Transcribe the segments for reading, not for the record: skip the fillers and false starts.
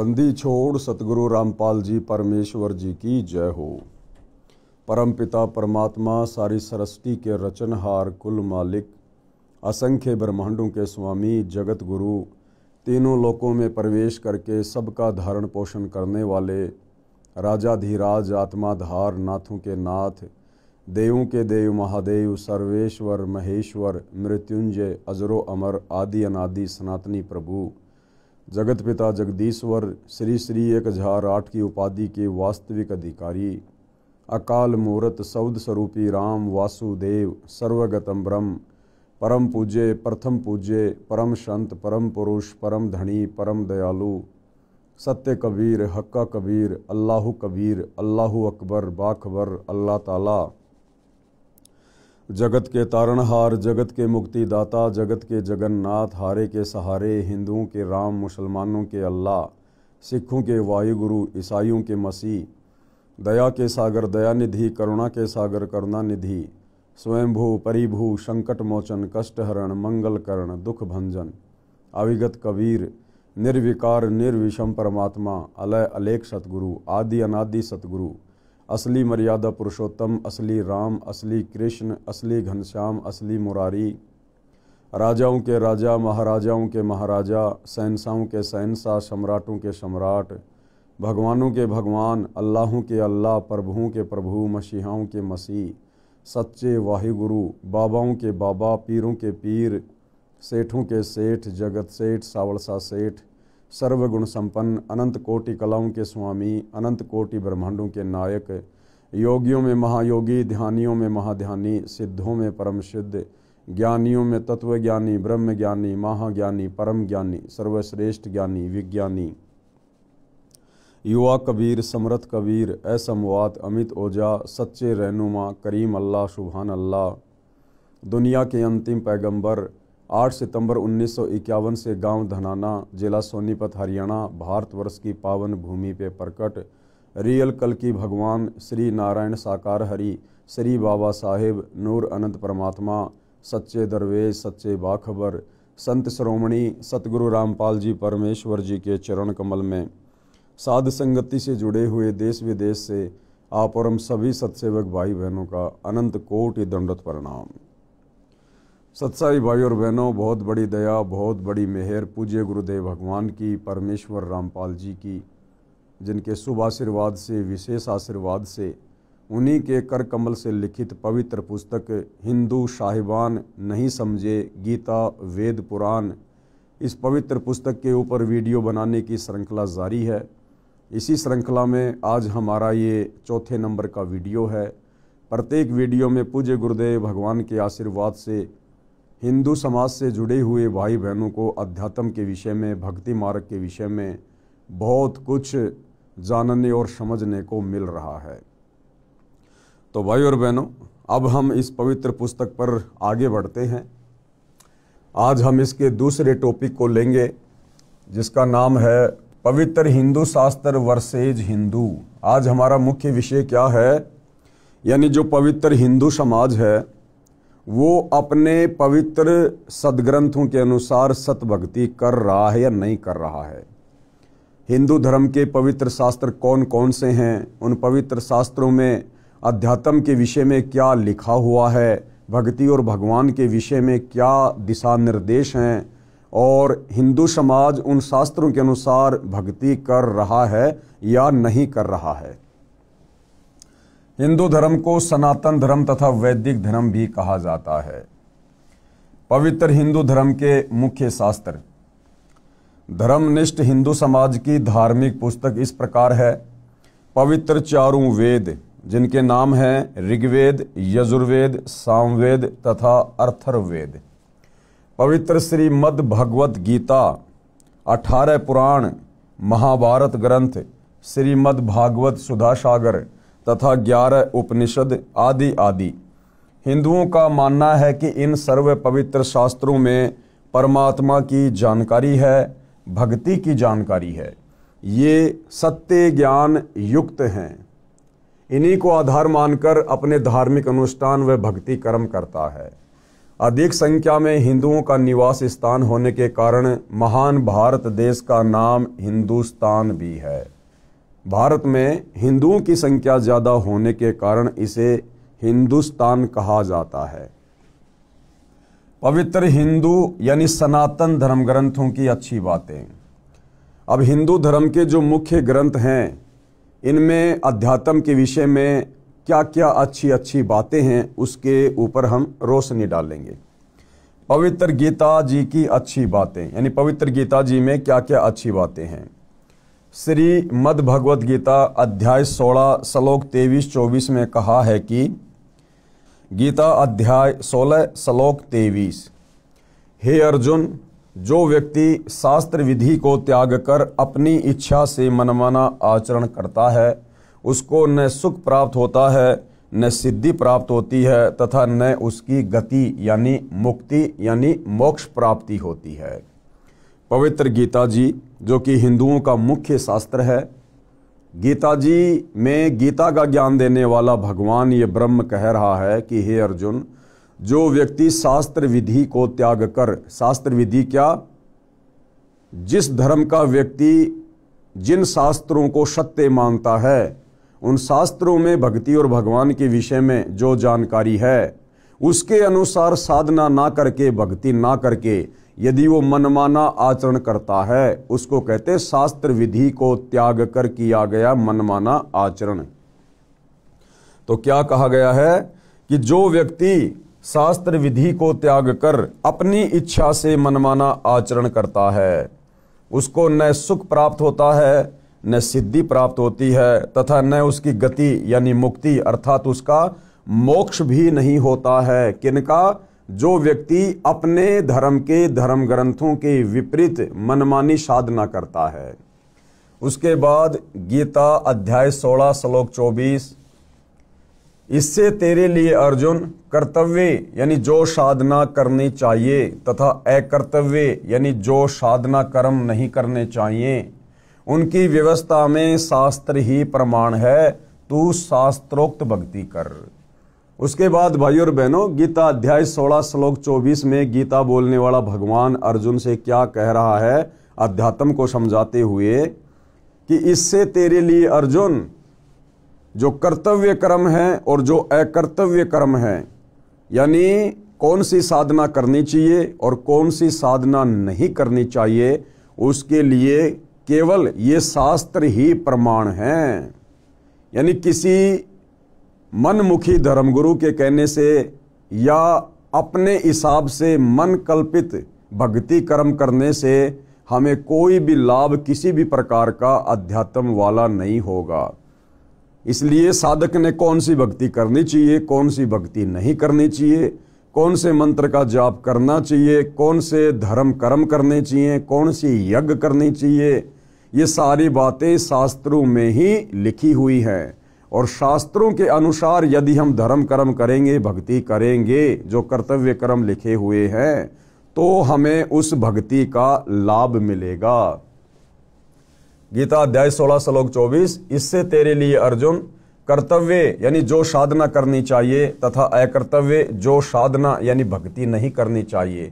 बंदी छोड़ सतगुरु रामपाल जी परमेश्वर जी की जय हो। परम पिता परमात्मा सारी सृष्टि के रचनहार कुल मालिक असंख्य ब्रह्मांडों के स्वामी जगत गुरु तीनों लोकों में प्रवेश करके सबका धारण पोषण करने वाले राजाधीराज आत्माधार नाथों के नाथ देवों के देव महादेव सर्वेश्वर महेश्वर मृत्युंजय अजरो अमर आदि अनादि सनातनी प्रभु जगत पिता जगदीश्वर श्री श्री 1008 की उपाधि के वास्तविक अधिकारी अकाल मूर्त सौद स्वरूपी राम वासुदेव सर्वगतम ब्रह्म परम पूज्य प्रथम पूज्य परम संत परम पुरुष परम धनी परम दयालु सत्य कबीर हक्का कबीर अल्लाहु कबीर अल्लाहु अकबर बाखबर अल्लाह ताला जगत के तारणहार जगत के मुक्तिदाता जगत के जगन्नाथ हारे के सहारे हिंदुओं के राम मुसलमानों के अल्लाह सिखों के वायुगुरु ईसाइयों के मसीह दया के सागर दयानिधि करुणा के सागर करुणानिधि स्वयंभू परिभू संकट मोचन कष्टहरण मंगलकरण दुख भंजन अविगत कबीर निर्विकार निर्विषम परमात्मा अलय अलेख सतगुरु आदि अनादि सतगुरु असली मर्यादा पुरुषोत्तम असली राम असली कृष्ण असली घनश्याम असली मुरारी राजाओं के राजा महाराजाओं के महाराजा शहंशाहों के शहंशाह सम्राटों के सम्राट भगवानों के भगवान अल्लाहों के अल्लाह प्रभुओं के प्रभु मसीहाओं के मसीह सच्चे वाहिगुरु बाबाओं के बाबा पीरों के पीर सेठों के सेठ जगत सेठ सावड़सा सेठ सर्वगुण संपन्न अनंत कोटि कलाओं के स्वामी अनंत कोटि ब्रह्मांडों के नायक योगियों में महायोगी ध्यानियों में महाध्यानी सिद्धों में परम सिद्ध ज्ञानियों में तत्वज्ञानी ब्रह्म ज्ञानी महाज्ञानी परम ज्ञानी सर्वश्रेष्ठ ज्ञानी विज्ञानी युवा कबीर समरथ कबीर असमवात अमित ओजा सच्चे रहनुमा करीम अल्लाह सुभान अल्लाह दुनिया के अंतिम पैगंबर 8 सितंबर 1951 से गांव धनाना जिला सोनीपत हरियाणा भारतवर्ष की पावन भूमि पे प्रकट रियल कल की भगवान श्री नारायण साकार हरि श्री बाबा साहेब नूर अनंत परमात्मा सच्चे दरवेश सच्चे बाखबर संत श्रोमणी सतगुरु रामपाल जी परमेश्वर जी के चरण कमल में साध संगति से जुड़े हुए देश विदेश से आप और हम सभी सत्सेवक भाई बहनों का अनंत कोटि दंडवत प्रणाम। सत्साई भाई और बहनों, बहुत बड़ी दया बहुत बड़ी मेहर पूज्य गुरुदेव भगवान की परमेश्वर रामपाल जी की जिनके शुभ आशीर्वाद से विशेष आशीर्वाद से उन्हीं के कर कमल से लिखित पवित्र पुस्तक हिंदू साहिबान नहीं समझे गीता वेद पुराण इस पवित्र पुस्तक के ऊपर वीडियो बनाने की श्रृंखला जारी है। इसी श्रृंखला में आज हमारा ये चौथे नंबर का वीडियो है। प्रत्येक वीडियो में पूज्य गुरुदेव भगवान के आशीर्वाद से हिंदू समाज से जुड़े हुए भाई बहनों को अध्यात्म के विषय में भक्ति मार्ग के विषय में बहुत कुछ जानने और समझने को मिल रहा है। तो भाई और बहनों, अब हम इस पवित्र पुस्तक पर आगे बढ़ते हैं। आज हम इसके दूसरे टॉपिक को लेंगे जिसका नाम है पवित्र हिंदू शास्त्र वर्सेज हिंदू। आज हमारा मुख्य विषय क्या है, यानी जो पवित्र हिंदू समाज है वो अपने पवित्र सदग्रंथों के अनुसार सतभक्ति कर रहा है या नहीं कर रहा है। हिंदू धर्म के पवित्र शास्त्र कौन कौन से हैं, उन पवित्र शास्त्रों में अध्यात्म के विषय में क्या लिखा हुआ है, भक्ति और भगवान के विषय में क्या दिशा निर्देश हैं, और हिंदू समाज उन शास्त्रों के अनुसार भक्ति कर रहा है या नहीं कर रहा है। हिंदू धर्म को सनातन धर्म तथा वैदिक धर्म भी कहा जाता है। पवित्र हिंदू धर्म के मुख्य शास्त्र। धर्मनिष्ठ हिंदू समाज की धार्मिक पुस्तक इस प्रकार है। पवित्र चारों वेद जिनके नाम हैं ऋग्वेद यजुर्वेद सामवेद तथा अथर्ववेद। पवित्र श्रीमद् भगवत गीता, 18 पुराण, महाभारत ग्रंथ, श्रीमद् भागवत सुधा सागर तथा 11 उपनिषद आदि आदि। हिंदुओं का मानना है कि इन सर्व पवित्र शास्त्रों में परमात्मा की जानकारी है, भक्ति की जानकारी है। ये सत्य ज्ञान युक्त हैं। इन्हीं को आधार मानकर अपने धार्मिक अनुष्ठान व भक्ति कर्म करता है। अधिक संख्या में हिंदुओं का निवास स्थान होने के कारण महान भारत देश का नाम हिंदुस्तान भी है। भारत में हिंदुओं की संख्या ज़्यादा होने के कारण इसे हिंदुस्तान कहा जाता है। पवित्र हिंदू यानी सनातन धर्म ग्रंथों की अच्छी बातें। अब हिंदू धर्म के जो मुख्य ग्रंथ हैं, इनमें अध्यात्म के विषय में क्या क्या अच्छी अच्छी बातें हैं, उसके ऊपर हम रोशनी डालेंगे। पवित्र गीता जी की अच्छी बातें, यानी पवित्र गीता जी में क्या क्या अच्छी बातें हैं। श्रीमद् भगवत गीता अध्याय 16 श्लोक 23-24 में कहा है कि गीता अध्याय 16 श्लोक 23, हे अर्जुन, जो व्यक्ति शास्त्र विधि को त्याग कर अपनी इच्छा से मनमाना आचरण करता है, उसको न सुख प्राप्त होता है, न सिद्धि प्राप्त होती है तथा न उसकी गति यानी मुक्ति यानी मोक्ष प्राप्ति होती है। पवित्र गीता जी जो कि हिंदुओं का मुख्य शास्त्र है, गीता जी में गीता का ज्ञान देने वाला भगवान ये ब्रह्म कह रहा है कि हे अर्जुन, जो व्यक्ति शास्त्र विधि को त्याग कर, शास्त्र विधि क्या, जिस धर्म का व्यक्ति जिन शास्त्रों को सत्य मानता है, उन शास्त्रों में भक्ति और भगवान के विषय में जो जानकारी है, उसके अनुसार साधना ना करके, भक्ति ना करके यदि वो मनमाना आचरण करता है, उसको कहते शास्त्र विधि को त्याग कर किया गया मनमाना आचरण। तो क्या कहा गया है कि जो व्यक्ति शास्त्र विधि को त्याग कर अपनी इच्छा से मनमाना आचरण करता है, उसको न सुख प्राप्त होता है, न सिद्धि प्राप्त होती है तथा न उसकी गति यानी मुक्ति अर्थात उसका मोक्ष भी नहीं होता है। किनका? जो व्यक्ति अपने धर्म के धर्म ग्रंथों के विपरीत मनमानी साधना करता है। उसके बाद गीता अध्याय 16 श्लोक 24, इससे तेरे लिए अर्जुन कर्तव्य यानी जो साधना करनी चाहिए तथा अकर्तव्य यानी जो साधना कर्म नहीं करने चाहिए, उनकी व्यवस्था में शास्त्र ही प्रमाण है, तू शास्त्रोक्त भक्ति कर। उसके बाद भाई और बहनों, गीता अध्याय 16 श्लोक 24 में गीता बोलने वाला भगवान अर्जुन से क्या कह रहा है अध्यात्म को समझाते हुए कि इससे तेरे लिए अर्जुन जो कर्तव्य कर्म है और जो अकर्तव्य कर्म है, यानी कौन सी साधना करनी चाहिए और कौन सी साधना नहीं करनी चाहिए, उसके लिए केवल ये शास्त्र ही प्रमाण हैं। यानी किसी मनमुखी धर्मगुरु के कहने से या अपने हिसाब से मन कल्पित भक्ति कर्म करने से हमें कोई भी लाभ किसी भी प्रकार का अध्यात्म वाला नहीं होगा। इसलिए साधक ने कौन सी भक्ति करनी चाहिए, कौन सी भक्ति नहीं करनी चाहिए, कौन से मंत्र का जाप करना चाहिए, कौन से धर्म कर्म करने चाहिए, कौन सी यज्ञ करनी चाहिए, ये सारी बातें शास्त्रों में ही लिखी हुई हैं। और शास्त्रों के अनुसार यदि हम धर्म कर्म करेंगे, भक्ति करेंगे, जो कर्तव्य कर्म लिखे हुए हैं, तो हमें उस भक्ति का लाभ मिलेगा। गीता अध्याय 16 श्लोक 24, इससे तेरे लिए अर्जुन कर्तव्य यानी जो साधना करनी चाहिए तथा अकर्तव्य जो साधना यानी भक्ति नहीं करनी चाहिए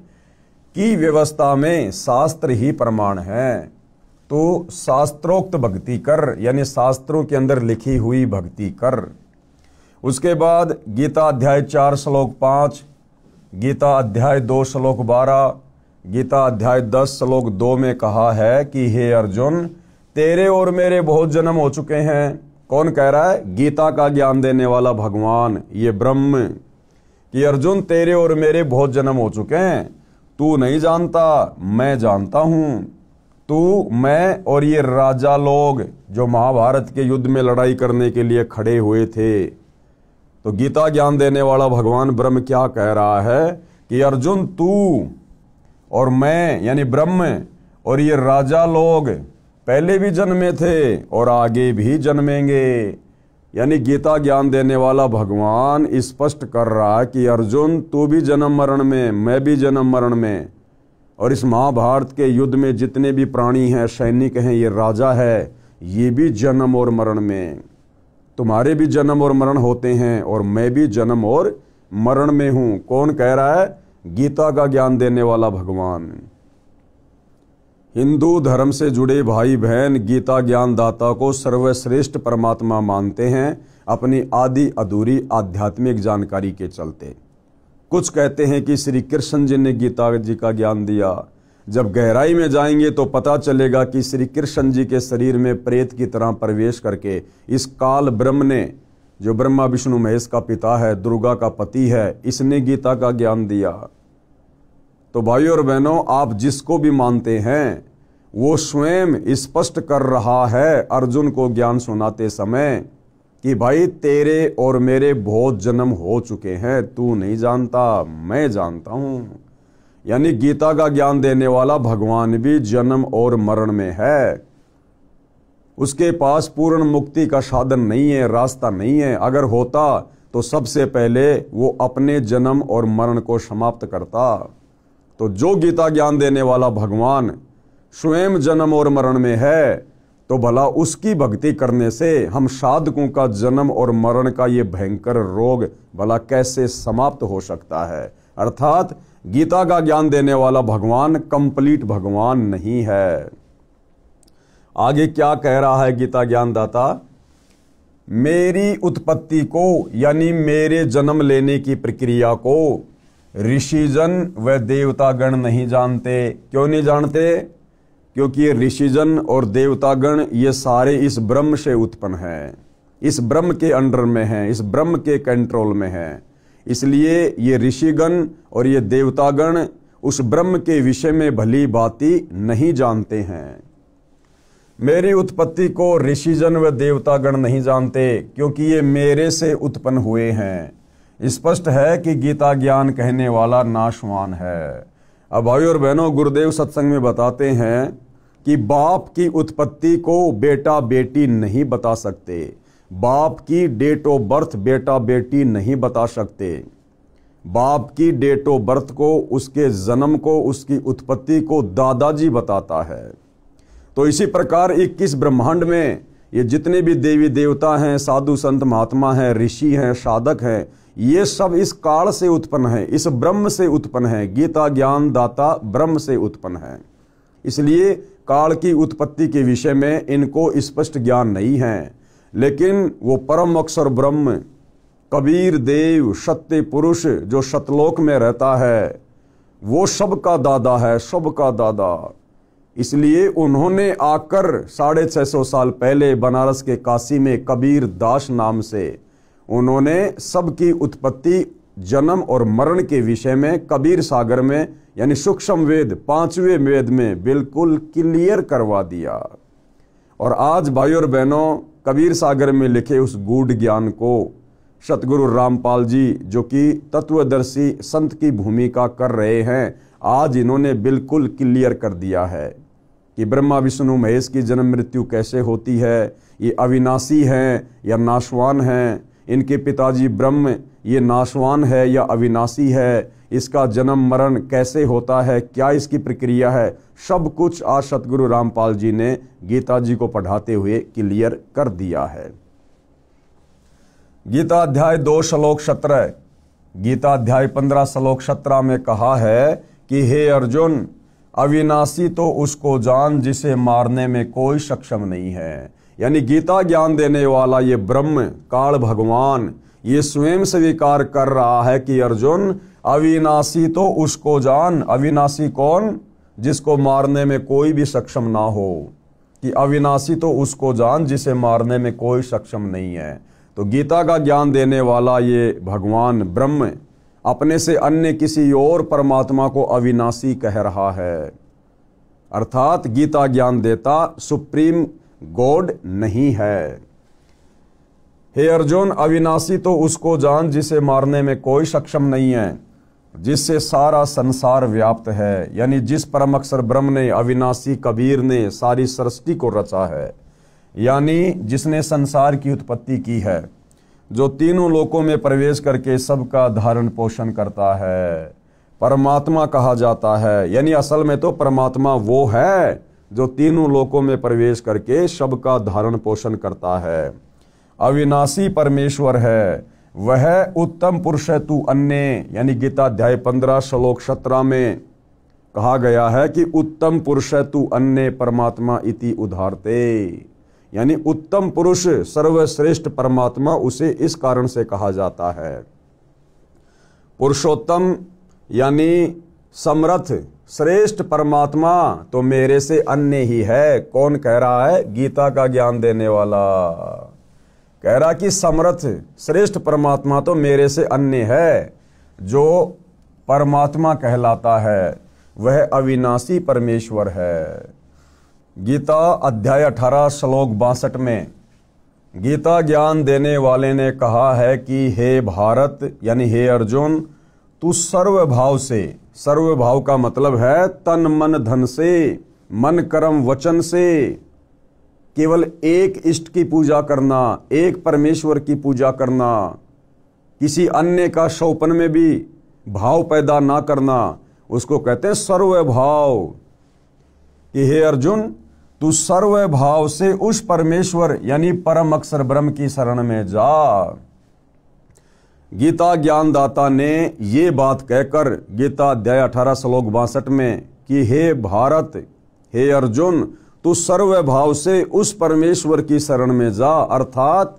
की व्यवस्था में शास्त्र ही प्रमाण है, तो शास्त्रोक्त भक्ति कर, यानी शास्त्रों के अंदर लिखी हुई भक्ति कर। उसके बाद गीता अध्याय 4 श्लोक 5, गीता अध्याय 2 श्लोक 12, गीता अध्याय 10 श्लोक 2 में कहा है कि हे अर्जुन, तेरे और मेरे बहुत जन्म हो चुके हैं। कौन कह रहा है? गीता का ज्ञान देने वाला भगवान ये ब्रह्म, कि अर्जुन तेरे और मेरे बहुत जन्म हो चुके हैं, तू नहीं जानता, मैं जानता हूं। तू, मैं और ये राजा लोग जो महाभारत के युद्ध में लड़ाई करने के लिए खड़े हुए थे। तो गीता ज्ञान देने वाला भगवान ब्रह्म क्या कह रहा है कि अर्जुन तू और मैं यानी ब्रह्म और ये राजा लोग पहले भी जन्मे थे और आगे भी जन्मेंगे। यानी गीता ज्ञान देने वाला भगवान स्पष्ट कर रहा है कि अर्जुन तू भी जन्म मरण में, मैं भी जन्म मरण में, और इस महाभारत के युद्ध में जितने भी प्राणी हैं, सैनिक हैं, ये राजा है, ये भी जन्म और मरण में, तुम्हारे भी जन्म और मरण होते हैं और मैं भी जन्म और मरण में हूं। कौन कह रहा है? गीता का ज्ञान देने वाला भगवान। हिंदू धर्म से जुड़े भाई बहन गीता ज्ञान दाता को सर्वश्रेष्ठ परमात्मा मानते हैं अपनी आदि अधूरी आध्यात्मिक जानकारी के चलते। कुछ कहते हैं कि श्री कृष्ण जी ने गीता जी का ज्ञान दिया। जब गहराई में जाएंगे तो पता चलेगा कि श्री कृष्ण जी के शरीर में प्रेत की तरह प्रवेश करके इस काल ब्रह्म ने, जो ब्रह्मा विष्णु महेश का पिता है, दुर्गा का पति है, इसने गीता का ज्ञान दिया। तो भाइयों और बहनों, आप जिसको भी मानते हैं वो स्वयं स्पष्ट कर रहा है अर्जुन को ज्ञान सुनाते समय कि भाई तेरे और मेरे बहुत जन्म हो चुके हैं, तू नहीं जानता, मैं जानता हूं। यानी गीता का ज्ञान देने वाला भगवान भी जन्म और मरण में है। उसके पास पूर्ण मुक्ति का साधन नहीं है, रास्ता नहीं है। अगर होता तो सबसे पहले वो अपने जन्म और मरण को समाप्त करता। तो जो गीता ज्ञान देने वाला भगवान स्वयं जन्म और मरण में है, तो भला उसकी भक्ति करने से हम साधकों का जन्म और मरण का ये भयंकर रोग भला कैसे समाप्त हो सकता है। अर्थात गीता का ज्ञान देने वाला भगवान कंप्लीट भगवान नहीं है। आगे क्या कह रहा है गीता ज्ञान दाता? मेरी उत्पत्ति को यानी मेरे जन्म लेने की प्रक्रिया को ऋषिजन व देवतागण नहीं जानते। क्यों नहीं जानते? क्योंकि ये ऋषिजन और देवतागण ये सारे इस ब्रह्म से उत्पन्न हैं, इस ब्रह्म के अंडर में हैं, इस ब्रह्म के कंट्रोल में हैं। इसलिए ये ऋषिगण और ये देवतागण उस ब्रह्म के विषय में भली भांति नहीं जानते हैं। मेरी उत्पत्ति को ऋषिजन व देवतागण नहीं जानते क्योंकि ये मेरे से उत्पन्न हुए हैं। स्पष्ट है कि गीता ज्ञान कहने वाला नाशवान है। अब भाइयों और बहनों, गुरुदेव सत्संग में बताते हैं कि बाप की उत्पत्ति को बेटा बेटी नहीं बता सकते, बाप की डेट ऑफ बर्थ बेटा बेटी नहीं बता सकते। बाप की डेट ऑफ बर्थ को, उसके जन्म को, उसकी उत्पत्ति को दादाजी बताता है। तो इसी प्रकार 21 ब्रह्मांड में ये जितने भी देवी देवता हैं, साधु संत महात्मा हैं, ऋषि हैं, साधक हैं, ये सब इस काल से उत्पन्न है, इस ब्रह्म से उत्पन्न है। गीता ज्ञान दाता ब्रह्म से उत्पन्न है। इसलिए काल की उत्पत्ति के विषय में इनको स्पष्ट ज्ञान नहीं है। लेकिन वो परम अक्षर ब्रह्म कबीर देव सत्य पुरुष जो सतलोक में रहता है, वो सबका दादा है, सबका दादा। इसलिए उन्होंने आकर 650 साल पहले बनारस के काशी में कबीर दास नाम से उन्होंने सबकी उत्पत्ति, जन्म और मरण के विषय में कबीर सागर में यानी सूक्ष्म वेद 5वें वेद में बिल्कुल क्लियर करवा दिया। और आज भाइयों और बहनों, कबीर सागर में लिखे उस गूढ़ ज्ञान को सतगुरु रामपाल जी, जो कि तत्वदर्शी संत की भूमिका कर रहे हैं, आज इन्होंने बिल्कुल क्लियर कर दिया है कि ब्रह्मा विष्णु महेश की जन्म मृत्यु कैसे होती है, ये अविनाशी हैं या नाशवान हैं, इनके पिताजी ब्रह्म ये नाशवान है या अविनाशी है, इसका जन्म मरण कैसे होता है, क्या इसकी प्रक्रिया है, सब कुछ आज सतगुरु रामपाल जी ने गीता जी को पढ़ाते हुए क्लियर कर दिया है। गीता अध्याय 2 श्लोक 17, गीता अध्याय 15 श्लोक 17 में कहा है कि हे अर्जुन, अविनाशी तो उसको जान जिसे मारने में कोई सक्षम नहीं है। यानी गीता ज्ञान देने वाला ये ब्रह्म काल भगवान ये स्वयं स्वीकार कर रहा है कि अर्जुन, अविनाशी तो उसको जान। अविनाशी कौन? जिसको मारने में कोई भी सक्षम ना हो। कि अविनाशी तो उसको जान जिसे मारने में कोई सक्षम नहीं है। तो गीता का ज्ञान देने वाला ये भगवान ब्रह्म अपने से अन्य किसी और परमात्मा को अविनाशी कह रहा है। अर्थात गीता ज्ञान देता सुप्रीम गॉड नहीं है। हे अर्जुन, अविनाशी तो उसको जान जिसे मारने में कोई सक्षम नहीं है, जिससे सारा संसार व्याप्त है। यानी जिस परम अक्षर ब्रह्म ने, अविनाशी कबीर ने सारी सृष्टि को रचा है, यानी जिसने संसार की उत्पत्ति की है, जो तीनों लोकों में प्रवेश करके सबका धारण पोषण करता है, परमात्मा कहा जाता है। यानी असल में तो परमात्मा वो है जो तीनों लोकों में प्रवेश करके सबका धारण पोषण करता है। अविनाशी परमेश्वर है, वह उत्तम पुरुष है तू अन्य, यानी गीता अध्याय 15 श्लोक 17 में कहा गया है कि उत्तम पुरुष है तू अन्य परमात्मा इति उदाहरते, यानी उत्तम पुरुष सर्वश्रेष्ठ परमात्मा उसे इस कारण से कहा जाता है। पुरुषोत्तम यानी समर्थ श्रेष्ठ परमात्मा तो मेरे से अन्य ही है। कौन कह रहा है? गीता का ज्ञान देने वाला कह रहा कि समर्थ श्रेष्ठ परमात्मा तो मेरे से अन्य है। जो परमात्मा कहलाता है वह अविनाशी परमेश्वर है। गीता अध्याय 18 श्लोक 62 में गीता ज्ञान देने वाले ने कहा है कि हे भारत यानी हे अर्जुन, तू सर्वभाव से, सर्वभाव का मतलब है तन मन धन से, मन कर्म वचन से केवल एक इष्ट की पूजा करना, एक परमेश्वर की पूजा करना, किसी अन्य का शोपन में भी भाव पैदा ना करना, उसको कहते हैं सर्वभाव। कि हे अर्जुन, तू सर्वभाव से उस परमेश्वर यानी परम अक्षर ब्रह्म की शरण में जा। गीता ज्ञानदाता ने ये बात कहकर गीता अध्याय 18 श्लोक 62 में कि हे भारत, हे अर्जुन, तू सर्वभाव से उस परमेश्वर की शरण में जा, अर्थात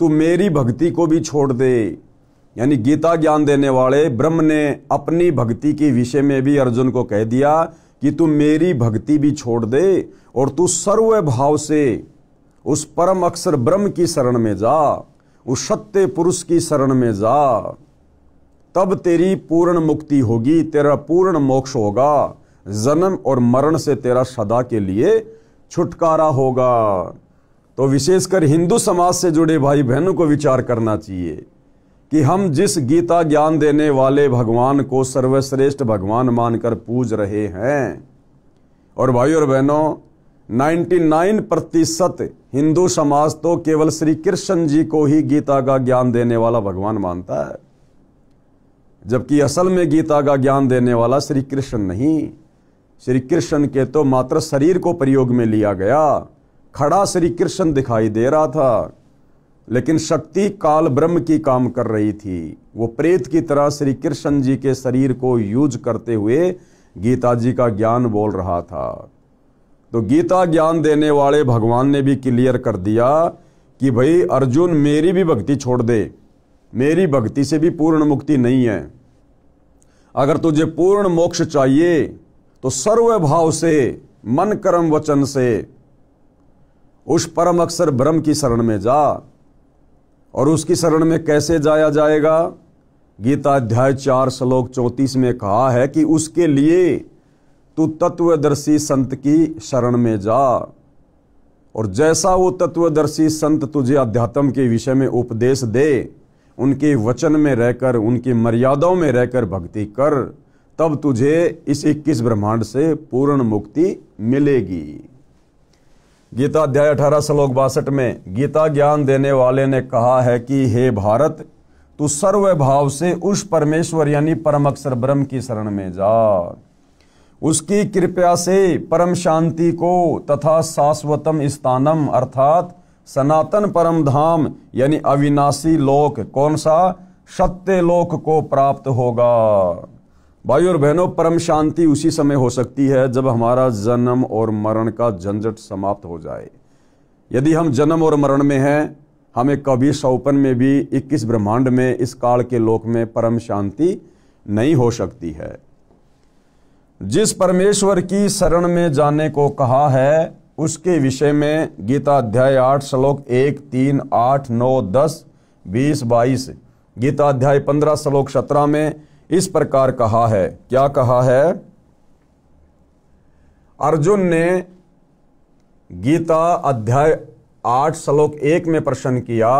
तू मेरी भक्ति को भी छोड़ दे। यानी गीता ज्ञान देने वाले ब्रह्म ने अपनी भक्ति के विषय में भी अर्जुन को कह दिया कि तू मेरी भक्ति भी छोड़ दे और तू सर्वभाव से उस परम अक्षर ब्रह्म की शरण में जा, उस सत्य पुरुष की शरण में जा। तब तेरी पूर्ण मुक्ति होगी, तेरा पूर्ण मोक्ष होगा, जन्म और मरण से तेरा सदा के लिए छुटकारा होगा। तो विशेषकर हिंदू समाज से जुड़े भाई बहनों को विचार करना चाहिए कि हम जिस गीता ज्ञान देने वाले भगवान को सर्वश्रेष्ठ भगवान मानकर पूज रहे हैं, और भाई और बहनों 99% हिंदू समाज तो केवल श्री कृष्ण जी को ही गीता का ज्ञान देने वाला भगवान मानता है, जबकि असल में गीता का ज्ञान देने वाला श्री कृष्ण नहीं। श्री कृष्ण के तो मात्र शरीर को प्रयोग में लिया गया, खड़ा श्री कृष्ण दिखाई दे रहा था, लेकिन शक्ति काल ब्रह्म की काम कर रही थी। वो प्रेत की तरह श्री कृष्ण जी के शरीर को यूज करते हुए गीता जी का ज्ञान बोल रहा था। तो गीता ज्ञान देने वाले भगवान ने भी क्लियर कर दिया कि भाई अर्जुन, मेरी भी भक्ति छोड़ दे, मेरी भक्ति से भी पूर्ण मुक्ति नहीं है। अगर तुझे पूर्ण मोक्ष चाहिए तो सर्वभाव से, मन कर्म वचन से उस परम अक्षर ब्रह्म की शरण में जा। और उसकी शरण में कैसे जाया जाएगा? गीता अध्याय 4 श्लोक 34 में कहा है कि उसके लिए तू तत्वदर्शी संत की शरण में जा, और जैसा वो तत्वदर्शी संत तुझे अध्यात्म के विषय में उपदेश दे, उनके वचन में रहकर, उनकी मर्यादाओं में रहकर भक्ति कर, तब तुझे इस 21 ब्रह्मांड से पूर्ण मुक्ति मिलेगी। गीता अध्याय 18 श्लोक 62 में गीता ज्ञान देने वाले ने कहा है कि हे भारत, तू सर्वभाव से उस परमेश्वर यानी परम अक्षर ब्रह्म की शरण में जा। उसकी कृपा से परम शांति को तथा शाश्वतम स्थानम अर्थात सनातन परम धाम यानी अविनाशी लोक, कौन सा? सत्य लोक को प्राप्त होगा। भाई और बहनों, परम शांति उसी समय हो सकती है जब हमारा जन्म और मरण का झंझट समाप्त हो जाए। यदि हम जन्म और मरण में हैं, हमें कभी सौपन में भी 21 ब्रह्मांड में इस काल के लोक में परम शांति नहीं हो सकती है। जिस परमेश्वर की शरण में जाने को कहा है उसके विषय में गीता अध्याय 8 श्लोक 1, 3, 8, 9, 10, 20, 22, गीता अध्याय 15 श्लोक 17 में इस प्रकार कहा है। क्या कहा है? अर्जुन ने गीता अध्याय 8 श्लोक 1 में प्रश्न किया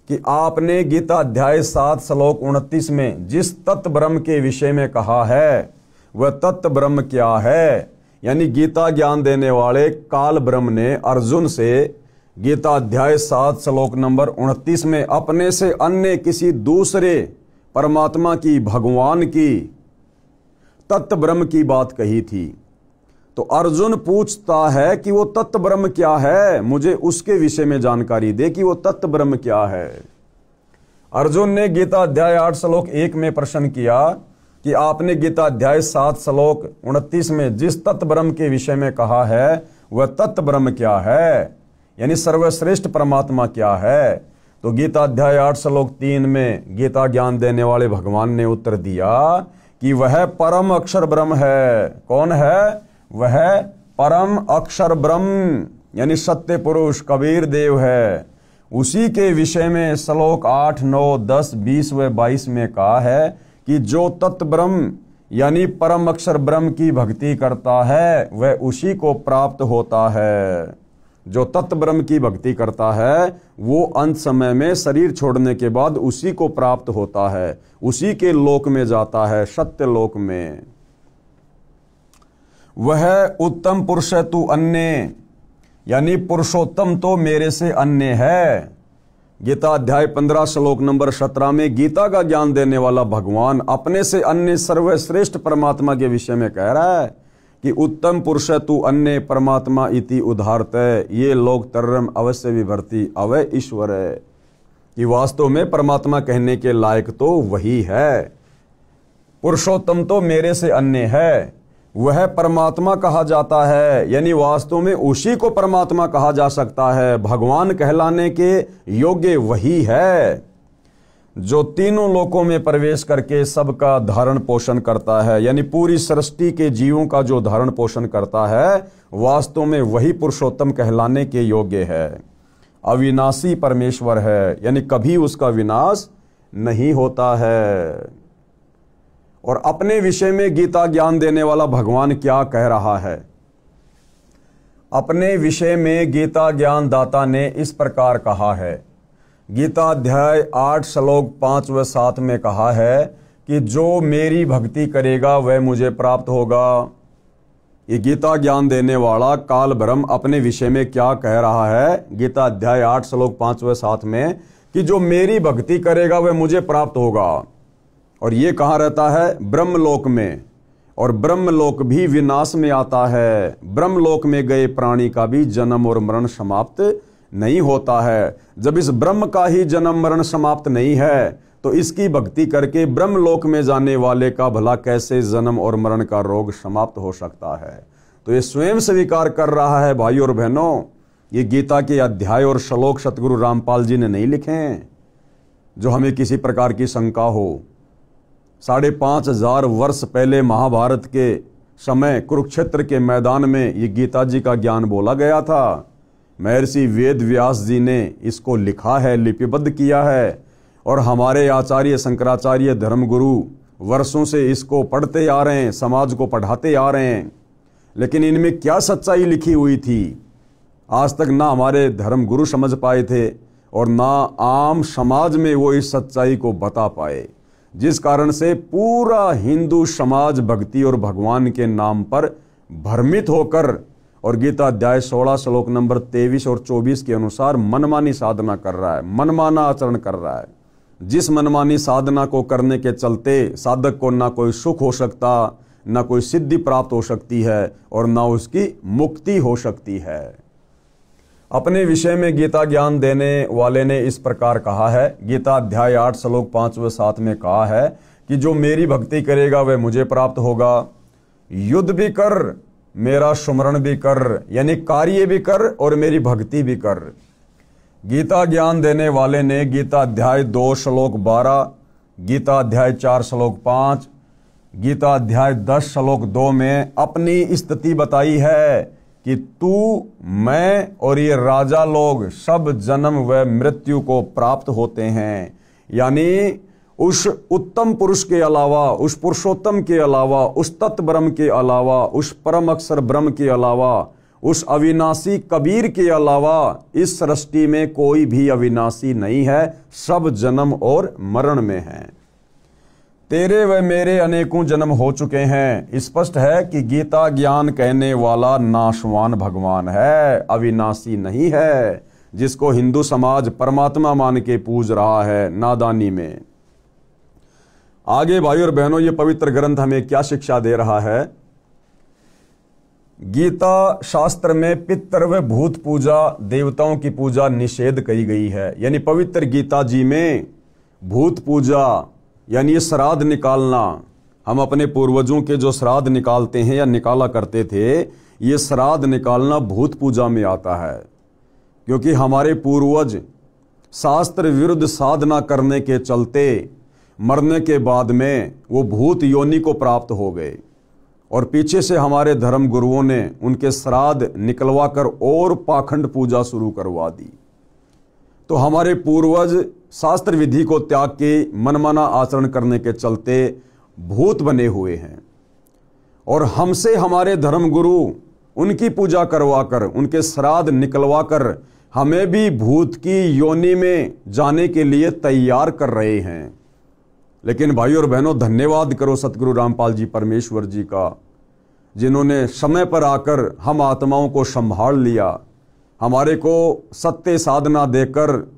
कि आपने गीता अध्याय 7 श्लोक 29 में जिस तत्व ब्रह्म के विषय में कहा है वह तत्व ब्रह्म क्या है? यानी गीता ज्ञान देने वाले काल ब्रह्म ने अर्जुन से गीता अध्याय 7 श्लोक नंबर 29 में अपने से अन्य किसी दूसरे परमात्मा की, भगवान की, तत्व ब्रह्म की बात कही थी। तो अर्जुन पूछता है कि वो तत्व ब्रह्म क्या है, मुझे उसके विषय में जानकारी दे कि वो तत्व ब्रह्म क्या है। अर्जुन ने गीता अध्याय 8 श्लोक 1 में प्रश्न किया कि आपने गीता अध्याय 7 श्लोक 29 में जिस तत्व ब्रह्म के विषय में कहा है वह तत्व ब्रह्म क्या है, यानी सर्वश्रेष्ठ परमात्मा क्या है। तो गीता अध्याय 8 श्लोक 3 में गीता ज्ञान देने वाले भगवान ने उत्तर दिया कि वह परम अक्षर ब्रह्म है। कौन है? वह परम अक्षर ब्रह्म यानी सत्य पुरुष कबीर देव है। उसी के विषय में श्लोक 8, 9, 10, 20 व 22 में कहा है कि जो तत्व ब्रह्म यानी परम अक्षर ब्रह्म की भक्ति करता है वह उसी को प्राप्त होता है। जो तत्व ब्रह्म की भक्ति करता है वो अंत समय में शरीर छोड़ने के बाद उसी को प्राप्त होता है, उसी के लोक में जाता है, सत्य लोक में। वह उत्तम पुरुष है तू अन्य, यानी पुरुषोत्तम तो मेरे से अन्य है। गीता अध्याय 15 श्लोक नंबर 17 में गीता का ज्ञान देने वाला भगवान अपने से अन्य सर्वश्रेष्ठ परमात्मा के विषय में कह रहा है कि उत्तम पुरुष तू अन्य परमात्मा इति उदाहरत ये लोक तरम अवश्य विभर्ति अवय ईश्वर है, कि वास्तव में परमात्मा कहने के लायक तो वही है। पुरुषोत्तम तो मेरे से अन्य है, वह परमात्मा कहा जाता है, यानी वास्तव में उसी को परमात्मा कहा जा सकता है। भगवान कहलाने के योग्य वही है जो तीनों लोकों में प्रवेश करके सबका धारण पोषण करता है, यानी पूरी सृष्टि के जीवों का जो धारण पोषण करता है वास्तव में वही पुरुषोत्तम कहलाने के योग्य है। अविनाशी परमेश्वर है, यानी कभी उसका विनाश नहीं होता है। और अपने विषय में गीता ज्ञान देने वाला भगवान क्या कह रहा है? अपने विषय में गीता ज्ञान दाता ने इस प्रकार कहा है। गीता अध्याय 8 श्लोक 5 व 7 में कहा है कि जो मेरी भक्ति करेगा वह मुझे प्राप्त होगा। ये गीता ज्ञान देने वाला काल ब्रह्म अपने विषय में क्या कह रहा है? गीता अध्याय 8 श्लोक 5 व 7 में कि जो मेरी भक्ति करेगा वह मुझे प्राप्त होगा। और ये कहाँ रहता है? ब्रह्मलोक में। और ब्रह्मलोक भी विनाश में आता है। ब्रह्मलोक में गए प्राणी का भी जन्म और मरण समाप्त नहीं होता है। जब इस ब्रह्म का ही जन्म मरण समाप्त नहीं है तो इसकी भक्ति करके ब्रह्मलोक में जाने वाले का भला कैसे जन्म और मरण का रोग समाप्त हो सकता है? तो ये स्वयं स्वीकार कर रहा है। भाई और बहनों, ये गीता के अध्याय और श्लोक सतगुरु रामपाल जी ने नहीं लिखे हैं जो हमें किसी प्रकार की शंका हो। 5,500 वर्ष पहले महाभारत के समय कुरुक्षेत्र के मैदान में ये गीता जी का ज्ञान बोला गया था। महर्षि वेद व्यास जी ने इसको लिखा है, लिपिबद्ध किया है, और हमारे आचार्य शंकराचार्य धर्मगुरु वर्षों से इसको पढ़ते आ रहे हैं, समाज को पढ़ाते आ रहे हैं। लेकिन इनमें क्या सच्चाई लिखी हुई थी आज तक ना हमारे धर्मगुरु समझ पाए थे और ना आम समाज में वो इस सच्चाई को बता पाए, जिस कारण से पूरा हिंदू समाज भक्ति और भगवान के नाम पर भ्रमित होकर और गीता अध्याय 16 श्लोक नंबर 23 और 24 के अनुसार मनमानी साधना कर रहा है, मनमाना आचरण कर रहा है। जिस मनमानी साधना को करने के चलते साधक को ना कोई सुख हो सकता, ना कोई सिद्धि प्राप्त हो सकती है और ना उसकी मुक्ति हो सकती है। अपने विषय में गीता ज्ञान देने वाले ने इस प्रकार कहा है। गीता अध्याय 8 श्लोक 5 व 7 में कहा है कि जो मेरी भक्ति करेगा वह मुझे प्राप्त होगा। युद्ध भी कर, मेरा सुमरण भी कर, यानी कार्य भी कर और मेरी भक्ति भी कर। गीता ज्ञान देने वाले ने गीता अध्याय 2 श्लोक 12, गीता अध्याय 4 श्लोक 5, गीता अध्याय 10 श्लोक 2 में अपनी स्थिति बताई है कि तू, मैं और ये राजा लोग सब जन्म व मृत्यु को प्राप्त होते हैं। यानी उस उत्तम पुरुष के अलावा, उस पुरुषोत्तम के अलावा, उस तत्व ब्रह्म के अलावा, उस परम अक्षर ब्रह्म के अलावा, उस अविनाशी कबीर के अलावा इस सृष्टि में कोई भी अविनाशी नहीं है। सब जन्म और मरण में हैं। तेरे व मेरे अनेकों जन्म हो चुके हैं। स्पष्ट है कि गीता ज्ञान कहने वाला नाशवान भगवान है, अविनाशी नहीं है, जिसको हिंदू समाज परमात्मा मान के पूज रहा है नादानी में। आगे भाई और बहनों, ये पवित्र ग्रंथ हमें क्या शिक्षा दे रहा है? गीता शास्त्र में पितर व भूत पूजा, देवताओं की पूजा निषेध कही गई है। यानी पवित्र गीता जी में भूत पूजा यानी ये श्राद्ध निकालना, हम अपने पूर्वजों के जो श्राद्ध निकालते हैं या निकाला करते थे, ये श्राद्ध निकालना भूत पूजा में आता है। क्योंकि हमारे पूर्वज शास्त्र विरुद्ध साधना करने के चलते मरने के बाद में वो भूत योनि को प्राप्त हो गए और पीछे से हमारे धर्म गुरुओं ने उनके श्राद्ध निकलवा कर और पाखंड पूजा शुरू करवा दी। तो हमारे पूर्वज शास्त्र विधि को त्याग के मनमाना आचरण करने के चलते भूत बने हुए हैं और हमसे हमारे धर्म गुरु उनकी पूजा करवा कर, उनके श्राद्ध निकलवा कर हमें भी भूत की योनि में जाने के लिए तैयार कर रहे हैं। लेकिन भाइयों और बहनों, धन्यवाद करो सतगुरु रामपाल जी परमेश्वर जी का, जिन्होंने समय पर आकर हम आत्माओं को संभाल लिया, हमारे को सत्य साधना देकर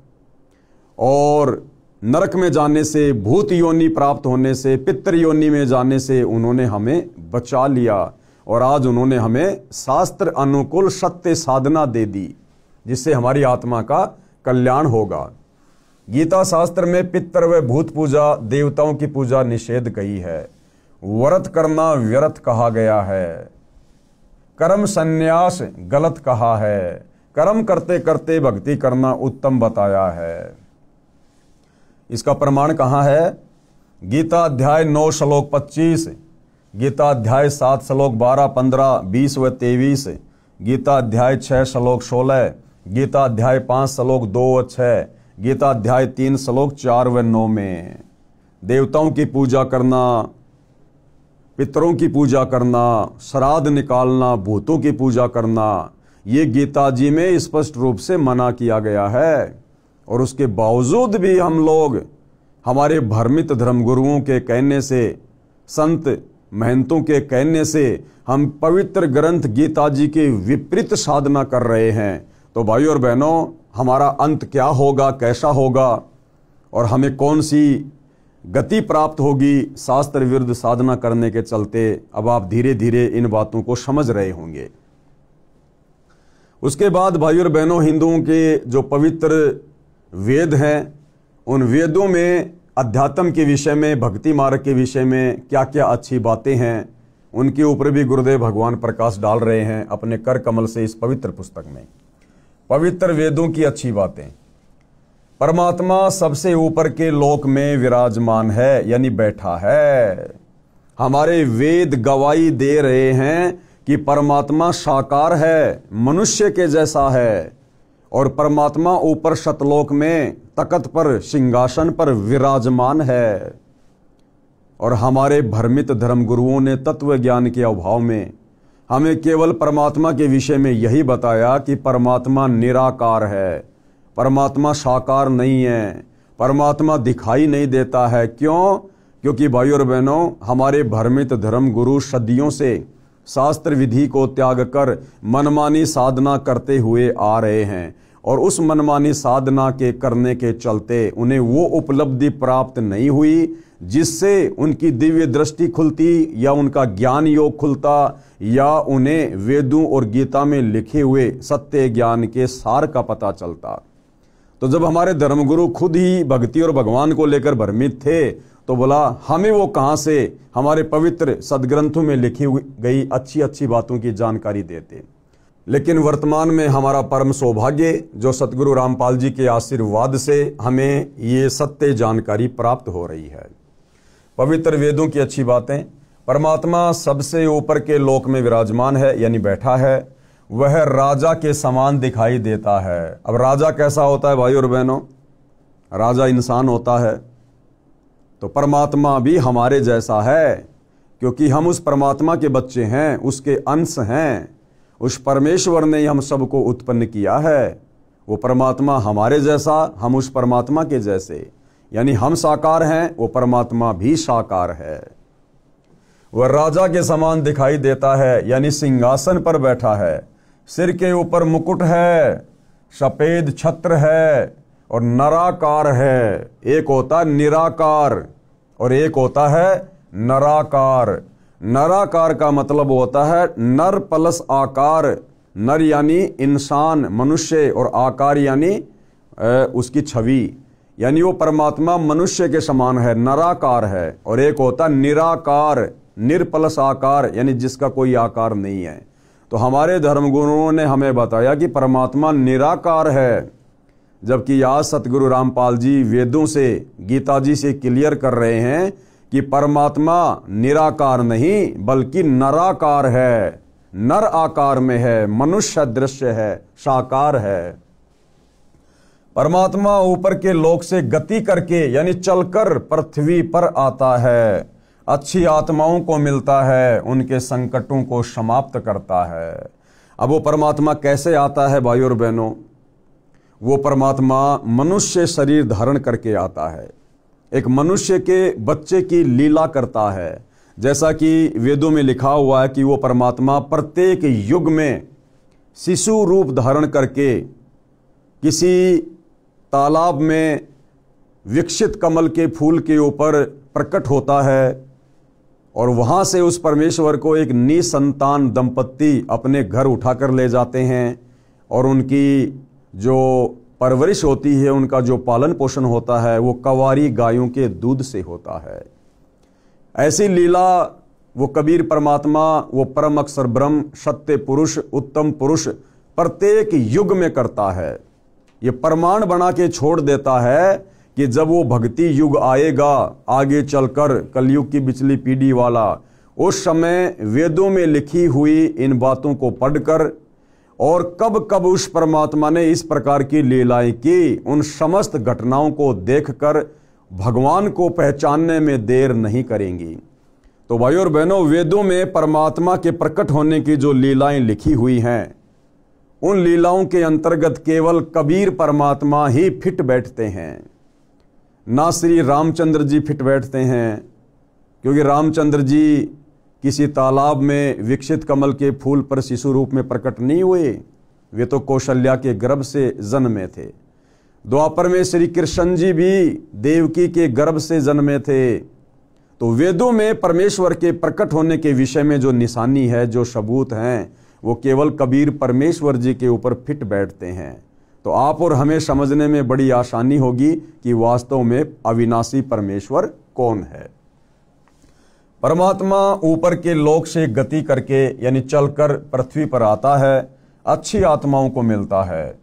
और नरक में जाने से, भूत योनि प्राप्त होने से, पितृ योनि में जाने से उन्होंने हमें बचा लिया और आज उन्होंने हमें शास्त्र अनुकूल सत्य साधना दे दी, जिससे हमारी आत्मा का कल्याण होगा। गीता शास्त्र में पितृ व भूत पूजा, देवताओं की पूजा निषेध कही है। व्रत करना व्यर्थ कहा गया है। कर्म संन्यास गलत कहा है। कर्म करते करते भक्ति करना उत्तम बताया है। इसका प्रमाण कहाँ है? गीता अध्याय 9 श्लोक 25, गीता अध्याय 7 श्लोक 12, 15, 20 व 23, गीता अध्याय 6 श्लोक 16, गीता अध्याय 5 श्लोक 2 व 6, गीता अध्याय 3 श्लोक 4 व 9 में देवताओं की पूजा करना, पितरों की पूजा करना, श्राद्ध निकालना, भूतों की पूजा करना, ये गीता जी में स्पष्ट रूप से मना किया गया है। और उसके बावजूद भी हम लोग हमारे भ्रमित धर्मगुरुओं के कहने से, संत महंतों के कहने से हम पवित्र ग्रंथ गीता जी के विपरीत साधना कर रहे हैं। तो भाइयों और बहनों, हमारा अंत क्या होगा, कैसा होगा और हमें कौन सी गति प्राप्त होगी शास्त्र विरुद्ध साधना करने के चलते, अब आप धीरे धीरे इन बातों को समझ रहे होंगे। उसके बाद भाइयों और बहनों, हिंदुओं के जो पवित्र वेद हैं, उन वेदों में अध्यात्म के विषय में, भक्ति मार्ग के विषय में क्या क्या अच्छी बातें हैं, उनके ऊपर भी गुरुदेव भगवान प्रकाश डाल रहे हैं अपने कर कमल से इस पवित्र पुस्तक में। पवित्र वेदों की अच्छी बातें। परमात्मा सबसे ऊपर के लोक में विराजमान है, यानी बैठा है। हमारे वेद गवाही दे रहे हैं कि परमात्मा साकार है, मनुष्य के जैसा है और परमात्मा ऊपर सतलोक में तख्त पर, सिंहासन पर विराजमान है। और हमारे भ्रमित धर्मगुरुओं ने तत्व ज्ञान के अभाव में हमें केवल परमात्मा के विषय में यही बताया कि परमात्मा निराकार है, परमात्मा साकार नहीं है, परमात्मा दिखाई नहीं देता है। क्यों? क्योंकि भाइयों और बहनों, हमारे भ्रमित धर्मगुरु सदियों से शास्त्र विधि को त्याग कर मनमानी साधना करते हुए आ रहे हैं और उस मनमानी साधना के करने के चलते उन्हें वो उपलब्धि प्राप्त नहीं हुई जिससे उनकी दिव्य दृष्टि खुलती या उनका ज्ञान योग खुलता या उन्हें वेदों और गीता में लिखे हुए सत्य ज्ञान के सार का पता चलता। तो जब हमारे धर्मगुरु खुद ही भक्ति और भगवान को लेकर भ्रमित थे तो बोला हमें वो कहाँ से हमारे पवित्र सदग्रंथों में लिखी गई अच्छी अच्छी बातों की जानकारी देते। लेकिन वर्तमान में हमारा परम सौभाग्य जो सतगुरु रामपाल जी के आशीर्वाद से हमें ये सत्य जानकारी प्राप्त हो रही है। पवित्र वेदों की अच्छी बातें। परमात्मा सबसे ऊपर के लोक में विराजमान है, यानी बैठा है। वह राजा के समान दिखाई देता है। अब राजा कैसा होता है भाई और बहनों? राजा इंसान होता है, तो परमात्मा भी हमारे जैसा है, क्योंकि हम उस परमात्मा के बच्चे हैं, उसके अंश हैं। उस परमेश्वर ने हम सबको उत्पन्न किया है। वो परमात्मा हमारे जैसा, हम उस परमात्मा के जैसे, यानी हम साकार हैं, वो परमात्मा भी साकार है। वह राजा के समान दिखाई देता है, यानी सिंहासन पर बैठा है, सिर के ऊपर मुकुट है, सफेद छत्र है और नराकार है। एक होता है निराकार और एक होता है नराकार। नराकार का मतलब होता है नर प्लस आकार। नर यानी इंसान, मनुष्य, और आकार यानी उसकी छवि, यानी वो परमात्मा मनुष्य के समान है, नराकार है, और एक होता निराकार, निर्पलस आकार, यानी जिसका कोई आकार नहीं है। तो हमारे धर्मगुरुओं ने हमें बताया कि परमात्मा निराकार है, जबकि आज सतगुरु रामपाल जी वेदों से, गीता जी से क्लियर कर रहे हैं कि परमात्मा निराकार नहीं बल्कि नराकार है, नर आकार में है, मनुष्य दृश्य है, साकार है। परमात्मा ऊपर के लोक से गति करके यानी चलकर पृथ्वी पर आता है, अच्छी आत्माओं को मिलता है, उनके संकटों को समाप्त करता है। अब वो परमात्मा कैसे आता है भाइयों और बहनों? वो परमात्मा मनुष्य शरीर धारण करके आता है, एक मनुष्य के बच्चे की लीला करता है। जैसा कि वेदों में लिखा हुआ है कि वो परमात्मा प्रत्येक युग में शिशु रूप धारण करके किसी तालाब में विकसित कमल के फूल के ऊपर प्रकट होता है, और वहां से उस परमेश्वर को एक निसंतान दंपत्ति अपने घर उठाकर ले जाते हैं, और उनकी जो परवरिश होती है, उनका जो पालन पोषण होता है, वो कवारी गायों के दूध से होता है। ऐसी लीला वो कबीर परमात्मा, वो परम अक्षर ब्रह्म, सत्य पुरुष, उत्तम पुरुष प्रत्येक युग में करता है। ये प्रमाण बना के छोड़ देता है कि जब वो भक्ति युग आएगा आगे चलकर, कलयुग की पिछली पीढ़ी वाला, उस समय वेदों में लिखी हुई इन बातों को पढ़कर और कब कब उस परमात्मा ने इस प्रकार की लीलाएं की, उन समस्त घटनाओं को देखकर भगवान को पहचानने में देर नहीं करेंगी। तो भाइयों और बहनों, वेदों में परमात्मा के प्रकट होने की जो लीलाएं लिखी हुई हैं, उन लीलाओं के अंतर्गत केवल कबीर परमात्मा ही फिट बैठते हैं, ना श्री रामचंद्र जी फिट बैठते हैं, क्योंकि रामचंद्र जी किसी तालाब में विकसित कमल के फूल पर शिशु रूप में प्रकट नहीं हुए, वे तो कौशल्या के गर्भ से जन्मे थे। द्वापर में श्री कृष्ण जी भी देवकी के गर्भ से जन्मे थे। तो वेदों में परमेश्वर के प्रकट होने के विषय में जो निशानी है, जो सबूत हैं, वो केवल कबीर परमेश्वर जी के ऊपर फिट बैठते हैं। तो आप और हमें समझने में बड़ी आसानी होगी कि वास्तव में अविनाशी परमेश्वर कौन है। परमात्मा ऊपर के लोक से गति करके यानी चलकर पृथ्वी पर आता है, अच्छी आत्माओं को मिलता है,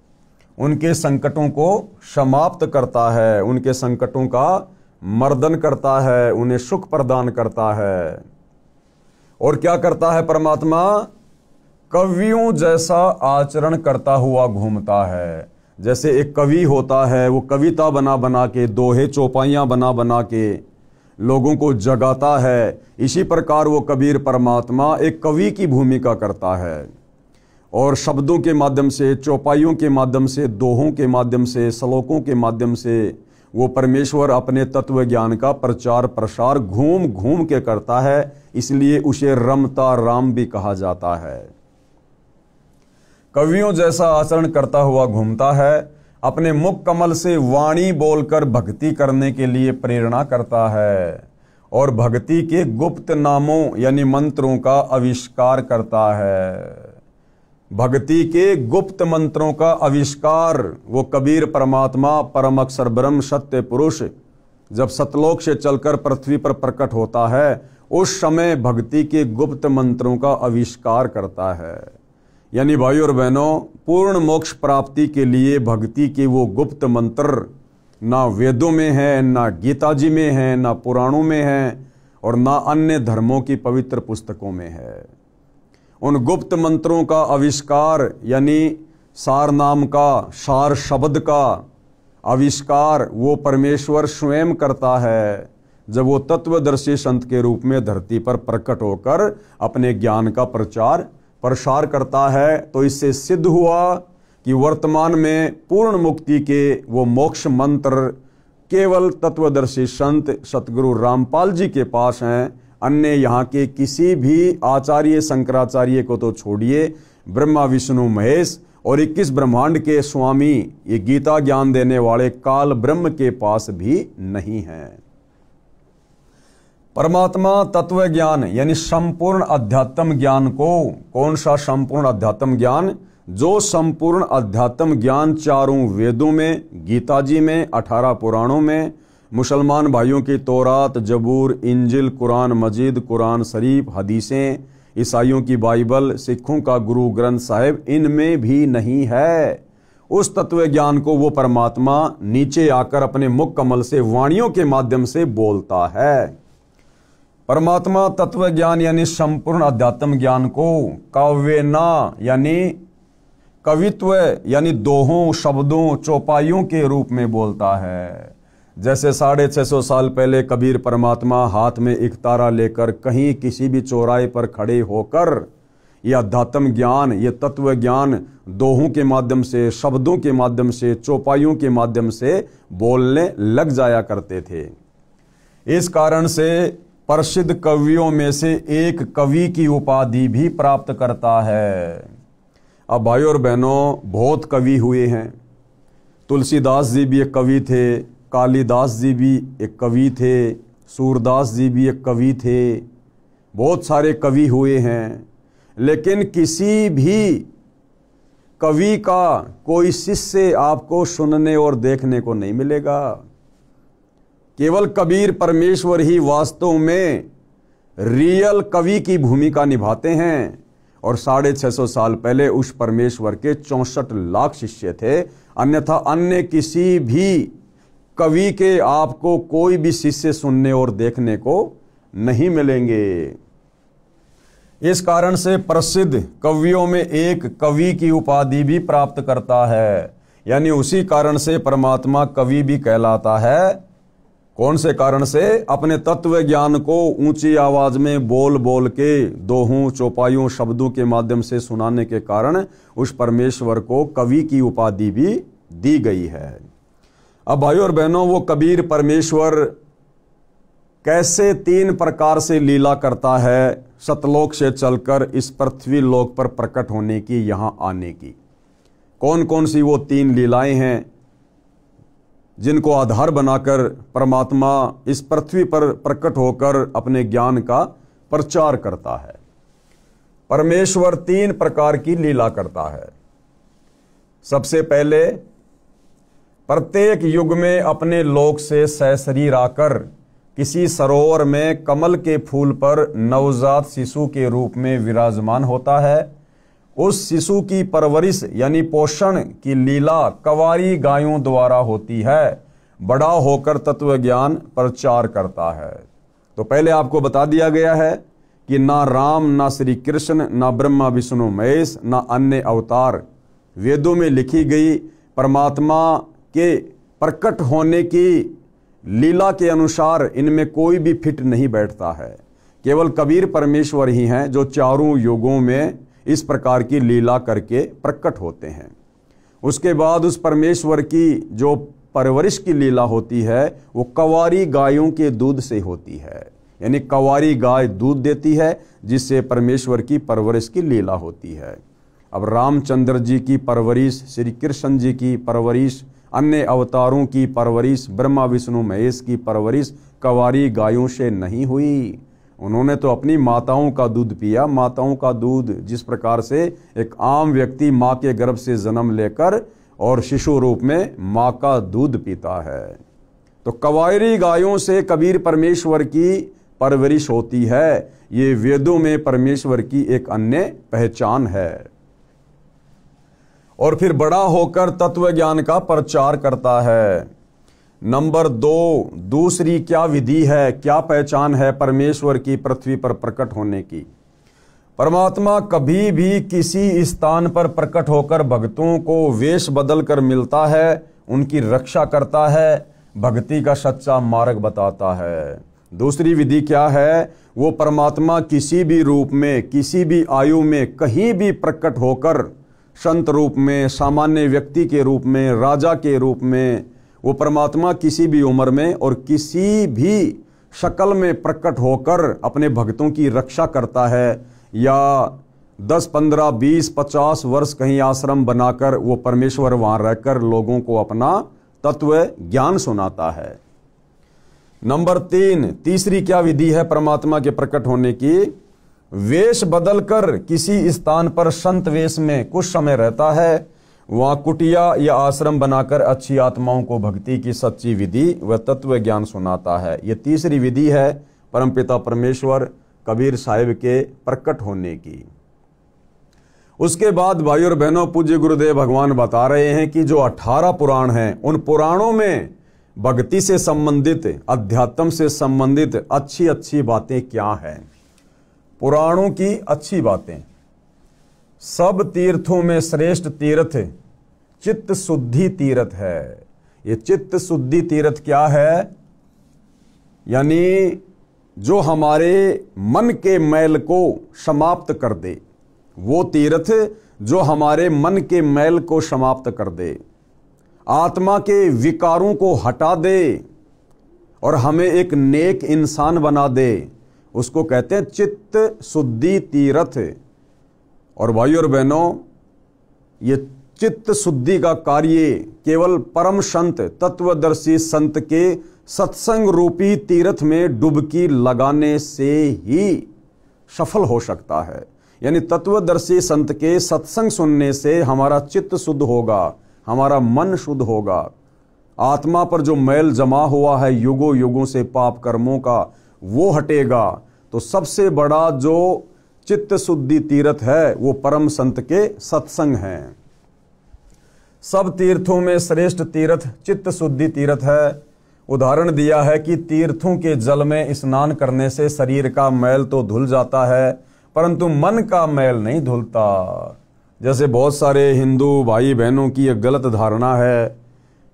उनके संकटों को समाप्त करता है, उनके संकटों का मर्दन करता है, उन्हें सुख प्रदान करता है। और क्या करता है परमात्मा? कवियों जैसा आचरण करता हुआ घूमता है। जैसे एक कवि होता है, वो कविता बना बना के, दोहे चौपाइयाँ बना बना के लोगों को जगाता है, इसी प्रकार वो कबीर परमात्मा एक कवि की भूमिका करता है, और शब्दों के माध्यम से, चौपाइयों के माध्यम से, दोहों के माध्यम से, श्लोकों के माध्यम से वो परमेश्वर अपने तत्व ज्ञान का प्रचार प्रसार घूम घूम के करता है। इसलिए उसे रमता राम भी कहा जाता है। कवियों जैसा आचरण करता हुआ घूमता है, अपने मुख कमल से वाणी बोलकर भक्ति करने के लिए प्रेरणा करता है, और भक्ति के गुप्त नामों यानी मंत्रों का आविष्कार करता है। भक्ति के गुप्त मंत्रों का आविष्कार वो कबीर परमात्मा, परम अक्षर ब्रह्म, सत्य पुरुष जब सतलोक से चलकर पृथ्वी पर प्रकट होता है, उस समय भक्ति के गुप्त मंत्रों का आविष्कार करता है। यानी भाइयों और बहनों, पूर्ण मोक्ष प्राप्ति के लिए भक्ति के वो गुप्त मंत्र ना वेदों में है, ना गीता जी में है, ना पुराणों में है, और ना अन्य धर्मों की पवित्र पुस्तकों में है। उन गुप्त मंत्रों का आविष्कार यानी सार नाम का, सार शब्द का आविष्कार वो परमेश्वर स्वयं करता है, जब वो तत्वदर्शी संत के रूप में धरती पर प्रकट होकर अपने ज्ञान का प्रचार प्रसार करता है। तो इससे सिद्ध हुआ कि वर्तमान में पूर्ण मुक्ति के वो मोक्ष मंत्र केवल तत्वदर्शी संत सतगुरु रामपाल जी के पास हैं। अन्य यहाँ के किसी भी आचार्य शंकराचार्य को तो छोड़िए, ब्रह्मा विष्णु महेश और 21 ब्रह्मांड के स्वामी ये गीता ज्ञान देने वाले काल ब्रह्म के पास भी नहीं है। परमात्मा तत्व ज्ञान यानी संपूर्ण अध्यात्म ज्ञान को, कौन सा संपूर्ण अध्यात्म ज्ञान? जो संपूर्ण अध्यात्म ज्ञान चारों वेदों में, गीता जी में, 18 पुराणों में, मुसलमान भाइयों की तौरात, जबूर, इंजिल, कुरान मजीद, कुरान शरीफ, हदीसें, ईसाइयों की बाइबल, सिखों का गुरु ग्रंथ साहिब, इनमें भी नहीं है। उस तत्व ज्ञान को वो परमात्मा नीचे आकर अपने मुख कमल से वाणियों के माध्यम से बोलता है। परमात्मा तत्व ज्ञान यानी संपूर्ण अध्यात्म ज्ञान को काव्यना यानी कवित्व यानी दोहों, शब्दों, चौपाइयों के रूप में बोलता है। जैसे 650 साल पहले कबीर परमात्मा हाथ में एक तारा लेकर कहीं किसी भी चौराहे पर खड़े होकर ये अध्यात्म ज्ञान, ये तत्व ज्ञान दोहों के माध्यम से, शब्दों के माध्यम से, चौपाइयों के माध्यम से बोलने लग जाया करते थे। इस कारण से प्रसिद्ध कवियों में से एक कवि की उपाधि भी प्राप्त करता है। अब भाइयों और बहनों, बहुत कवि हुए हैं। तुलसीदास जी भी एक कवि थे, कालिदास जी भी एक कवि थे, सूरदास जी भी एक कवि थे, बहुत सारे कवि हुए हैं। लेकिन किसी भी कवि का कोई शिष्य आपको सुनने और देखने को नहीं मिलेगा। केवल कबीर परमेश्वर ही वास्तव में रियल कवि की भूमिका निभाते हैं। और 650 साल पहले उस परमेश्वर के 64 लाख शिष्य थे, अन्यथा अन्य किसी भी कवि के आपको कोई भी शिष्य सुनने और देखने को नहीं मिलेंगे। इस कारण से प्रसिद्ध कवियों में एक कवि की उपाधि भी प्राप्त करता है। यानी उसी कारण से परमात्मा कवि भी कहलाता है। कौन से कारण से? अपने तत्व ज्ञान को ऊंची आवाज में बोल बोल के, दोहों, चौपाइयों, शब्दों के माध्यम से सुनाने के कारण उस परमेश्वर को कवि की उपाधि भी दी गई है। अब भाइयों और बहनों, वो कबीर परमेश्वर कैसे 3 प्रकार से लीला करता है, सतलोक से चलकर इस पृथ्वी लोक पर प्रकट होने की, यहां आने की। कौन कौन सी वो 3 लीलाएं हैं जिनको आधार बनाकर परमात्मा इस पृथ्वी पर प्रकट होकर अपने ज्ञान का प्रचार करता है। परमेश्वर 3 प्रकार की लीला करता है। सबसे पहले, प्रत्येक युग में अपने लोक से सशरीर आकर किसी सरोवर में कमल के फूल पर नवजात शिशु के रूप में विराजमान होता है। उस शिशु की परवरिश यानी पोषण की लीला कवारी गायों द्वारा होती है। बड़ा होकर तत्व ज्ञान प्रचार करता है। तो पहले आपको बता दिया गया है कि ना राम, ना श्री कृष्ण, ना ब्रह्मा विष्णु महेश, ना अन्य अवतार वेदों में लिखी गई परमात्मा के प्रकट होने की लीला के अनुसार इनमें कोई भी फिट नहीं बैठता है। केवल कबीर परमेश्वर ही हैं जो चारों युगों में इस प्रकार की लीला करके प्रकट होते हैं। उसके बाद उस परमेश्वर की जो परवरिश की लीला होती है वो कवारी गायों के दूध से होती है। यानी कवारी गाय दूध देती है जिससे परमेश्वर की परवरिश की लीला होती है। अब रामचंद्र जी की परवरिश, श्री कृष्ण जी की परवरिश, अन्य अवतारों की परवरिश, ब्रह्मा विष्णु महेश की परवरिश कवारी गायों से नहीं हुई। उन्होंने तो अपनी माताओं का दूध पिया। माताओं का दूध जिस प्रकार से एक आम व्यक्ति माँ के गर्भ से जन्म लेकर और शिशु रूप में माँ का दूध पीता है, तो कवारी गायों से कबीर परमेश्वर की परवरिश होती है। ये वेदों में परमेश्वर की एक अन्य पहचान है। और फिर बड़ा होकर तत्व ज्ञान का प्रचार करता है। नंबर 2, दूसरी क्या विधि है, क्या पहचान है परमेश्वर की पृथ्वी पर प्रकट होने की? परमात्मा कभी भी किसी स्थान पर प्रकट होकर भक्तों को वेश बदल कर मिलता है, उनकी रक्षा करता है, भक्ति का सच्चा मार्ग बताता है। दूसरी विधि क्या है? वो परमात्मा किसी भी रूप में, किसी भी आयु में, कहीं भी प्रकट होकर संत रूप में, सामान्य व्यक्ति के रूप में, राजा के रूप में, वो परमात्मा किसी भी उम्र में और किसी भी शक्ल में प्रकट होकर अपने भक्तों की रक्षा करता है। या 10, 15, 20, 50 वर्ष कहीं आश्रम बनाकर वो परमेश्वर वहां रहकर लोगों को अपना तत्व ज्ञान सुनाता है। नंबर 3, तीसरी क्या विधि है परमात्मा के प्रकट होने की? वेश बदलकर किसी स्थान पर संत वेश में कुछ समय रहता है, वहां कुटिया या आश्रम बनाकर अच्छी आत्माओं को भक्ति की सच्ची विधि व तत्व ज्ञान सुनाता है। यह तीसरी विधि है परमपिता परमेश्वर कबीर साहिब के प्रकट होने की। उसके बाद भाई और बहनों, पूज्य गुरुदेव भगवान बता रहे हैं कि जो 18 पुराण हैं, उन पुराणों में भक्ति से संबंधित, अध्यात्म से संबंधित अच्छी अच्छी बातें क्या हैं। पुराणों की अच्छी बातें। सब तीर्थों में श्रेष्ठ तीर्थ चित्त शुद्धि तीर्थ है। ये चित्त शुद्धि तीर्थ क्या है? यानी जो हमारे मन के मैल को समाप्त कर दे, वो तीर्थ जो हमारे मन के मैल को समाप्त कर दे, आत्मा के विकारों को हटा दे और हमें एक नेक इंसान बना दे, उसको कहते हैं चित्त शुद्धि तीर्थ। और भाइयों और बहनों, ये चित्त शुद्धि का कार्य केवल परम संत, तत्वदर्शी संत के सत्संग रूपी तीर्थ में डुबकी लगाने से ही सफल हो सकता है। यानी तत्वदर्शी संत के सत्संग सुनने से हमारा चित्त शुद्ध होगा, हमारा मन शुद्ध होगा, आत्मा पर जो मैल जमा हुआ है युगों युगों से पाप कर्मों का, वो हटेगा। तो सबसे बड़ा जो चित्त शुद्धि तीर्थ है वो परम संत के सत्संग हैं। सब तीर्थों में श्रेष्ठ तीर्थ चित्त शुद्धि तीर्थ है। उदाहरण दिया है कि तीर्थों के जल में स्नान करने से शरीर का मैल तो धुल जाता है, परंतु मन का मैल नहीं धुलता। जैसे बहुत सारे हिंदू भाई बहनों की एक गलत धारणा है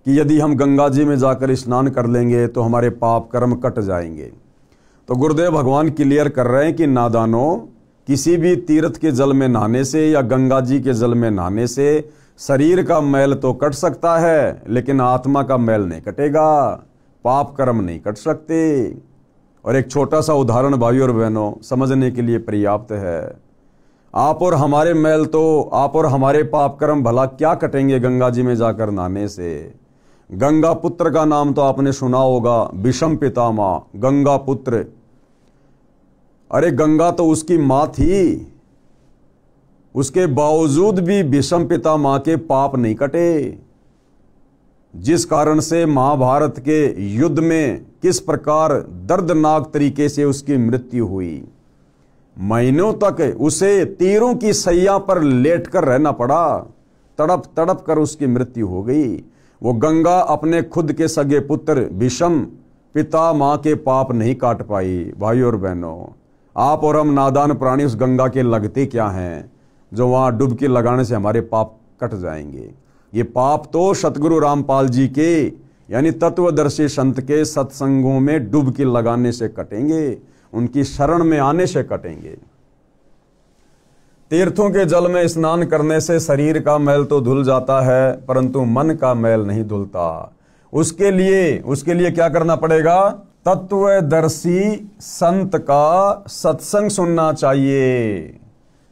कि यदि हम गंगा जी में जाकर स्नान कर लेंगे तो हमारे पाप कर्म कट जाएंगे। तो गुरुदेव भगवान क्लियर कर रहे हैं कि नादानों, किसी भी तीर्थ के जल में नहाने से या गंगा जी के जल में नहाने से शरीर का मैल तो कट सकता है, लेकिन आत्मा का मैल नहीं कटेगा, पाप कर्म नहीं कट सकते। और एक छोटा सा उदाहरण भाइयों और बहनों समझने के लिए पर्याप्त है। आप और हमारे मैल तो, आप और हमारे पाप कर्म भला क्या कटेंगे गंगा जी में जाकर नहाने से। गंगा पुत्र का नाम तो आपने सुना होगा, विषम पितामह गंगा पुत्र। अरे गंगा तो उसकी मां थी, उसके बावजूद भी विषम पितामह के पाप नहीं कटे। जिस कारण से महाभारत के युद्ध में किस प्रकार दर्दनाक तरीके से उसकी मृत्यु हुई, महीनों तक उसे तीरों की सैया पर लेटकर रहना पड़ा, तड़प तड़प कर उसकी मृत्यु हो गई। वो गंगा अपने खुद के सगे पुत्र विषम पितामह के पाप नहीं काट पाई। भाइयों और बहनों, आप और हम नादान प्राणी उस गंगा के लगते क्या हैं जो वहां डुबकी लगाने से हमारे पाप कट जाएंगे। ये पाप तो सतगुरु रामपाल जी के यानी तत्वदर्शी संत के सत्संगों में डुबकी लगाने से कटेंगे, उनकी शरण में आने से कटेंगे। तीर्थों के जल में स्नान करने से शरीर का मैल तो धुल जाता है, परंतु मन का मैल नहीं धुलता। उसके लिए क्या करना पड़ेगा? तत्वदर्शी संत का सत्संग सुनना चाहिए।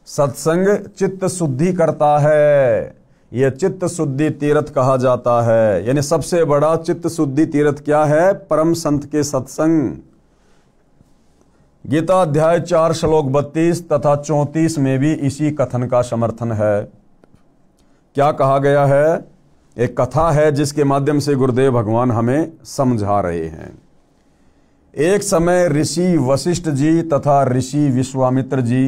सत्संग चित्त शुद्धि करता है, यह चित्त शुद्धि तीर्थ कहा जाता है। यानी सबसे बड़ा चित्त शुद्धि तीर्थ क्या है? परम संत के सत्संग। गीता अध्याय 4 श्लोक 32 तथा 34 में भी इसी कथन का समर्थन है। क्या कहा गया है? एक कथा है जिसके माध्यम से गुरुदेव भगवान हमें समझा रहे हैं। एक समय ऋषि वशिष्ठ जी तथा ऋषि विश्वामित्र जी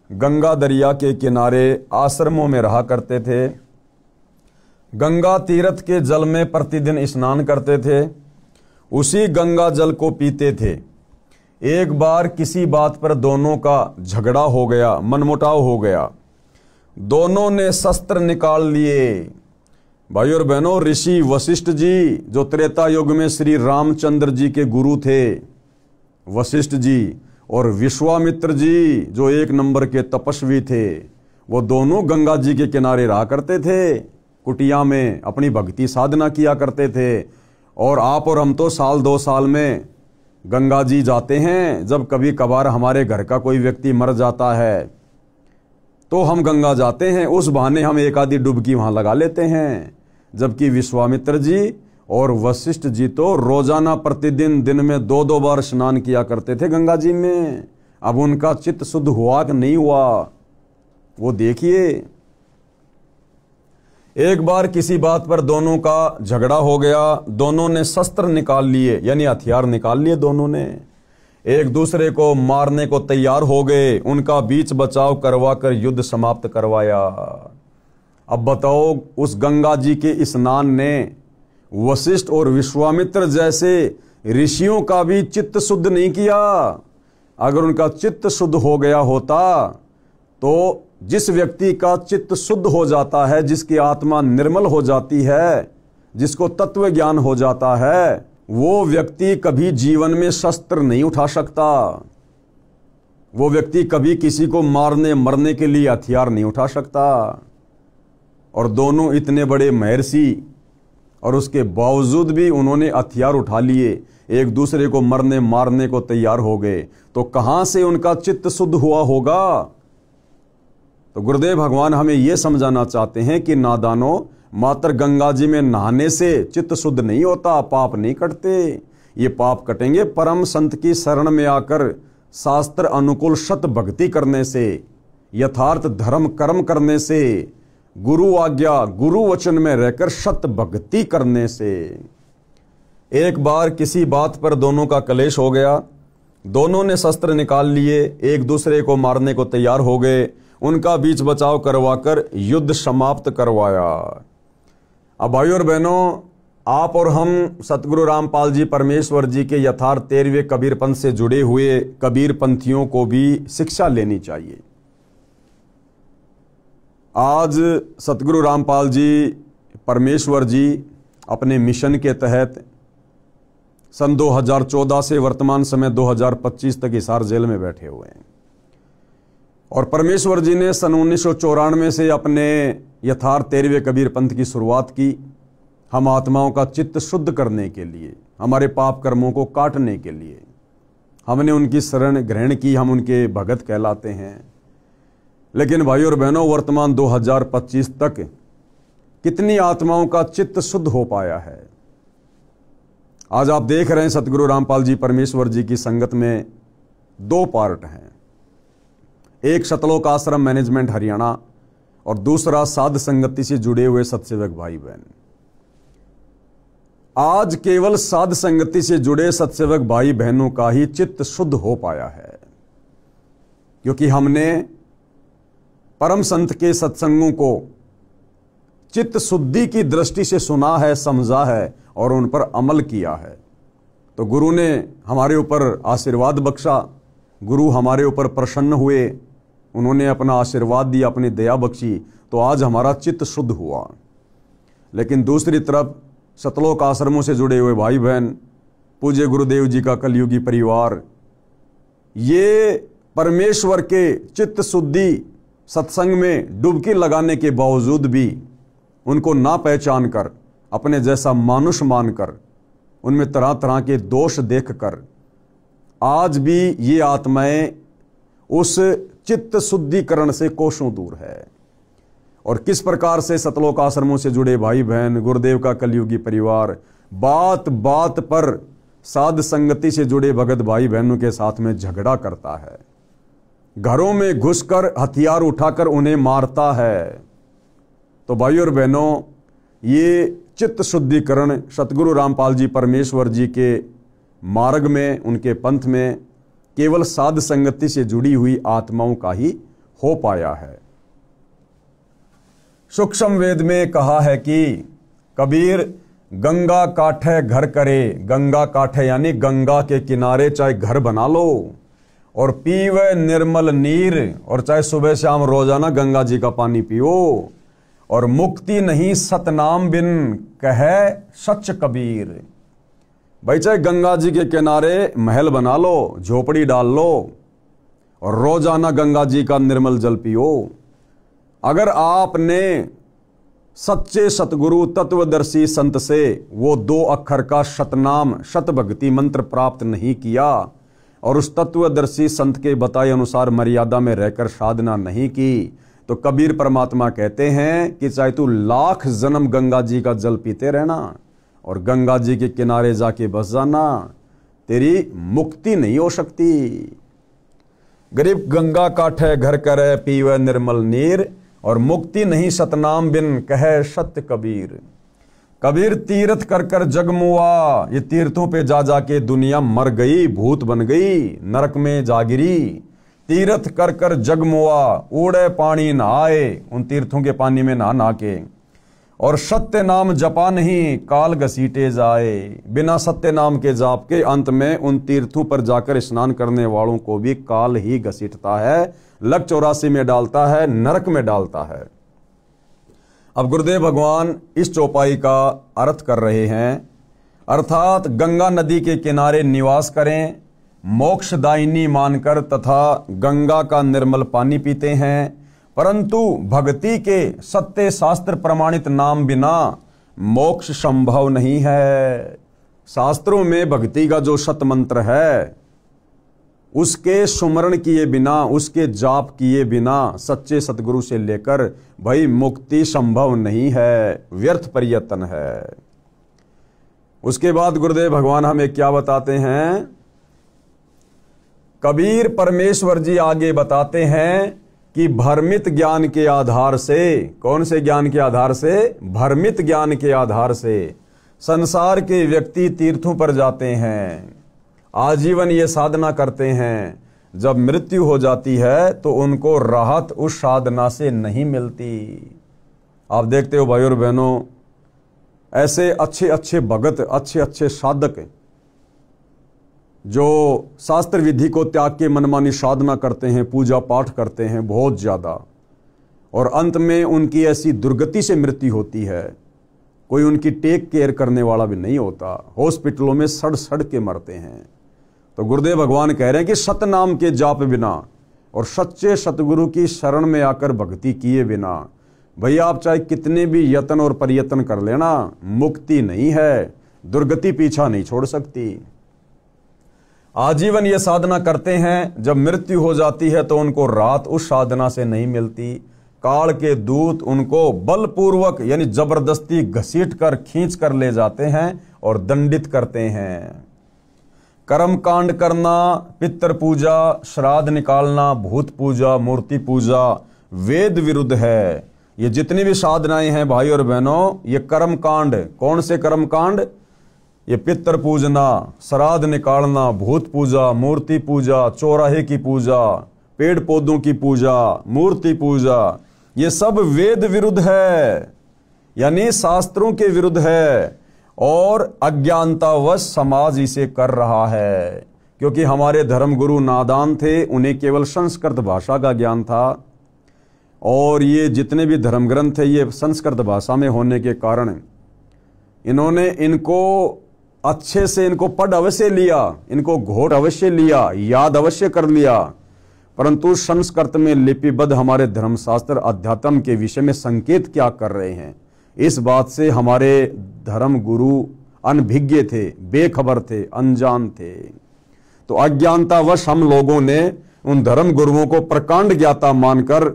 गंगा दरिया के किनारे आश्रमों में रहा करते थे। गंगा तीर्थ के जल में प्रतिदिन स्नान करते थे, उसी गंगा जल को पीते थे। एक बार किसी बात पर दोनों का झगड़ा हो गया, मनमुटाव हो गया। दोनों ने शस्त्र निकाल लिए। भाई और बहनों, ऋषि वशिष्ठ जी जो त्रेता युग में श्री रामचंद्र जी के गुरु थे, वशिष्ठ जी, और विश्वामित्र जी जो एक नंबर के तपस्वी थे, वो दोनों गंगा जी के किनारे रहा करते थे, कुटिया में अपनी भक्ति साधना किया करते थे। और आप और हम तो साल 2 साल में गंगा जी जाते हैं। जब कभी कभार हमारे घर का कोई व्यक्ति मर जाता है तो हम गंगा जाते हैं, उस बहाने हम एक आधी डुबकी वहां लगा लेते हैं। जबकि विश्वामित्र जी और वशिष्ठ जी तो रोजाना प्रतिदिन दिन में 2-2 बार स्नान किया करते थे गंगा जी में। अब उनका चित्त शुद्ध हुआ कि नहीं हुआ वो देखिए। एक बार किसी बात पर दोनों का झगड़ा हो गया, दोनों ने शस्त्र निकाल लिए, यानी हथियार निकाल लिए, दोनों ने एक दूसरे को मारने को तैयार हो गए। उनका बीच बचाव करवाकर युद्ध समाप्त करवाया। अब बताओ, उस गंगा जी के स्नान ने वशिष्ठ और विश्वामित्र जैसे ऋषियों का भी चित्त शुद्ध नहीं किया। अगर उनका चित्त शुद्ध हो गया होता तो जिस व्यक्ति का चित्त शुद्ध हो जाता है, जिसकी आत्मा निर्मल हो जाती है, जिसको तत्व ज्ञान हो जाता है, वो व्यक्ति कभी जीवन में शस्त्र नहीं उठा सकता। वो व्यक्ति कभी किसी को मारने मरने के लिए हथियार नहीं उठा सकता। और दोनों इतने बड़े महर्षि, और उसके बावजूद भी उन्होंने हथियार उठा लिए, एक दूसरे को मरने मारने को तैयार हो गए। तो कहां से उनका चित्त शुद्ध हुआ होगा? तो गुरुदेव भगवान हमें यह समझाना चाहते हैं कि नादानों, मात्र गंगा जी में नहाने से चित्त शुद्ध नहीं होता, पाप नहीं कटते। ये पाप कटेंगे परम संत की शरण में आकर शास्त्र अनुकूल सत भक्ति करने से, यथार्थ धर्म कर्म करने से, गुरु आज्ञा गुरु वचन में रहकर सत भक्ति करने से। एक बार किसी बात पर दोनों का कलेश हो गया, दोनों ने शस्त्र निकाल लिए, एक दूसरे को मारने को तैयार हो गए। उनका बीच बचाव करवाकर युद्ध समाप्त करवाया। अब भाइयों और बहनों, आप और हम सतगुरु रामपाल जी परमेश्वर जी के यथार्थ 13वें कबीर पंथ से जुड़े हुए कबीर पंथियों को भी शिक्षा लेनी चाहिए। आज सतगुरु रामपाल जी परमेश्वर जी अपने मिशन के तहत सन 2014 से वर्तमान समय 2025 तक हिसार जेल में बैठे हुए हैं। और परमेश्वर जी ने सन 1994 से अपने यथार्थ 13वें कबीर पंथ की शुरुआत की, हम आत्माओं का चित्त शुद्ध करने के लिए, हमारे पाप कर्मों को काटने के लिए। हमने उनकी शरण ग्रहण की, हम उनके भगत कहलाते हैं। लेकिन भाइयों और बहनों, वर्तमान 2025 तक कितनी आत्माओं का चित्त शुद्ध हो पाया है? आज आप देख रहे हैं सतगुरु रामपाल जी परमेश्वर जी की संगत में 2 पार्ट हैं। एक सतलोक आश्रम मैनेजमेंट हरियाणा और दूसरा साध संगति से जुड़े हुए सत्सेवक भाई बहन। आज केवल साध संगति से जुड़े सत्सेवक भाई बहनों का ही चित्त शुद्ध हो पाया है, क्योंकि हमने परम संत के सत्संगों को चित्त शुद्धि की दृष्टि से सुना है, समझा है और उन पर अमल किया है। तो गुरु ने हमारे ऊपर आशीर्वाद बख्शा, गुरु हमारे ऊपर प्रसन्न हुए, उन्होंने अपना आशीर्वाद दिया, अपनी दया बख्शी, तो आज हमारा चित्त शुद्ध हुआ। लेकिन दूसरी तरफ सतलोक आश्रमों से जुड़े हुए भाई बहन, पूज्य गुरुदेव जी का कलयुगी परिवार, ये परमेश्वर के चित्त शुद्धि सत्संग में डुबकी लगाने के बावजूद भी उनको ना पहचान कर, अपने जैसा मानुष मानकर, उनमें तरह तरह के दोष देखकर आज भी ये आत्माएं उस चित्त शुद्धिकरण से कोसों दूर है। और किस प्रकार से सतलोक आश्रमों से जुड़े भाई बहन, गुरुदेव का कलयुगी परिवार बात बात पर साध संगति से जुड़े भगत भाई बहनों के साथ में झगड़ा करता है, घरों में घुसकर हथियार उठाकर उन्हें मारता है। तो भाई और बहनों, ये चित्त शुद्धिकरण सतगुरु रामपाल जी परमेश्वर जी के मार्ग में, उनके पंथ में केवल साध संगति से जुड़ी हुई आत्माओं का ही हो पाया है। सूक्ष्म वेद में कहा है कि कबीर गंगा काठे घर करे, गंगा काठे यानी गंगा के किनारे चाहे घर बना लो और पीवे निर्मल नीर, और चाहे सुबह शाम रोजाना गंगा जी का पानी पियो, और मुक्ति नहीं सतनाम बिन कहे सच कबीर। भाई चाहे गंगा जी के किनारे महल बना लो, झोपड़ी डाल लो और रोजाना गंगा जी का निर्मल जल पियो। अगर आपने सच्चे सतगुरु तत्वदर्शी संत से वो 2 अक्षर का सतनाम सत भक्ति मंत्र प्राप्त नहीं किया और उस तत्वदर्शी संत के बताए अनुसार मर्यादा में रहकर साधना नहीं की, तो कबीर परमात्मा कहते हैं कि चाहे तू लाख जन्म गंगा जी का जल पीते रहना और गंगा जी के किनारे जाके बस जाना, तेरी मुक्ति नहीं हो सकती। गरीब गंगा काठे घर करे पीवे निर्मल नीर, और मुक्ति नहीं सतनाम बिन कहे सत्य कबीर। कबीर तीर्थ कर कर जगमुआ, ये तीर्थों पे जा जाके दुनिया मर गई, भूत बन गई, नरक में जागिरी। तीर्थ कर कर जगमुआ, उड़े पानी नहाए, उन तीर्थों के पानी में नहा नहा के। और सत्य नाम जपा नहीं काल घसीटे जाए, बिना सत्य नाम के जाप के अंत में उन तीर्थों पर जाकर स्नान करने वालों को भी काल ही घसीटता है, लक 84 में डालता है, नरक में डालता है। अब गुरुदेव भगवान इस चौपाई का अर्थ कर रहे हैं, अर्थात गंगा नदी के किनारे निवास करें, मोक्षदायिनी मानकर तथा गंगा का निर्मल पानी पीते हैं, परंतु भक्ति के सत्य शास्त्र प्रमाणित नाम बिना मोक्ष संभव नहीं है। शास्त्रों में भक्ति का जो सत मंत्र है, उसके सुमरण किए बिना, उसके जाप किए बिना सच्चे सतगुरु से लेकर भाई मुक्ति संभव नहीं है, व्यर्थ प्रयत्न है। उसके बाद गुरुदेव भगवान हमें क्या बताते हैं? कबीर परमेश्वर जी आगे बताते हैं कि भ्रमित ज्ञान के आधार से, कौन से ज्ञान के आधार से? भ्रमित ज्ञान के आधार से संसार के व्यक्ति तीर्थों पर जाते हैं, आजीवन ये साधना करते हैं, जब मृत्यु हो जाती है तो उनको राहत उस साधना से नहीं मिलती। आप देखते हो भाई और बहनों, ऐसे अच्छे अच्छे भगत, अच्छे अच्छे साधक जो शास्त्र विधि को त्याग के मनमानी साधना करते हैं, पूजा पाठ करते हैं बहुत ज्यादा, और अंत में उनकी ऐसी दुर्गति से मृत्यु होती है, कोई उनकी टेक केयर करने वाला भी नहीं होता, हॉस्पिटलों में सड़ सड़ के मरते हैं। तो गुरुदेव भगवान कह रहे हैं कि सतनाम के जाप बिना और सच्चे सतगुरु की शरण में आकर भक्ति किए बिना भैया आप चाहे कितने भी यत्न और प्रयत्न कर लेना, मुक्ति नहीं है, दुर्गति पीछा नहीं छोड़ सकती। आजीवन ये साधना करते हैं, जब मृत्यु हो जाती है तो उनको राहत उस साधना से नहीं मिलती। काल के दूत उनको बलपूर्वक यानी जबरदस्ती घसीट कर खींच कर ले जाते हैं और दंडित करते हैं। कर्म कांड करना, पितर पूजा, श्राद्ध निकालना, भूत पूजा, मूर्ति पूजा वेद विरुद्ध है। ये जितनी भी साधनाएं हैं भाई और बहनों, ये कर्म कांड, कौन से कर्म कांड? ये पितर पूजना, श्राद्ध निकालना, भूत पूजा, मूर्ति पूजा, चौराहे की पूजा, पेड़ पौधों की पूजा, मूर्ति पूजा, ये सब वेद विरुद्ध है, यानी शास्त्रों के विरुद्ध है, और अज्ञानतावश समाज इसे कर रहा है। क्योंकि हमारे धर्मगुरु नादान थे, उन्हें केवल संस्कृत भाषा का ज्ञान था, और ये जितने भी धर्म ग्रंथ है ये संस्कृत भाषा में होने के कारण इन्होंने इनको अच्छे से इनको पढ़ अवश्य लिया, इनको घोट अवश्य लिया, याद अवश्य कर लिया, परंतु संस्कृत में लिपिबद्ध हमारे धर्मशास्त्र अध्यात्म के विषय में संकेत क्या कर रहे हैं, इस बात से हमारे धर्म गुरु अनभिज्ञ थे, बेखबर थे, अनजान थे। तो अज्ञानतावश हम लोगों ने उन धर्म गुरुओं को प्रकांड ज्ञाता मानकर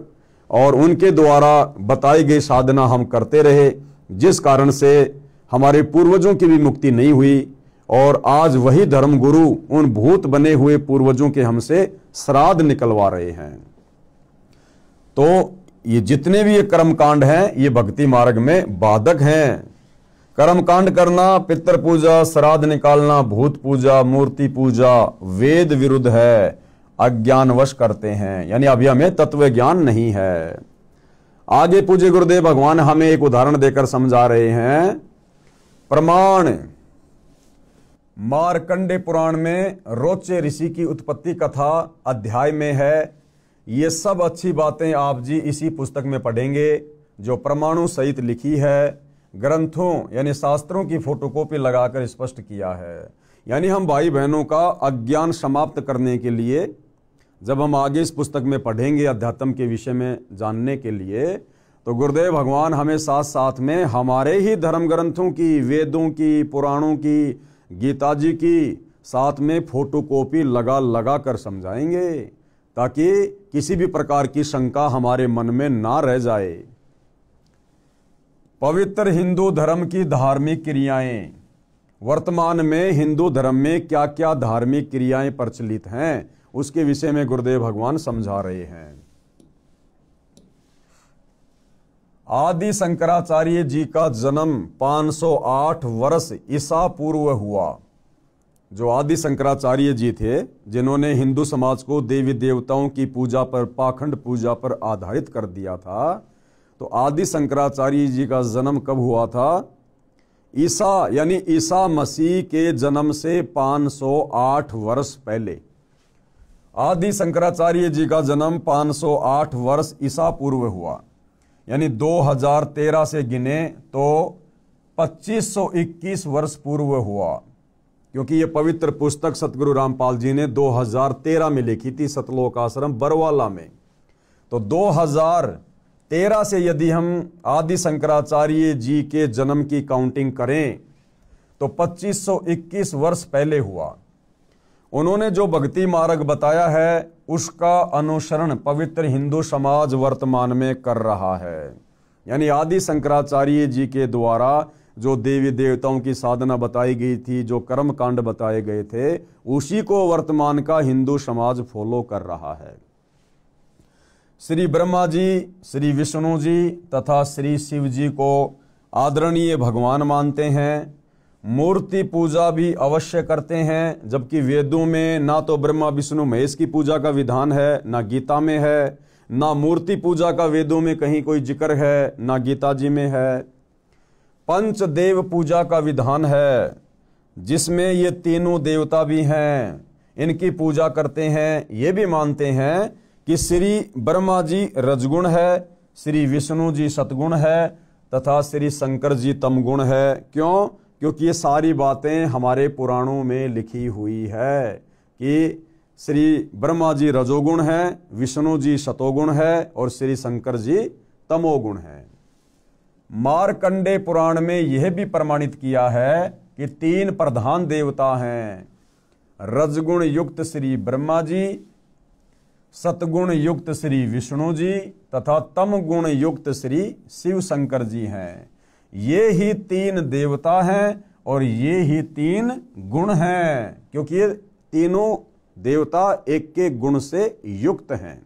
और उनके द्वारा बताई गई साधना हम करते रहे, जिस कारण से हमारे पूर्वजों की भी मुक्ति नहीं हुई, और आज वही धर्म गुरु उन भूत बने हुए पूर्वजों के हमसे श्राद्ध निकलवा रहे हैं। तो ये जितने भी ये कर्मकांड हैं ये भक्ति मार्ग में बाधक हैं। कर्मकांड करना, पितर पूजा, श्राद्ध निकालना, भूत पूजा, मूर्ति पूजा वेद विरुद्ध है, अज्ञानवश करते हैं, यानी अभी हमें तत्व ज्ञान नहीं है। आगे पूज्य गुरुदेव भगवान हमें एक उदाहरण देकर समझा रहे हैं। प्रमाण मार्कंडे पुराण में रोचे ऋषि की उत्पत्ति कथा अध्याय में है। ये सब अच्छी बातें आप जी इसी पुस्तक में पढ़ेंगे जो परमाणु सहित लिखी है, ग्रंथों यानी शास्त्रों की फोटोकॉपी लगाकर स्पष्ट किया है। यानी हम भाई बहनों का अज्ञान समाप्त करने के लिए जब हम आगे इस पुस्तक में पढ़ेंगे अध्यात्म के विषय में जानने के लिए, तो गुरुदेव भगवान हमें साथ साथ में हमारे ही धर्म ग्रंथों की, वेदों की, पुराणों की, गीता जी की साथ में फोटोकॉपी लगा लगा कर समझाएंगे, ताकि किसी भी प्रकार की शंका हमारे मन में ना रह जाए। पवित्र हिंदू धर्म की धार्मिक क्रियाएं, वर्तमान में हिंदू धर्म में क्या क्या धार्मिक क्रियाएं प्रचलित हैं उसके विषय में गुरुदेव भगवान समझा रहे हैं। आदि शंकराचार्य जी का जन्म 508 वर्ष ईसा पूर्व हुआ। जो आदि शंकराचार्य जी थे, जिन्होंने हिंदू समाज को देवी देवताओं की पूजा पर, पाखंड पूजा पर आधारित कर दिया था, तो आदि शंकराचार्य जी का जन्म कब हुआ था? ईसा यानी ईसा मसीह के जन्म से 508 वर्ष पहले। आदि शंकराचार्य जी का जन्म 508 वर्ष ईसा पूर्व हुआ, यानी 2013 से गिने तो 2521 वर्ष पूर्व हुआ, क्योंकि ये पवित्र पुस्तक सतगुरु रामपाल जी ने 2013 में लिखी थी, सतलोक आश्रम बरवाला में। तो 2013 से यदि हम आदि शंकराचार्य जी के जन्म की काउंटिंग करें तो 2521 वर्ष पहले हुआ। उन्होंने जो भक्ति मार्ग बताया है उसका अनुसरण पवित्र हिंदू समाज वर्तमान में कर रहा है। यानी आदि शंकराचार्य जी के द्वारा जो देवी देवताओं की साधना बताई गई थी, जो कर्म कांड बताए गए थे, उसी को वर्तमान का हिंदू समाज फॉलो कर रहा है। श्री ब्रह्मा जी, श्री विष्णु जी तथा श्री शिव जी को आदरणीय भगवान मानते हैं। मूर्ति पूजा भी अवश्य करते हैं, जबकि वेदों में ना तो ब्रह्मा विष्णु महेश की पूजा का विधान है, ना गीता में है, ना मूर्ति पूजा का वेदों में कहीं कोई जिक्र है, ना गीता जी में है। पंचदेव पूजा का विधान है, जिसमें ये तीनों देवता भी हैं, इनकी पूजा करते हैं। ये भी मानते हैं कि श्री ब्रह्मा जी रजगुण है, श्री विष्णु जी सतगुण है तथा श्री शंकर जी तमगुण है। क्यों? क्योंकि ये सारी बातें हमारे पुराणों में लिखी हुई है कि श्री ब्रह्मा जी रजोगुण है, विष्णु जी सतोगुण है और श्री शंकर जी तमोगुण है। मार्कंडे पुराण में यह भी प्रमाणित किया है कि तीन प्रधान देवता हैं, रजगुण युक्त श्री ब्रह्मा जी, सतगुण युक्त श्री विष्णु जी तथा तम गुण युक्त श्री शिव शंकर जी हैं। ये ही तीन देवता हैं और ये ही तीन गुण हैं, क्योंकि ये तीनों देवता एक के गुण से युक्त हैं।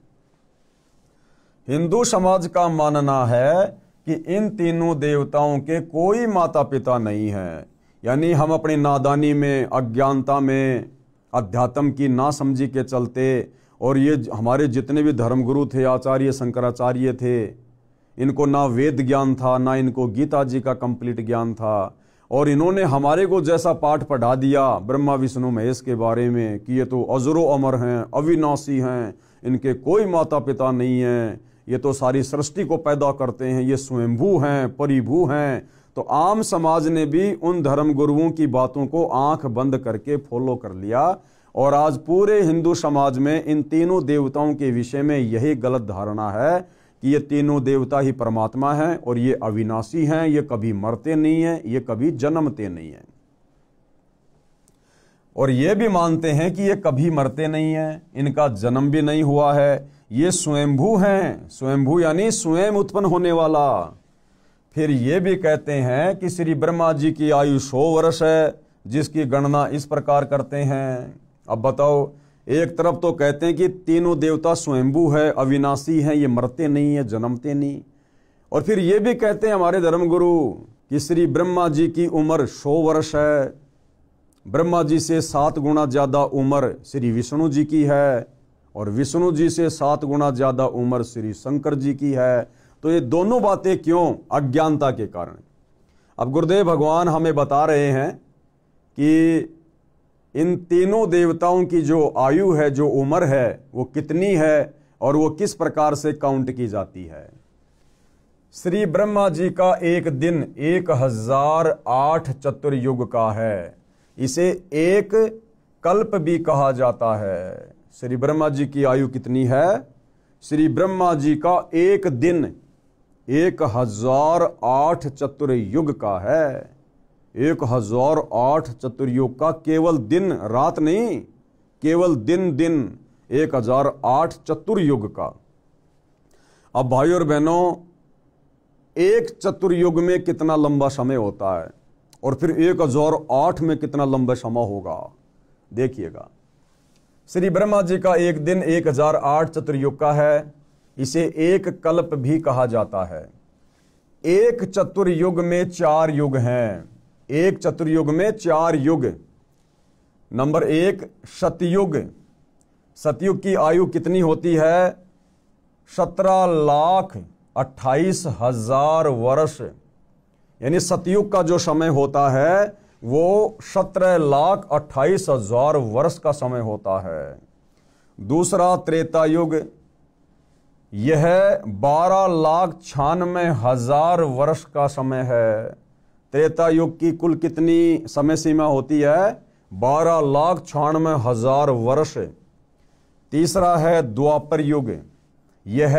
हिंदू समाज का मानना है कि इन तीनों देवताओं के कोई माता पिता नहीं है। यानी हम अपनी नादानी में, अज्ञानता में, अध्यात्म की नासमझी के चलते, और ये हमारे जितने भी धर्मगुरु थे, आचार्य शंकराचार्य थे, इनको ना वेद ज्ञान था, ना इनको गीता जी का कंप्लीट ज्ञान था, और इन्होंने हमारे को जैसा पाठ पढ़ा दिया ब्रह्मा विष्णु महेश के बारे में कि ये तो अजरो अमर हैं, अविनाशी हैं, इनके कोई माता पिता नहीं हैं, ये तो सारी सृष्टि को पैदा करते हैं, ये स्वयंभू हैं, परिभू हैं। तो आम समाज ने भी उन धर्म गुरुओं की बातों को आंख बंद करके फॉलो कर लिया, और आज पूरे हिंदू समाज में इन तीनों देवताओं के विषय में यही गलत धारणा है कि ये तीनों देवता ही परमात्मा हैं और ये अविनाशी हैं, ये कभी मरते नहीं हैं, ये कभी जन्मते नहीं हैं। और ये भी मानते हैं कि ये कभी मरते नहीं हैं, इनका जन्म भी नहीं हुआ है, ये स्वयंभू हैं। स्वयंभू यानी स्वयं उत्पन्न होने वाला। फिर ये भी कहते हैं कि श्री ब्रह्मा जी की आयु 100 वर्ष है, जिसकी गणना इस प्रकार करते हैं। अब बताओ, एक तरफ तो कहते हैं कि तीनों देवता स्वयंभू है, अविनाशी हैं, ये मरते नहीं है, जन्मते नहीं, और फिर ये भी कहते हैं हमारे धर्मगुरु कि श्री ब्रह्मा जी की उम्र 100 वर्ष है। ब्रह्मा जी से 7 गुना ज्यादा उम्र श्री विष्णु जी की है, और विष्णु जी से 7 गुना ज्यादा उम्र श्री शंकर जी की है। तो ये दोनों बातें क्यों? अज्ञानता के कारण। अब गुरुदेव भगवान हमें बता रहे हैं कि इन तीनों देवताओं की जो आयु है, जो उम्र है, वो कितनी है और वो किस प्रकार से काउंट की जाती है। श्री ब्रह्मा जी का एक दिन 1008 चतुर्युग का है। इसे एक कल्प भी कहा जाता है। श्री ब्रह्मा जी की आयु कितनी है? श्री ब्रह्मा जी का एक दिन 1008 चतुर्युग का है। 1008 चतुर्युग का केवल दिन रात नहीं, केवल दिन 1008 चतुर्युग का। अब भाई और बहनों, एक चतुर्युग में कितना लंबा समय होता है और फिर 1008 में कितना लंबा समय होगा, देखिएगा। श्री ब्रह्मा जी का एक दिन 1008 चतुर्युग का है। इसे एक कल्प भी कहा जाता है। एक चतुर्युग में 4 युग हैं। एक चतुर्युग में 4 युग। नंबर 1 सतयुग। सतयुग की आयु कितनी होती है? 17,28,000 वर्ष। यानी सतयुग का जो समय होता है वो 17,28,000 वर्ष का समय होता है। दूसरा त्रेता युग, यह 12,96,000 वर्ष का समय है। त्रेता युग की कुल कितनी समय सीमा होती है? 12,96,000 वर्ष। तीसरा है द्वापर युग, यह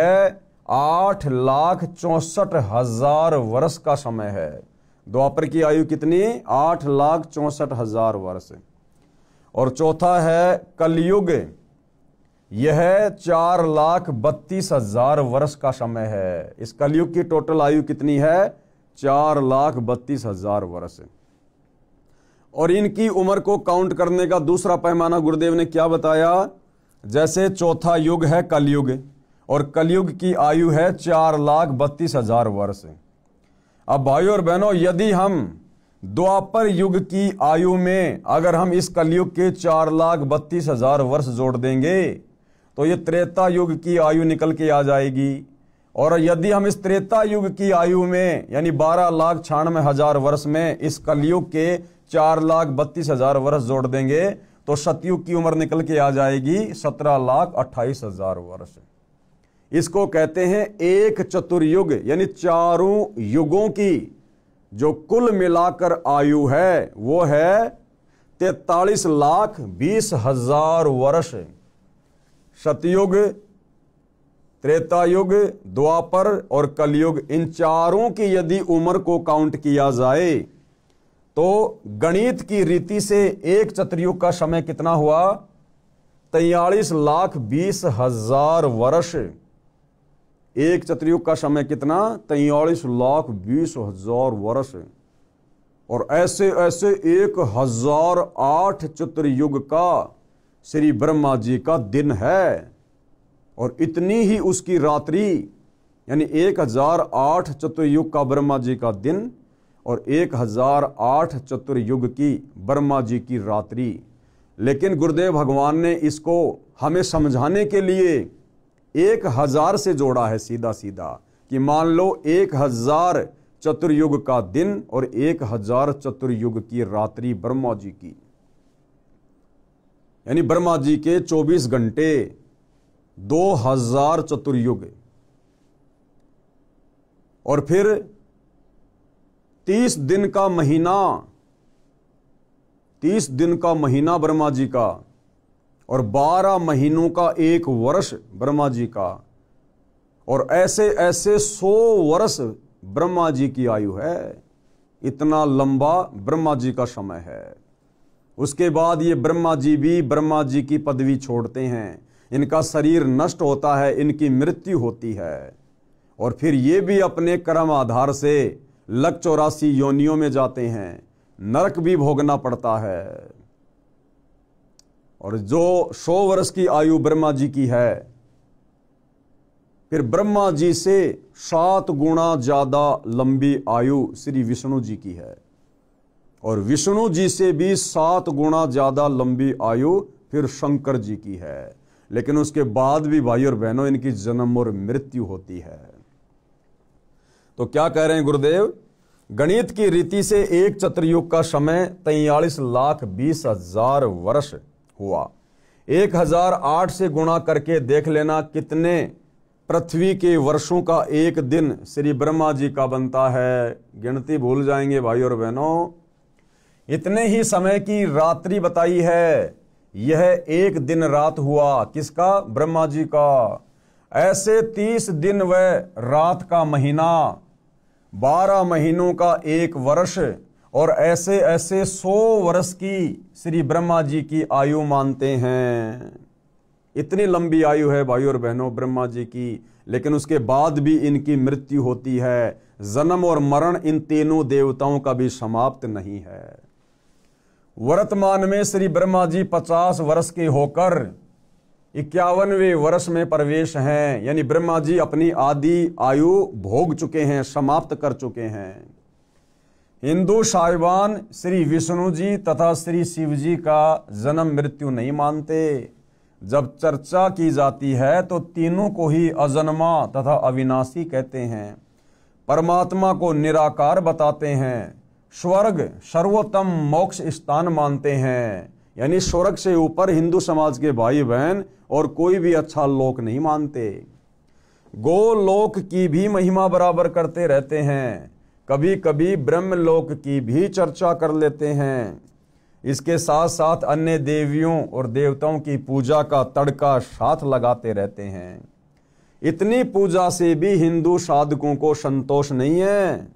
8,64,000 वर्ष का समय है। द्वापर की आयु कितनी? 8,64,000 वर्ष। और चौथा है कलयुग, यह 4,32,000 वर्ष का समय है। इस कलयुग की टोटल आयु कितनी है? 4,32,000 वर्ष। और इनकी उम्र को काउंट करने का दूसरा पैमाना गुरुदेव ने क्या बताया? जैसे चौथा युग है कलयुग, और कलयुग की आयु है 4,32,000 वर्ष। अब भाइयों और बहनों, यदि हम द्वापर युग की आयु में अगर हम इस कलयुग के 4,32,000 वर्ष जोड़ देंगे तो ये त्रेता युग की आयु निकल के आ जाएगी। और यदि हम इस त्रेता युग की आयु में यानी 12,96,000 वर्ष में इस कलयुग के 4,32,000 वर्ष जोड़ देंगे तो सतयुग की उम्र निकल के आ जाएगी 17,28,000 वर्ष। इसको कहते हैं एक चतुर्युग, यानी चारों युगों की जो कुल मिलाकर आयु है वो है 43,20,000 वर्ष। सतयुग, त्रेतायुग, द्वापर और कलयुग, इन चारों की यदि उम्र को काउंट किया जाए तो गणित की रीति से एक चतुर्युग का समय कितना हुआ? 43,20,000 वर्ष। एक चतुर्युग का समय कितना? 43,20,000 वर्ष। और ऐसे ऐसे 1,008 चतुर्युग का श्री ब्रह्मा जी का दिन है, और इतनी ही उसकी रात्रि, यानी 1,008 चतुर्युग का ब्रह्मा जी का दिन और 1,008 चतुर्युग की ब्रह्मा जी की रात्रि। लेकिन गुरुदेव भगवान ने इसको हमें समझाने के लिए 1,000 से जोड़ा है सीधा सीधा, कि मान लो 1,000 चतुर्युग का दिन और 1,000 चतुर्युग की रात्रि ब्रह्मा जी की, यानी ब्रह्मा जी के 24 घंटे 2,000 चतुर्युग। और फिर 30 दिन का महीना, 30 दिन का महीना ब्रह्मा जी का, और 12 महीनों का एक वर्ष ब्रह्मा जी का, और ऐसे ऐसे 100 वर्ष ब्रह्मा जी की आयु है। इतना लंबा ब्रह्मा जी का समय है। उसके बाद ये ब्रह्मा जी भी ब्रह्मा जी की पदवी छोड़ते हैं, इनका शरीर नष्ट होता है, इनकी मृत्यु होती है, और फिर ये भी अपने कर्म आधार से लग 84 योनियों में जाते हैं, नरक भी भोगना पड़ता है। और जो 100 वर्ष की आयु ब्रह्मा जी की है, फिर ब्रह्मा जी से 7 गुना ज्यादा लंबी आयु श्री विष्णु जी की है, और विष्णु जी से भी 7 गुना ज्यादा लंबी आयु फिर शंकर जी की है। लेकिन उसके बाद भी भाई और बहनों इनकी जन्म और मृत्यु होती है। तो क्या कह रहे हैं गुरुदेव? गणित की रीति से एक चतुर्युग का समय 43,20,000 वर्ष हुआ। 1,008 से गुणा करके देख लेना कितने पृथ्वी के वर्षों का एक दिन श्री ब्रह्मा जी का बनता है। गिनती भूल जाएंगे भाई और बहनों। इतने ही समय की रात्रि बताई है, यह एक दिन रात हुआ। किसका? ब्रह्मा जी का। ऐसे 30 दिन व रात का महीना, 12 महीनों का एक वर्ष, और ऐसे ऐसे 100 वर्ष की श्री ब्रह्मा जी की आयु मानते हैं। इतनी लंबी आयु है भाई और बहनों ब्रह्मा जी की, लेकिन उसके बाद भी इनकी मृत्यु होती है। जन्म और मरण इन तीनों देवताओं का भी समाप्त नहीं है। वर्तमान में श्री ब्रह्मा जी 50 वर्ष के होकर 51वें वर्ष में प्रवेश हैं, यानी ब्रह्मा जी अपनी आदि आयु भोग चुके हैं, समाप्त कर चुके हैं। हिंदू साहिबान श्री विष्णु जी तथा श्री शिव जी का जन्म मृत्यु नहीं मानते। जब चर्चा की जाती है तो तीनों को ही अजन्मा तथा अविनाशी कहते हैं। परमात्मा को निराकार बताते हैं। स्वर्ग सर्वोत्तम मोक्ष स्थान मानते हैं, यानी स्वर्ग से ऊपर हिंदू समाज के भाई बहन और कोई भी अच्छा लोक नहीं मानते। गोलोक की भी महिमा बराबर करते रहते हैं, कभी कभी ब्रह्मलोक की भी चर्चा कर लेते हैं। इसके साथ साथ अन्य देवियों और देवताओं की पूजा का तड़का साथ लगाते रहते हैं। इतनी पूजा से भी हिंदू साधकों को संतोष नहीं है।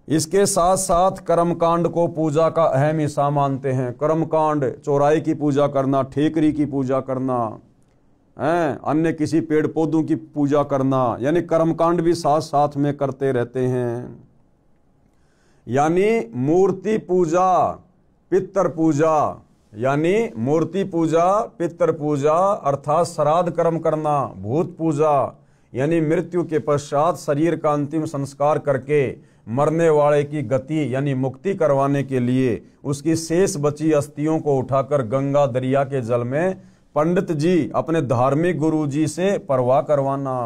इसके साथ साथ कर्मकांड को पूजा का अहम हिस्सा मानते हैं। कर्मकांड, चौराहे की पूजा करना, ठेकरी की पूजा करना, अन्य किसी पेड़ पौधों की पूजा करना, यानी कर्मकांड भी साथ साथ में करते रहते हैं। यानी मूर्ति पूजा, पितर पूजा, यानी मूर्ति पूजा, पितर पूजा अर्थात श्राद्ध कर्म करना, भूत पूजा यानी मृत्यु के पश्चात शरीर का अंतिम संस्कार करके मरने वाले की गति यानी मुक्ति करवाने के लिए उसकी शेष बची अस्थियों को उठाकर गंगा दरिया के जल में पंडित जी अपने धार्मिक गुरु जी से परवाह करवाना।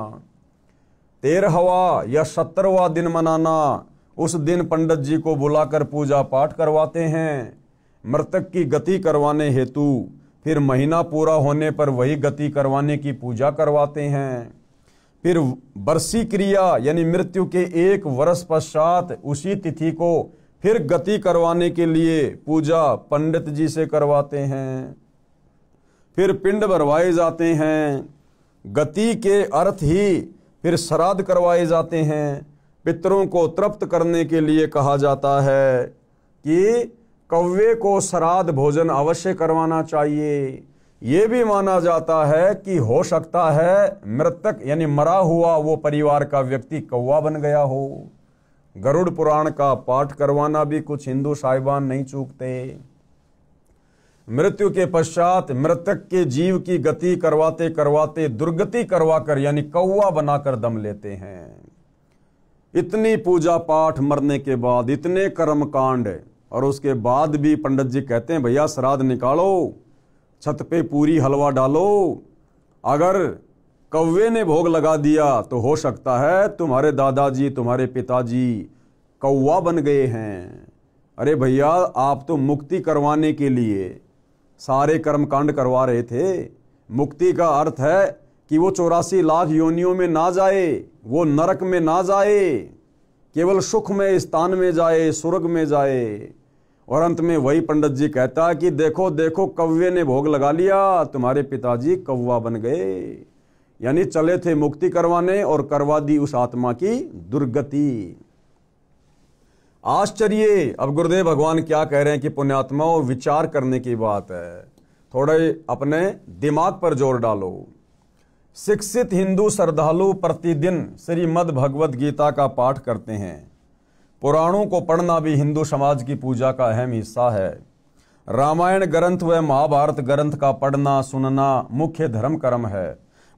13वां या 17वां दिन मनाना, उस दिन पंडित जी को बुलाकर पूजा पाठ करवाते हैं मृतक की गति करवाने हेतु। फिर महीना पूरा होने पर वही गति करवाने की पूजा करवाते हैं। फिर बरसी क्रिया यानी मृत्यु के 1 वर्ष पश्चात उसी तिथि को फिर गति करवाने के लिए पूजा पंडित जी से करवाते हैं। फिर पिंड भरवाए जाते हैं। गति के अर्थ ही फिर श्राद्ध करवाए जाते हैं। पितरों को तृप्त करने के लिए कहा जाता है कि कौवे को श्राद्ध भोजन अवश्य करवाना चाहिए। ये भी माना जाता है कि हो सकता है मृतक यानी मरा हुआ वो परिवार का व्यक्ति कौवा बन गया हो। गरुड़ पुराण का पाठ करवाना भी कुछ हिंदू साहिबान नहीं चूकते। मृत्यु के पश्चात मृतक के जीव की गति करवाते करवाते दुर्गति करवाकर यानी कौवा बनाकर दम लेते हैं। इतनी पूजा पाठ मरने के बाद, इतने कर्मकांड, और उसके बाद भी पंडित जी कहते हैं भैया श्राद्ध निकालो, छत पे पूरी हलवा डालो। अगर कौवे ने भोग लगा दिया तो हो सकता है तुम्हारे दादाजी, तुम्हारे पिताजी कौवा बन गए हैं। अरे भैया आप तो मुक्ति करवाने के लिए सारे कर्मकांड करवा रहे थे। मुक्ति का अर्थ है कि वो 84 लाख योनियों में ना जाए, वो नरक में ना जाए, केवल सुख में स्थान में जाए, स्वर्ग में जाए। और अंत में वही पंडित जी कहता है कि देखो देखो कौवे ने भोग लगा लिया, तुम्हारे पिताजी कौवा बन गए। यानी चले थे मुक्ति करवाने और करवा दी उस आत्मा की दुर्गति। आश्चर्य। अब गुरुदेव भगवान क्या कह रहे हैं कि पुण्यात्माओं विचार करने की बात है, थोड़े अपने दिमाग पर जोर डालो। शिक्षित हिंदू श्रद्धालु प्रतिदिन श्रीमद् भगवद गीता का पाठ करते हैं। पुराणों को पढ़ना भी हिंदू समाज की पूजा का अहम हिस्सा है। रामायण ग्रंथ व महाभारत ग्रंथ का पढ़ना सुनना मुख्य धर्म कर्म है,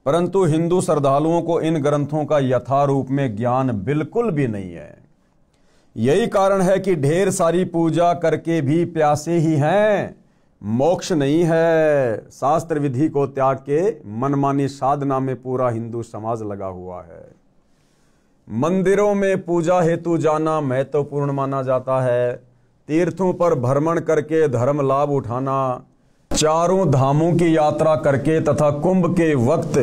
परंतु हिंदू श्रद्धालुओं को इन ग्रंथों का यथारूप में ज्ञान बिल्कुल भी नहीं है। यही कारण है कि ढेर सारी पूजा करके भी प्यासे ही हैं, मोक्ष नहीं है। शास्त्र विधि को त्याग के मनमानी साधना में पूरा हिंदू समाज लगा हुआ है। मंदिरों में पूजा हेतु जाना महत्वपूर्ण माना जाता है। तीर्थों पर भ्रमण करके धर्म लाभ उठाना, चारों धामों की यात्रा करके तथा कुंभ के वक्त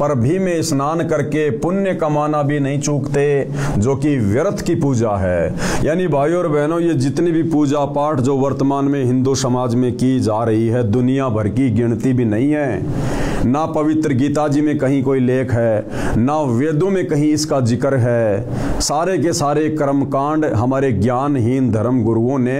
पर भी में स्नान करके पुण्य कमाना भी नहीं चूकते, जो कि व्यर्थ की पूजा है। यानी भाइयों और बहनों, ये जितनी भी पूजा पाठ जो वर्तमान में हिंदू समाज में की जा रही है, दुनिया भर की गिनती भी नहीं है। ना पवित्र गीता जी में कहीं कोई लेख है, ना वेदों में कहीं इसका जिक्र है। सारे के सारे कर्मकांड हमारे ज्ञानहीन धर्म गुरुओं ने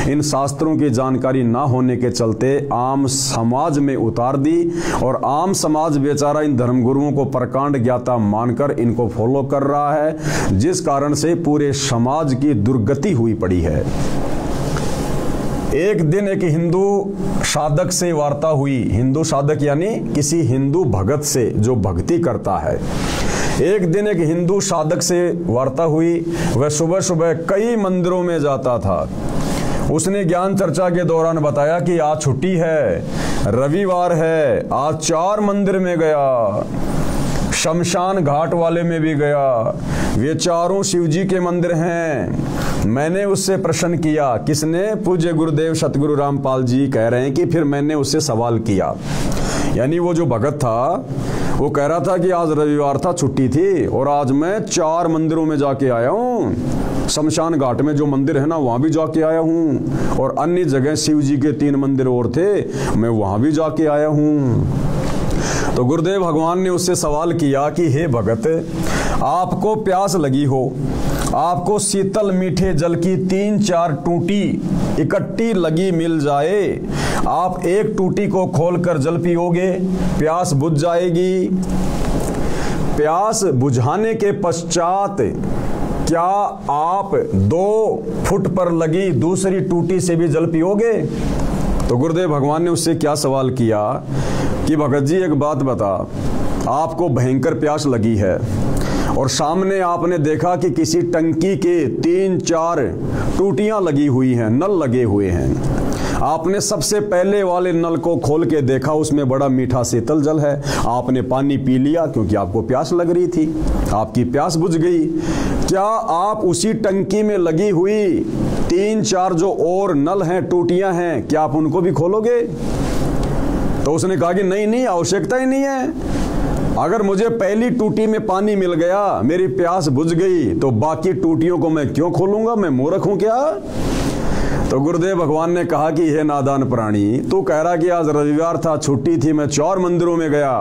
इन शास्त्रों की जानकारी ना होने के चलते आम समाज में उतार दी, और आम समाज बेचारा इन धर्म गुरुओं को प्रकांड ज्ञाता मानकर इनको फॉलो कर रहा है, जिस कारण से पूरे समाज की दुर्गति हुई पड़ी है। एक दिन एक हिंदू साधक से वार्ता हुई। हिंदू साधक यानी किसी हिंदू भगत से जो भक्ति करता है। एक दिन एक हिंदू साधक से वार्ता हुई। वह सुबह सुबह कई मंदिरों में जाता था। उसने ज्ञान चर्चा के दौरान बताया कि आज छुट्टी है, रविवार है। आज 4 मंदिर में गया, शमशान घाट वाले में भी गया। वे चारों शिवजी के मंदिर हैं। मैंने उससे प्रश्न किया। किसने? पूज्य गुरुदेव सतगुरु रामपाल जी कह रहे हैं कि फिर मैंने उससे सवाल किया। यानी वो जो भगत था वो कह रहा था कि आज रविवार था, छुट्टी थी, और आज मैं 4 मंदिरों में जाके आया हूँ। शमशान घाट में जो मंदिर है ना, वहाँ भी जाके आया हूँ, और अन्य जगह शिव जी के 3 मंदिर और थे, मैं वहाँ भी जाके आया हूँ। तो गुरुदेव भगवान ने उससे सवाल किया कि हे भगत, आपको प्यास लगी हो, आपको शीतल मीठे जल की 3-4 टूटी इकट्ठी लगी मिल जाए, आप एक टूटी को खोलकर जल पियोगे, प्यास बुझ जाएगी। प्यास बुझाने के पश्चात क्या आप 2 फुट पर लगी दूसरी टूटी से भी जल पियोगे? तो गुरुदेव भगवान ने उससे क्या सवाल किया कि भगत जी एक बात बता, आपको भयंकर प्यास लगी है और सामने आपने देखा कि किसी टंकी के 3-4 टूटियां लगी हुई हैं, नल लगे हुए हैं। आपने सबसे पहले वाले नल को खोल के देखा, उसमें बड़ा मीठा शीतल जल है। आपने पानी पी लिया क्योंकि आपको प्यास लग रही थी, आपकी प्यास बुझ गई। क्या आप उसी टंकी में लगी हुई 3-4 जो और नल हैं, टूटियां हैं, क्या आप उनको भी खोलोगे? तो उसने कहा कि नहीं, आवश्यकता ही नहीं है। अगर मुझे पहली टूटी में पानी मिल गया, मेरी प्यास बुझ गई, तो बाकी टूटियों को मैं क्यों खोलूंगा? मैं मूर्ख हूं क्या? तो गुरुदेव भगवान ने कहा कि हे नादान प्राणी, तू कह रहा कि आज रविवार था, छुट्टी थी, मैं 4 मंदिरों में गया।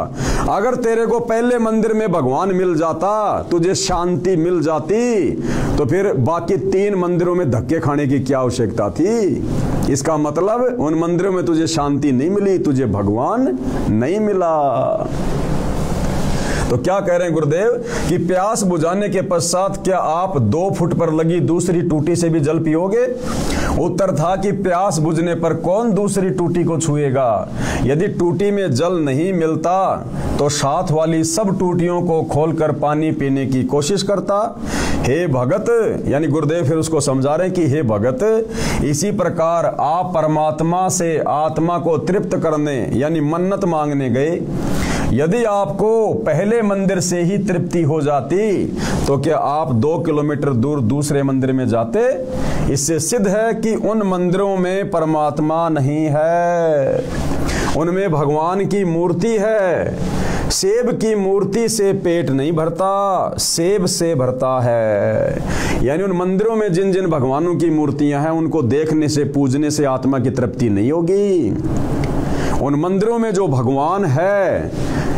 अगर तेरे को पहले मंदिर में भगवान मिल जाता, तुझे शांति मिल जाती, तो फिर बाकी 3 मंदिरों में धक्के खाने की क्या आवश्यकता थी? इसका मतलब उन मंदिरों में तुझे शांति नहीं मिली, तुझे भगवान नहीं मिला। तो क्या कह रहे हैं गुरुदेव कि प्यास बुझाने के पश्चात क्या आप 2 फुट पर लगी दूसरी टूटी से भी जल पियोगे? उत्तर था कि प्यास बुझने पर कौन दूसरी टूटी को छुएगा? यदि टूटी में जल नहीं मिलता तो साथ वाली सब टूटियों को खोलकर पानी पीने की कोशिश करता। हे भगत, यानी गुरुदेव फिर उसको समझा रहे हैं कि हे भगत, इसी प्रकार आप परमात्मा से आत्मा को तृप्त करने यानी मन्नत मांगने गए। यदि आपको पहले मंदिर से ही तृप्ति हो जाती तो क्या आप 2 किलोमीटर दूर दूसरे मंदिर में जाते? इससे सिद्ध है कि उन मंदिरों में परमात्मा नहीं है, उनमें भगवान की मूर्ति है। सेब की मूर्ति से पेट नहीं भरता, सेब से भरता है। यानी उन मंदिरों में जिन जिन भगवानों की मूर्तियां हैं, उनको देखने से, पूजने से आत्मा की तृप्ति नहीं होगी। उन मंदिरों में जो भगवान है,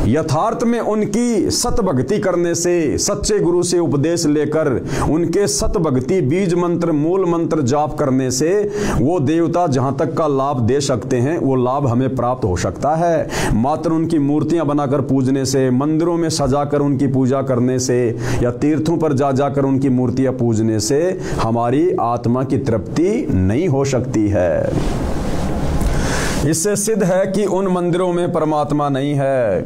यथार्थ में उनकी सत भक्ति करने से, सच्चे गुरु से उपदेश लेकर उनके सत भक्ति बीज मंत्र, मूल मंत्र जाप करने से वो देवता जहां तक का लाभ दे सकते हैं, वो लाभ हमें प्राप्त हो सकता है। मात्र उनकी मूर्तियां बनाकर पूजने से, मंदिरों में सजाकर उनकी पूजा करने से, या तीर्थों पर जा जाकर उनकी मूर्तियां पूजने से हमारी आत्मा की तृप्ति नहीं हो सकती है। इससे सिद्ध है कि उन मंदिरों में परमात्मा नहीं है,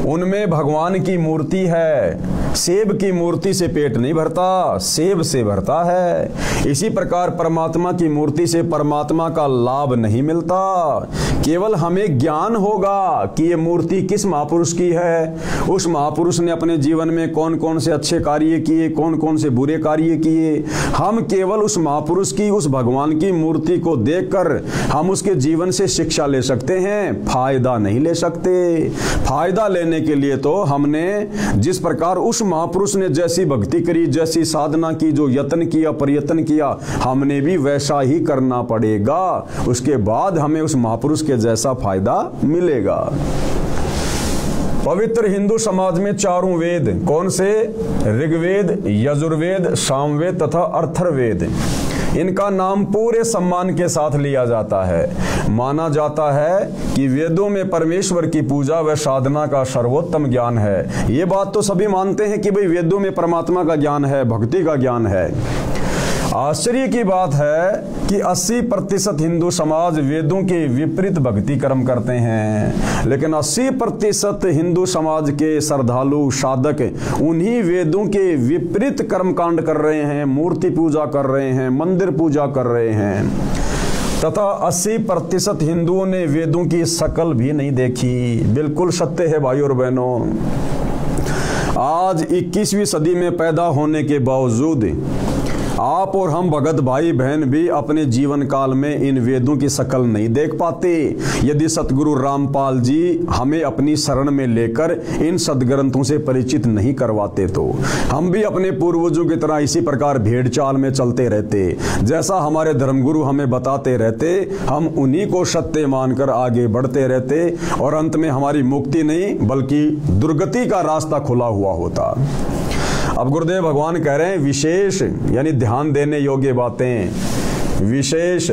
उनमें भगवान की मूर्ति है। सेब की मूर्ति से पेट नहीं भरता, सेब से भरता है। इसी प्रकार परमात्मा की मूर्ति से परमात्मा का लाभ नहीं मिलता। केवल हमें ज्ञान होगा कि ये मूर्ति किस महापुरुष की है, उस महापुरुष ने अपने जीवन में कौन कौन से अच्छे कार्य किए, कौन कौन से बुरे कार्य किए। हम केवल उस महापुरुष की, उस भगवान की मूर्ति को देखकर हम उसके जीवन से शिक्षा ले सकते हैं, फायदा नहीं ले सकते। फायदा लेने के लिए तो हमने जिस प्रकार उस महापुरुष ने जैसी भक्ति करी, जैसी साधना की, जो यत्न किया, प्रयत्न किया, हमने भी वैसा ही करना पड़ेगा। उसके बाद हमें उस महापुरुष के जैसा फायदा मिलेगा। पवित्र हिंदू समाज में 4 वेद कौन से? ऋग्वेद, यजुर्वेद, सामवेद तथा अथर्ववेद। इनका नाम पूरे सम्मान के साथ लिया जाता है। माना जाता है कि वेदों में परमेश्वर की पूजा व साधना का सर्वोत्तम ज्ञान है। ये बात तो सभी मानते हैं कि भाई वेदों में परमात्मा का ज्ञान है, भक्ति का ज्ञान है। आश्चर्य की बात है कि 80% हिंदू समाज वेदों के विपरीत भक्ति कर्म करते हैं, लेकिन 80% हिंदू समाज के श्रद्धालु साधक उन्हीं वेदों के विपरीत कर्म कांड कर रहे हैं, मूर्ति पूजा कर रहे हैं, मंदिर पूजा कर रहे हैं, तथा 80% हिंदुओं ने वेदों की शकल भी नहीं देखी। बिल्कुल सत्य है भाई और बहनों। आज 21वीं सदी में पैदा होने के बावजूद आप और हम भगत भाई बहन भी अपने जीवन काल में इन वेदों की शकल नहीं देख पाते। यदि सतगुरु रामपाल जी हमें अपनी शरण में लेकर इन सदग्रंथों से परिचित नहीं करवाते तो हम भी अपने पूर्वजों की तरह इसी प्रकार भेड़ चाल में चलते रहते। जैसा हमारे धर्मगुरु हमें बताते रहते, हम उन्हीं को सत्य मानकर आगे बढ़ते रहते और अंत में हमारी मुक्ति नहीं बल्कि दुर्गति का रास्ता खुला हुआ होता। अब गुरुदेव भगवान कह रहे हैं विशेष यानी ध्यान देने योग्य बातें। विशेष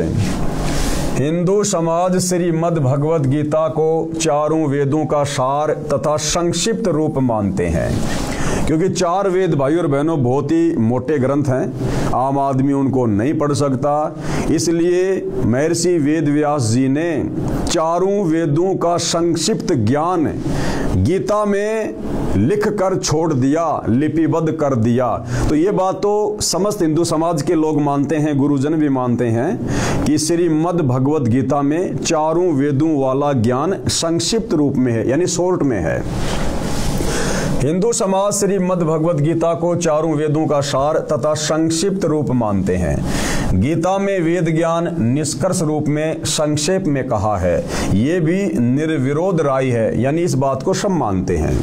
हिंदू समाज श्रीमद् भगवद गीता को चारों वेदों का सार तथा संक्षिप्त रूप मानते हैं, क्योंकि 4 वेद भाई और बहनों बहुत ही मोटे ग्रंथ हैं, आम आदमी उनको नहीं पढ़ सकता। इसलिए महर्षि वेद व्यास जी ने चारों वेदों का संक्षिप्त ज्ञान गीता में लिख कर छोड़ दिया, लिपिबद्ध कर दिया। तो ये बात तो समस्त हिंदू समाज के लोग मानते हैं, गुरुजन भी मानते हैं कि श्रीमद् भगवद गीता में चारों वेदों वाला ज्ञान संक्षिप्त रूप में है, यानी शॉर्ट में है। हिंदू समाज श्रीमद् भगवद गीता को चारों वेदों का सार तथा संक्षिप्त रूप मानते हैं। गीता में वेद ज्ञान निष्कर्ष रूप में संक्षेप में कहा है, ये भी निर्विरोध राय है, यानी इस बात को सब मानते हैं।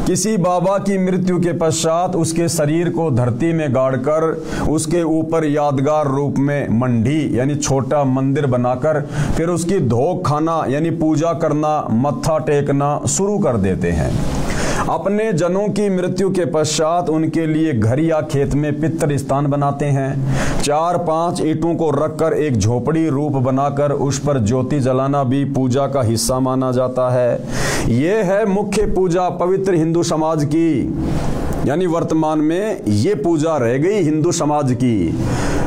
किसी बाबा की मृत्यु के पश्चात उसके शरीर को धरती में गाड़कर उसके ऊपर यादगार रूप में मंडी यानी छोटा मंदिर बनाकर फिर उसकी धोख खाना यानी पूजा करना, मत्था टेकना शुरू कर देते हैं। अपने जनों की मृत्यु के पश्चात उनके लिए घर या खेत में पितृ स्थान बनाते हैं। 4-5 ईंटों को रखकर एक झोपड़ी रूप बनाकर उस पर ज्योति जलाना भी पूजा का हिस्सा माना जाता है। ये है मुख्य पूजा पवित्र हिंदू समाज की, यानी वर्तमान में ये पूजा रह गई हिंदू समाज की।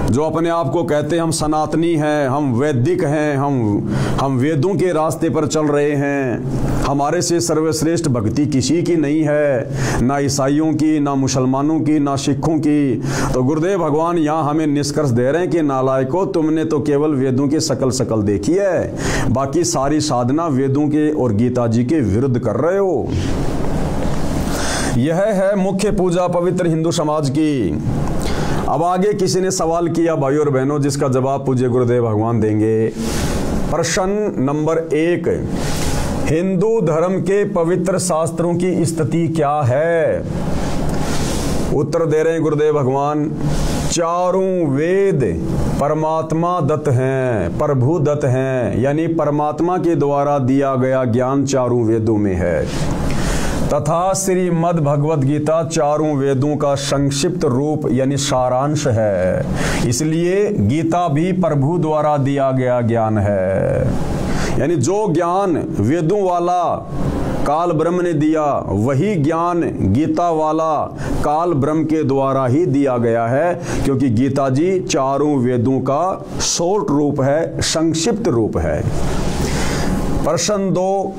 जो अपने आप को कहते हैं हम सनातनी हैं, हम वैदिक हैं, हम वेदों के रास्ते पर चल रहे हैं, हमारे से सर्वश्रेष्ठ भक्ति किसी की नहीं है, ना ईसाइयों की, ना मुसलमानों की, ना सिखों की। तो गुरुदेव भगवान यहाँ हमें निष्कर्ष दे रहे हैं कि नालायकों, तुमने तो केवल वेदों की शकल देखी है, बाकी सारी साधना वेदों के और गीता जी के विरुद्ध कर रहे हो। यह है मुख्य पूजा पवित्र हिंदू समाज की। अब आगे किसी ने सवाल किया भाई और बहनों, जिसका जवाब पूज्य गुरुदेव भगवान देंगे। प्रश्न नंबर 1, हिंदू धर्म के पवित्र शास्त्रों की स्थिति क्या है? उत्तर दे रहे हैं गुरुदेव भगवान, चारों वेद परमात्मा दत्त हैं, प्रभु दत्त हैं, यानी परमात्मा के द्वारा दिया गया ज्ञान चारों वेदों में है तथा श्रीमद् भगवद गीता चारों वेदों का संक्षिप्त रूप यानी सारांश है। इसलिए गीता भी प्रभु द्वारा दिया गया ज्ञान है, यानी जो ज्ञान वेदों वाला काल ब्रह्म ने दिया वही ज्ञान गीता वाला काल ब्रह्म के द्वारा ही दिया गया है, क्योंकि गीता जी चारों वेदों का शॉर्ट रूप है, संक्षिप्त रूप है। प्रश्न 2,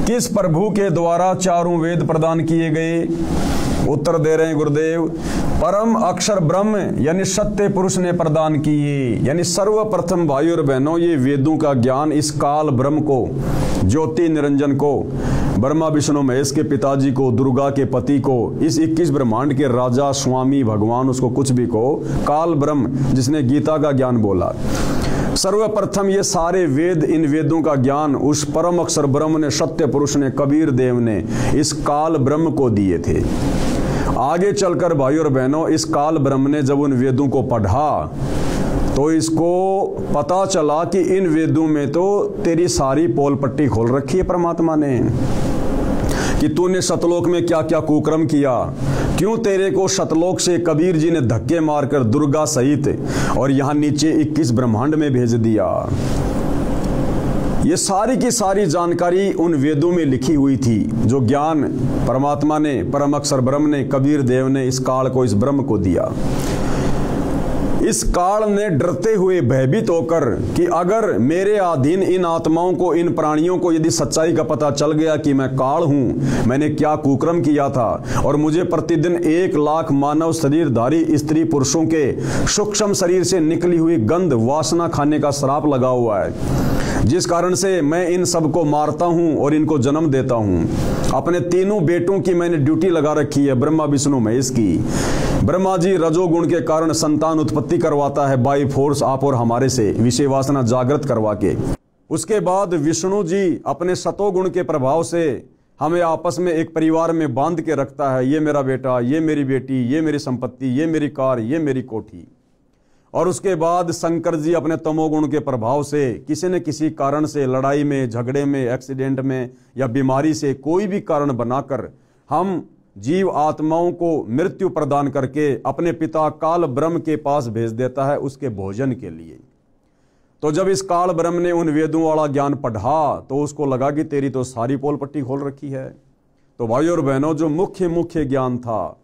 किस प्रभु के द्वारा चारों वेद प्रदान किए गए? उत्तर दे रहे हैं गुरुदेव, परम अक्षर ब्रह्म यानी सत्य पुरुष ने प्रदान किए। यानी सर्वप्रथम भाई और बहनों, ये वेदों का ज्ञान इस काल ब्रह्म को, ज्योति निरंजन को, ब्रह्मा विष्णु महेश के पिताजी को, दुर्गा के पति को, इस 21 ब्रह्मांड के राजा स्वामी भगवान, उसको कुछ भी को, काल ब्रह्म जिसने गीता का ज्ञान बोला, सर्वप्रथम ये सारे वेद, इन वेदों का ज्ञान उस परम अक्षर ब्रह्म ने, सत्य पुरुष ने, कबीर देव ने इस काल ब्रह्म को दिए थे। आगे चलकर भाई और बहनों, इस काल ब्रह्म ने जब उन वेदों को पढ़ा तो इसको पता चला कि इन वेदों में तो तेरी सारी पोल पट्टी खोल रखी है परमात्मा ने, कि तूने सतलोक में क्या क्या कुकर्म किया, क्यों तेरे को सतलोक से कबीर जी ने धक्के मारकर दुर्गा सहित और यहाँ नीचे 21 ब्रह्मांड में भेज दिया। ये सारी की सारी जानकारी उन वेदों में लिखी हुई थी, जो ज्ञान परमात्मा ने, परम अक्षर ब्रह्म ने, कबीर देव ने इस काल को, इस ब्रह्म को दिया। इस काल ने डरते हुए भयभीत होकर कि अगर मेरे अधीन इन आत्माओं को, इन प्राणियों को यदि सच्चाई का पता चल गया कि मैं काल हूं, मैंने क्या कुकर्म किया था और मुझे प्रतिदिन 1,00,000 मानव शरीरधारी स्त्री पुरुषों के सूक्ष्म शरीर से निकली हुई गंध वासना खाने का श्राप लगा हुआ है, जिस कारण से मैं इन सबको मारता हूं और इनको जन्म देता हूं। अपने तीनों बेटों की मैंने ड्यूटी लगा रखी है, ब्रह्मा विष्णु महेश की। ब्रह्मा जी रजोगुण के कारण संतान उत्पत्ति करवाता है बाई फोर्स आप और हमारे से, विषय वासना जागृत करवा के। उसके बाद विष्णु जी अपने सतोगुण के प्रभाव से हमें आपस में एक परिवार में बांध के रखता है। ये मेरा बेटा, ये मेरी बेटी, ये मेरी संपत्ति, ये मेरी कार, ये मेरी कोठी। और उसके बाद शंकर जी अपने तमोगुण के प्रभाव से किसी न किसी कारण से, लड़ाई में, झगड़े में, एक्सीडेंट में या बीमारी से, कोई भी कारण बनाकर हम जीव आत्माओं को मृत्यु प्रदान करके अपने पिता काल ब्रह्म के पास भेज देता है उसके भोजन के लिए। तो जब इस काल ब्रह्म ने उन वेदों वाला ज्ञान पढ़ा तो उसको लगा कि तेरी तो सारी पोल पट्टी खोल रखी है। तो भाइयों और बहनों, जो मुख्य ज्ञान था,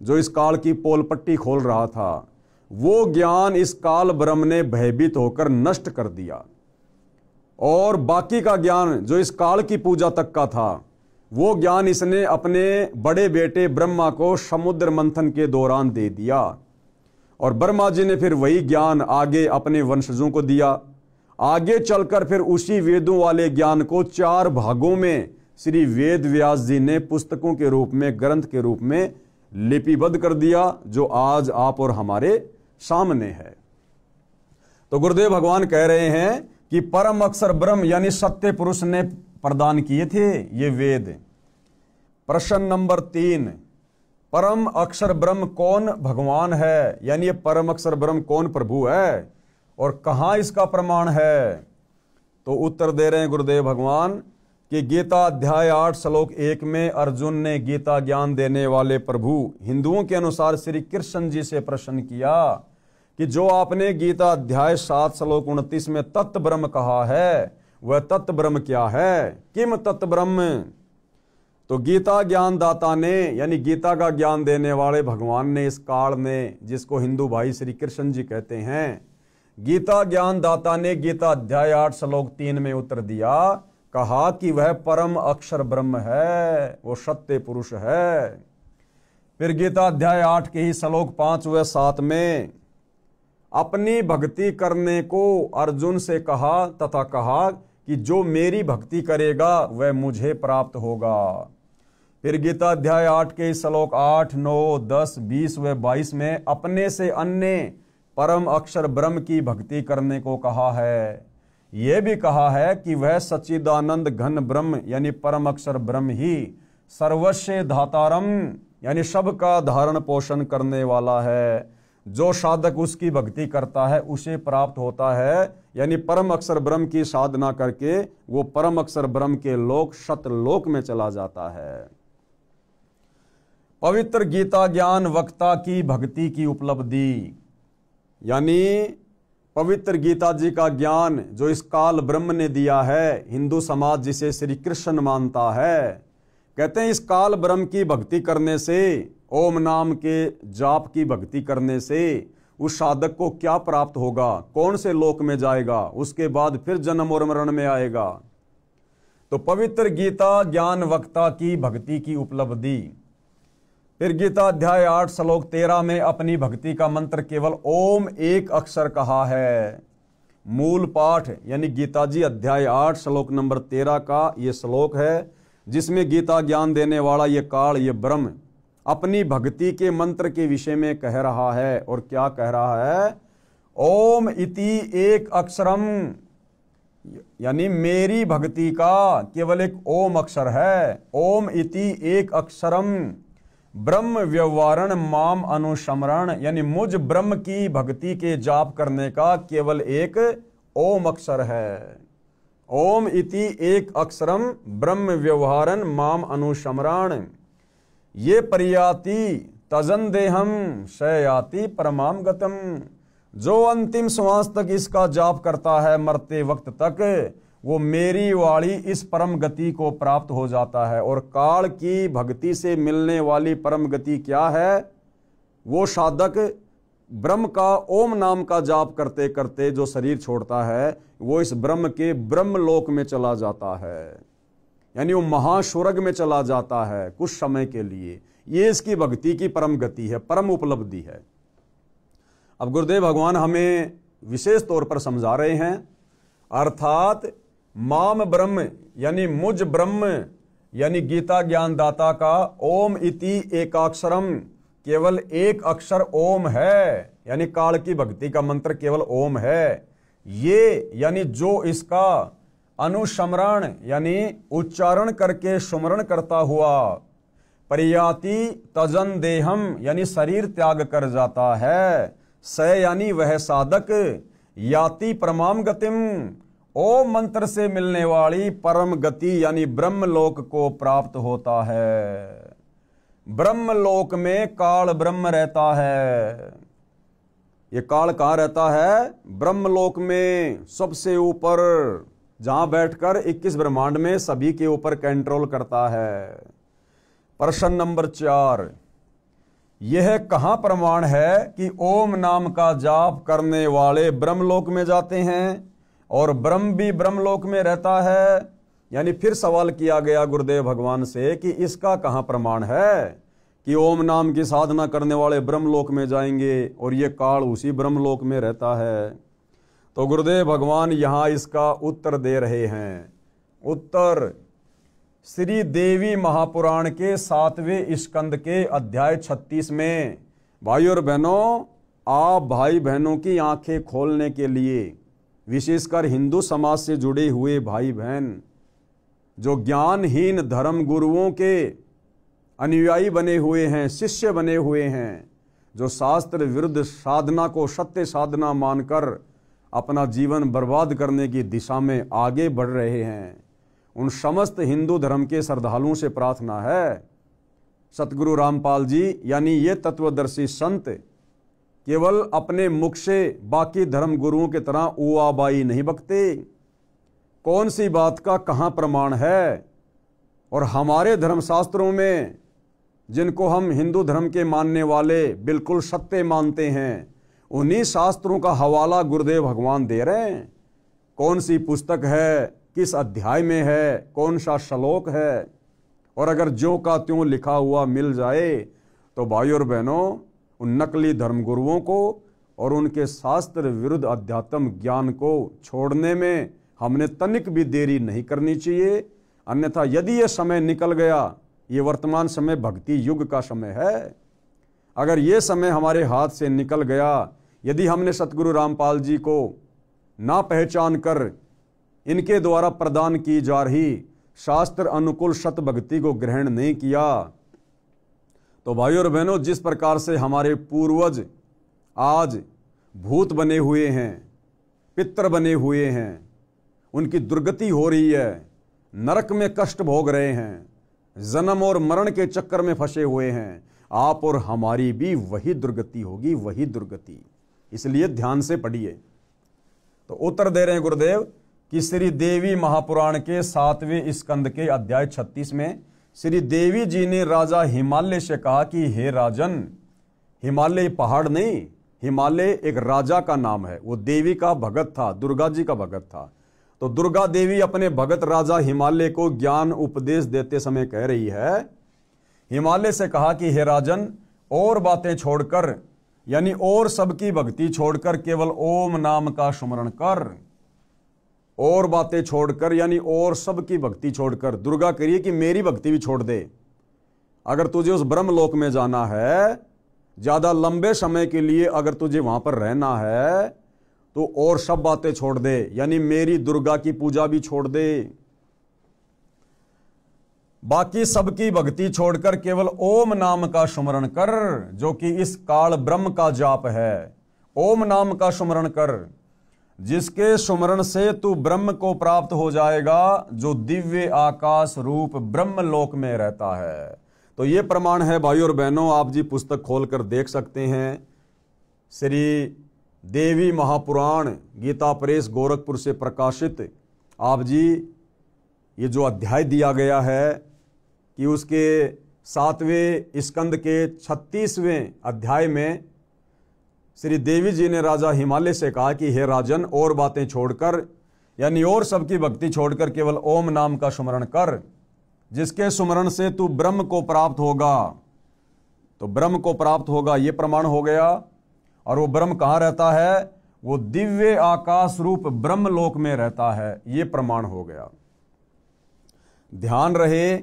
जो इस काल की पोल पट्टी खोल रहा था, वो ज्ञान इस काल ब्रह्म ने भयभीत होकर नष्ट कर दिया। और बाकी का ज्ञान जो इस काल की पूजा तक का था, वो ज्ञान इसने अपने बड़े बेटे ब्रह्मा को समुद्र मंथन के दौरान दे दिया। और ब्रह्मा जी ने फिर वही ज्ञान आगे अपने वंशजों को दिया। आगे चलकर फिर उसी वेदों वाले ज्ञान को 4 भागों में श्री वेद व्यास जी ने पुस्तकों के रूप में, ग्रंथ के रूप में लिपिबद्ध कर दिया, जो आज आप और हमारे सामने है। तो गुरुदेव भगवान कह रहे हैं कि परम अक्षर ब्रह्म यानी सत्य पुरुष ने प्रदान किए थे ये वेद। प्रश्न नंबर 3, परम अक्षर ब्रह्म कौन भगवान है, यानी ये परम अक्षर ब्रह्म कौन प्रभु है और कहां इसका प्रमाण है? तो उत्तर दे रहे हैं गुरुदेव भगवान कि गीता अध्याय 8 श्लोक 1 में अर्जुन ने गीता ज्ञान देने वाले प्रभु हिंदुओं के अनुसार श्री कृष्ण जी से प्रश्न किया कि जो आपने गीता अध्याय 7 श्लोक 29 में तत्व ब्रह्म कहा है, वह तत्व ब्रह्म क्या है? किम तत्व ब्रह्म? तो गीता ज्ञान दाता ने, यानी गीता का ज्ञान देने वाले भगवान ने, इस काल ने, जिसको हिंदू भाई श्री कृष्ण जी कहते हैं, गीता ज्ञान दाता ने गीता अध्याय 8 श्लोक 3 में उत्तर दिया, कहा कि वह परम अक्षर ब्रह्म है, वो सत्य पुरुष है। फिर गीता अध्याय 8 के ही श्लोक 5 व 7 में अपनी भक्ति करने को अर्जुन से कहा तथा कहा कि जो मेरी भक्ति करेगा वह मुझे प्राप्त होगा। फिर गीता अध्याय 8 के श्लोक 8, 9, 10, 20 व 22 में अपने से अन्य परम अक्षर ब्रह्म की भक्ति करने को कहा है। यह भी कहा है कि वह सच्चिदानंद घन ब्रह्म यानी परम अक्षर ब्रह्म ही सर्वस्व धातारम यानी सबका धारण पोषण करने वाला है। जो साधक उसकी भक्ति करता है उसे प्राप्त होता है, यानी परम अक्षर ब्रह्म की साधना करके वो परम अक्षर ब्रह्म के लोक सतलोक में चला जाता है। पवित्र गीता ज्ञान वक्ता की भक्ति की उपलब्धि, यानी पवित्र गीता जी का ज्ञान जो इस काल ब्रह्म ने दिया है, हिंदू समाज जिसे श्री कृष्ण मानता है, कहते हैं इस काल ब्रह्म की भक्ति करने से, ओम नाम के जाप की भक्ति करने से उस साधक को क्या प्राप्त होगा, कौन से लोक में जाएगा, उसके बाद फिर जन्म और मरण में आएगा। तो पवित्र गीता ज्ञान वक्ता की भक्ति की उपलब्धि। फिर गीता अध्याय 8 श्लोक 13 में अपनी भक्ति का मंत्र केवल ओम एक अक्षर कहा है। मूल पाठ यानी गीता जी अध्याय 8 श्लोक नंबर 13 का ये श्लोक है, जिसमें गीता ज्ञान देने वाला ये काल, ये ब्रह्म अपनी भक्ति के मंत्र के विषय में कह रहा है। और क्या कह रहा है? ओम इति एक अक्षरम, यानी मेरी भक्ति का केवल एक ओम अक्षर है। ओम इति एक अक्षरम ब्रह्म व्यवहारण माम अनुस्मरण, यानी मुझ ब्रह्म की भक्ति के जाप करने का केवल एक ओम अक्षर है। ओम इति एक अक्षरम ब्रह्म व्यवहारन माम अनुस्मरण, ये परियाति तजन देहम शयाति परमाम गतम। जो अंतिम श्वास तक इसका जाप करता है, मरते वक्त तक, वो मेरी वाली इस परम गति को प्राप्त हो जाता है। और काल की भक्ति से मिलने वाली परम गति क्या है? वो साधक ब्रह्म का, ओम नाम का जाप करते करते जो शरीर छोड़ता है वो इस ब्रह्म के ब्रह्मलोक में चला जाता है, यानी वो महास्वर्ग में चला जाता है कुछ समय के लिए। ये इसकी भक्ति की परम गति है, परम उपलब्धि है। अब गुरुदेव भगवान हमें विशेष तौर पर समझा रहे हैं, अर्थात माम ब्रह्म यानी मुझ ब्रह्म, यानी गीता ज्ञानदाता का ओम इति एकाक्षरम, केवल एक अक्षर ओम है, यानी काल की भक्ति का मंत्र केवल ओम है। ये यानी जो इसका अनुस्मरण यानी उच्चारण करके सुमरण करता हुआ परियाति तजन देहम यानी शरीर त्याग कर जाता है, स यानी वह साधक याति परमाम गतिम, ओम मंत्र से मिलने वाली परम गति यानी ब्रह्मलोक को प्राप्त होता है। ब्रह्मलोक में काल ब्रह्म रहता है। ये काल कहाँ रहता है? ब्रह्मलोक में, सबसे ऊपर, जहां बैठकर 21 ब्रह्मांड में सभी के ऊपर कंट्रोल करता है। प्रश्न नंबर 4, यह कहां प्रमाण है कि ओम नाम का जाप करने वाले ब्रह्मलोक में जाते हैं और ब्रह्म भी ब्रह्मलोक में रहता है? यानी फिर सवाल किया गया गुरुदेव भगवान से कि इसका कहां प्रमाण है कि ओम नाम की साधना करने वाले ब्रह्मलोक में जाएंगे और ये काल उसी ब्रह्मलोक में रहता है। तो गुरुदेव भगवान यहां इसका उत्तर दे रहे हैं। उत्तर श्री देवी महापुराण के 7वें स्कंद के अध्याय 36 में। भाई और बहनों, आप भाई बहनों की आंखें खोलने के लिए, विशेषकर हिंदू समाज से जुड़े हुए भाई बहन जो ज्ञानहीन धर्म गुरुओं के अनुयायी बने हुए हैं, शिष्य बने हुए हैं, जो शास्त्र विरुद्ध साधना को सत्य साधना मानकर अपना जीवन बर्बाद करने की दिशा में आगे बढ़ रहे हैं, उन समस्त हिंदू धर्म के श्रद्धालुओं से प्रार्थना है, सतगुरु रामपाल जी यानी ये तत्वदर्शी संत केवल अपने मुख से बाकी धर्म गुरुओं की तरह उआबाई नहीं बकते। कौन सी बात का कहां प्रमाण है? और हमारे धर्मशास्त्रों में, जिनको हम हिंदू धर्म के मानने वाले बिल्कुल सत्य मानते हैं, उन्हीं शास्त्रों का हवाला गुरुदेव भगवान दे रहे हैं। कौन सी पुस्तक है, किस अध्याय में है, कौन सा श्लोक है, और अगर ज्यों का त्यों लिखा हुआ मिल जाए तो भाई और बहनों, उन नकली धर्म गुरुओं को और उनके शास्त्र विरुद्ध अध्यात्म ज्ञान को छोड़ने में हमने तनिक भी देरी नहीं करनी चाहिए। अन्यथा यदि यह समय निकल गया, ये वर्तमान समय भक्ति युग का समय है, अगर ये समय हमारे हाथ से निकल गया, यदि हमने सतगुरु रामपाल जी को ना पहचान कर इनके द्वारा प्रदान की जा रही शास्त्र अनुकूल सत भक्ति को ग्रहण नहीं किया, तो भाई और बहनों, जिस प्रकार से हमारे पूर्वज आज भूत बने हुए हैं, पितर बने हुए हैं, उनकी दुर्गति हो रही है, नरक में कष्ट भोग रहे हैं, जन्म और मरण के चक्कर में फंसे हुए हैं, आप और हमारी भी वही दुर्गति होगी, वही दुर्गति। इसलिए ध्यान से पढ़िए। तो उत्तर दे रहे हैं गुरुदेव कि श्री देवी महापुराण के 7वें स्कंद के अध्याय 36 में श्री देवी जी ने राजा हिमालय से कहा कि हे राजन, हिमालय पहाड़ नहीं, हिमालय एक राजा का नाम है, वो देवी का भगत था, दुर्गा जी का भगत था। तो दुर्गा देवी अपने भगत राजा हिमालय को ज्ञान उपदेश देते समय कह रही है, हिमालय से कहा कि हे राजन, और बातें छोड़कर यानी और सबकी भक्ति छोड़कर केवल ओम नाम का स्मरण कर। और बातें छोड़कर यानी और सबकी भक्ति छोड़कर। दुर्गा करिए कि मेरी भक्ति भी छोड़ दे। अगर तुझे उस ब्रह्मलोक में जाना है, ज्यादा लंबे समय के लिए अगर तुझे वहां पर रहना है, तो और सब बातें छोड़ दे, यानी मेरी दुर्गा की पूजा भी छोड़ दे। बाकी सबकी भक्ति छोड़कर केवल ओम नाम का स्मरण कर, जो कि इस काल ब्रह्म का जाप है। ओम नाम का स्मरण कर, जिसके स्मरण से तू ब्रह्म को प्राप्त हो जाएगा, जो दिव्य आकाश रूप ब्रह्मलोक में रहता है। तो ये प्रमाण है भाई और बहनों, आप जी पुस्तक खोलकर देख सकते हैं। श्री देवी महापुराण गीता प्रेस गोरखपुर से प्रकाशित आप जी ये जो अध्याय दिया गया है कि उसके 7वें स्कंद के 36वें अध्याय में श्री देवी जी ने राजा हिमालय से कहा कि हे राजन, और बातें छोड़कर यानी और सबकी भक्ति छोड़कर केवल ओम नाम का सुमरण कर, जिसके सुमरण से तू ब्रह्म को प्राप्त होगा। तो ब्रह्म को प्राप्त होगा ये प्रमाण हो गया। और वो ब्रह्म कहाँ रहता है? वो दिव्य आकाश रूप ब्रह्मलोक में रहता है, ये प्रमाण हो गया। ध्यान रहे,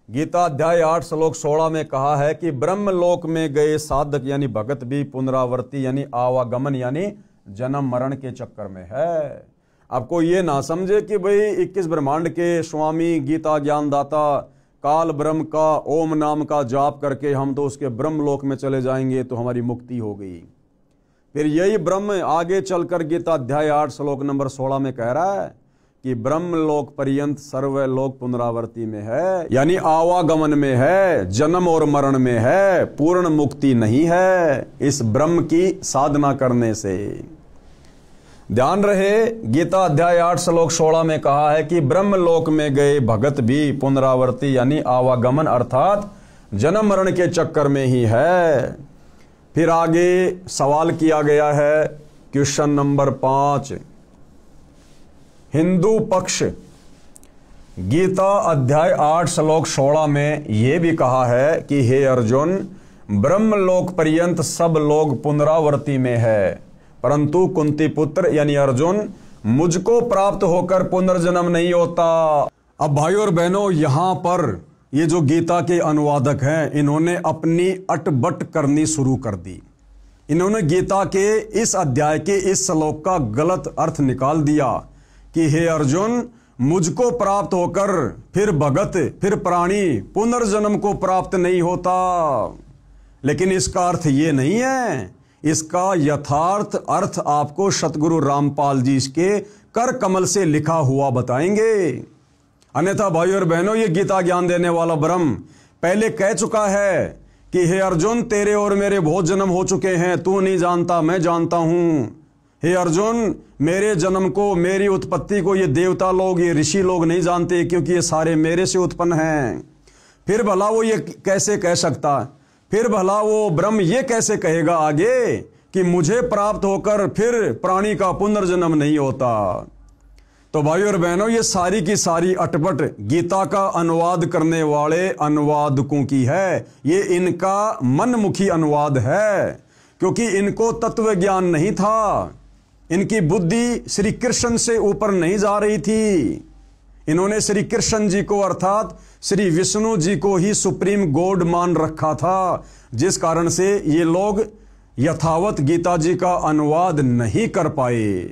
गीता अध्याय 8 श्लोक 16 में कहा है कि ब्रह्मलोक में गए साधक यानी भगत भी पुनरावर्ती यानी आवागमन यानी जन्म मरण के चक्कर में है। आपको ये ना समझे कि भाई 21 ब्रह्मांड के स्वामी गीता ज्ञानदाता काल ब्रह्म का ओम नाम का जाप करके हम तो उसके ब्रह्मलोक में चले जाएंगे तो हमारी मुक्ति हो गई। फिर यही ब्रह्म आगे चलकर गीता अध्याय 8 श्लोक नंबर 16 में कह रहा है कि ब्रह्मलोक पर्यंत सर्वलोक पुनरावर्ती में है, यानी आवागमन में है, जन्म और मरण में है, पूर्ण मुक्ति नहीं है इस ब्रह्म की साधना करने से। ध्यान रहे, गीता अध्याय 8 श्लोक 16 में कहा है कि ब्रह्मलोक में गए भगत भी पुनरावर्ती यानी आवागमन अर्थात जन्म मरण के चक्कर में ही है। फिर आगे सवाल किया गया है, क्वेश्चन नंबर 5, हिंदू पक्ष गीता अध्याय 8 श्लोक 16 में यह भी कहा है कि हे अर्जुन, ब्रह्मलोक पर्यंत सब लोग पुनरावर्ती में है, परंतु कुंती पुत्र यानी अर्जुन मुझको प्राप्त होकर पुनर्जन्म नहीं होता। अब भाइयों और बहनों, यहां पर ये जो गीता के अनुवादक हैं, इन्होंने अपनी अटबट करनी शुरू कर दी। इन्होंने गीता के इस अध्याय के इस श्लोक का गलत अर्थ निकाल दिया कि हे अर्जुन, मुझको प्राप्त होकर फिर भगत फिर प्राणी पुनर्जन्म को प्राप्त नहीं होता। लेकिन इसका अर्थ ये नहीं है। इसका यथार्थ अर्थ आपको सतगुरु रामपाल जी के कर कमल से लिखा हुआ बताएंगे। अन्यथा भाइयों और बहनों, ये गीता ज्ञान देने वाला ब्रह्म पहले कह चुका है कि हे अर्जुन, तेरे और मेरे बहुत जन्म हो चुके हैं, तू नहीं जानता, मैं जानता हूं। हे अर्जुन, मेरे जन्म को, मेरी उत्पत्ति को ये देवता लोग, ये ऋषि लोग नहीं जानते, क्योंकि ये सारे मेरे से उत्पन्न हैं। फिर भला वो ये कैसे कह सकता? फिर भला वो ब्रह्म ये कैसे कहेगा आगे कि मुझे प्राप्त होकर फिर प्राणी का पुनर्जन्म नहीं होता? तो भाइयों और बहनों, ये सारी की सारी अटपट गीता का अनुवाद करने वाले अनुवादकों की है। ये इनका मनमुखी अनुवाद है, क्योंकि इनको तत्व ज्ञान नहीं था। इनकी बुद्धि श्री कृष्ण से ऊपर नहीं जा रही थी। इन्होंने श्री कृष्ण जी को अर्थात श्री विष्णु जी को ही सुप्रीम गॉड मान रखा था, जिस कारण से ये लोग यथावत गीता जी का अनुवाद नहीं कर पाए।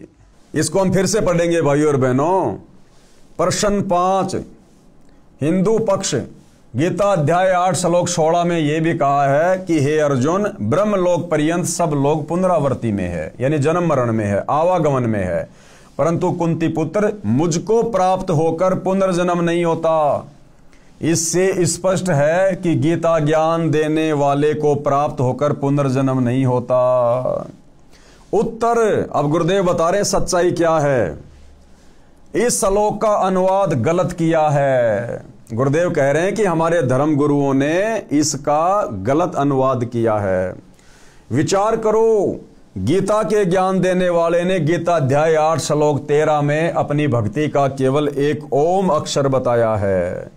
इसको हम फिर से पढ़ेंगे भाइयों और बहनों। प्रश्न 5, हिंदू पक्ष गीता अध्याय 8 श्लोक 16 में यह भी कहा है कि हे अर्जुन, ब्रह्मलोक पर्यंत सब लोग पुनरावर्ती में है, यानी जन्म मरण में है, आवागमन में है, परंतु कुंती पुत्र मुझको प्राप्त होकर पुनर्जन्म नहीं होता। इससे स्पष्ट है कि गीता ज्ञान देने वाले को प्राप्त होकर पुनर्जन्म नहीं होता। उत्तर अब गुरुदेव बता रहे सच्चाई क्या है। इस श्लोक का अनुवाद गलत किया है। गुरुदेव कह रहे हैं कि हमारे धर्म गुरुओं ने इसका गलत अनुवाद किया है। विचार करो, गीता के ज्ञान देने वाले ने गीता अध्याय 8 श्लोक 13 में अपनी भक्ति का केवल एक ओम अक्षर बताया है।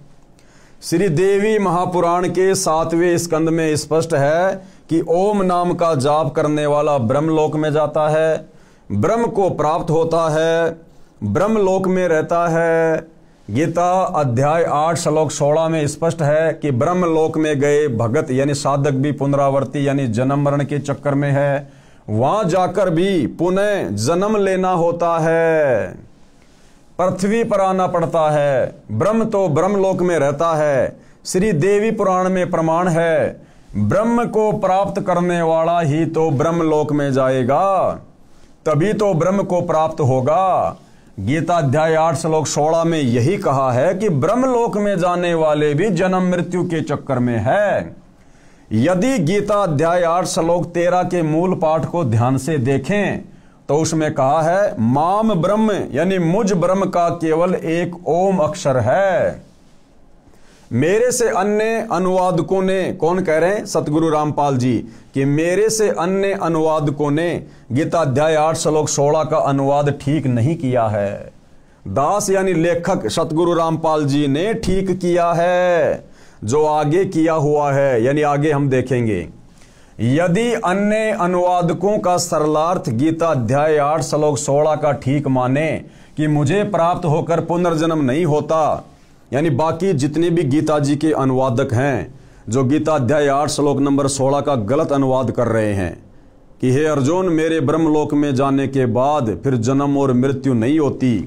श्री देवी महापुराण के 7वें स्कंद में स्पष्ट है कि ओम नाम का जाप करने वाला ब्रह्मलोक में जाता है, ब्रह्म को प्राप्त होता है, ब्रह्मलोक में रहता है। गीता अध्याय 8 श्लोक 16 में स्पष्ट है कि ब्रह्मलोक में गए भगत यानी साधक भी पुनरावर्ती यानी जन्म मरण के चक्कर में है, वहां जाकर भी पुनः जन्म लेना होता है, पृथ्वी पर आना पड़ता है। ब्रह्म तो ब्रह्मलोक में रहता है। श्री देवी पुराण में प्रमाण है, ब्रह्म को प्राप्त करने वाला ही तो ब्रह्मलोक में जाएगा, तभी तो ब्रह्म को प्राप्त होगा। गीता अध्याय 8 श्लोक 16 में यही कहा है कि ब्रह्मलोक में जाने वाले भी जन्म मृत्यु के चक्कर में है। यदि गीता अध्याय 8 श्लोक 13 के मूल पाठ को ध्यान से देखें तो उसमें कहा है माम ब्रह्म यानी मुझ ब्रह्म का केवल एक ओम अक्षर है। मेरे से अन्य अनुवादकों ने, कौन कह रहे हैं? सतगुरु रामपाल जी, कि मेरे से अन्य अनुवादकों ने गीता अध्याय 8 श्लोक 16 का अनुवाद ठीक नहीं किया है। दास यानी लेखक सतगुरु रामपाल जी ने ठीक किया है, जो आगे किया हुआ है, यानी आगे हम देखेंगे। यदि अन्य अनुवादकों का सरलार्थ गीता अध्याय 8 श्लोक 16 का ठीक माने कि मुझे प्राप्त होकर पुनर्जन्म नहीं होता, यानी बाकी जितने भी गीता जी के अनुवादक हैं जो गीता अध्याय 8 श्लोक नंबर 16 का गलत अनुवाद कर रहे हैं कि हे अर्जुन, मेरे ब्रह्मलोक में जाने के बाद फिर जन्म और मृत्यु नहीं होती,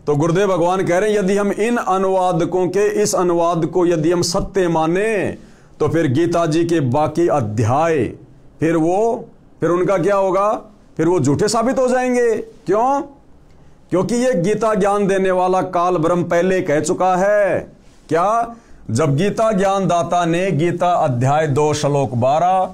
तो गुरुदेव भगवान कह रहे हैं यदि हम इन अनुवादकों के इस अनुवाद को यदि हम सत्य माने तो फिर गीता जी के बाकी अध्याय फिर उनका क्या होगा? फिर वो झूठे साबित हो जाएंगे। क्यों? क्योंकि ये गीता ज्ञान देने वाला काल ब्रह्म पहले कह चुका है। क्या? जब गीता ज्ञान दाता ने गीता अध्याय 2 श्लोक 12,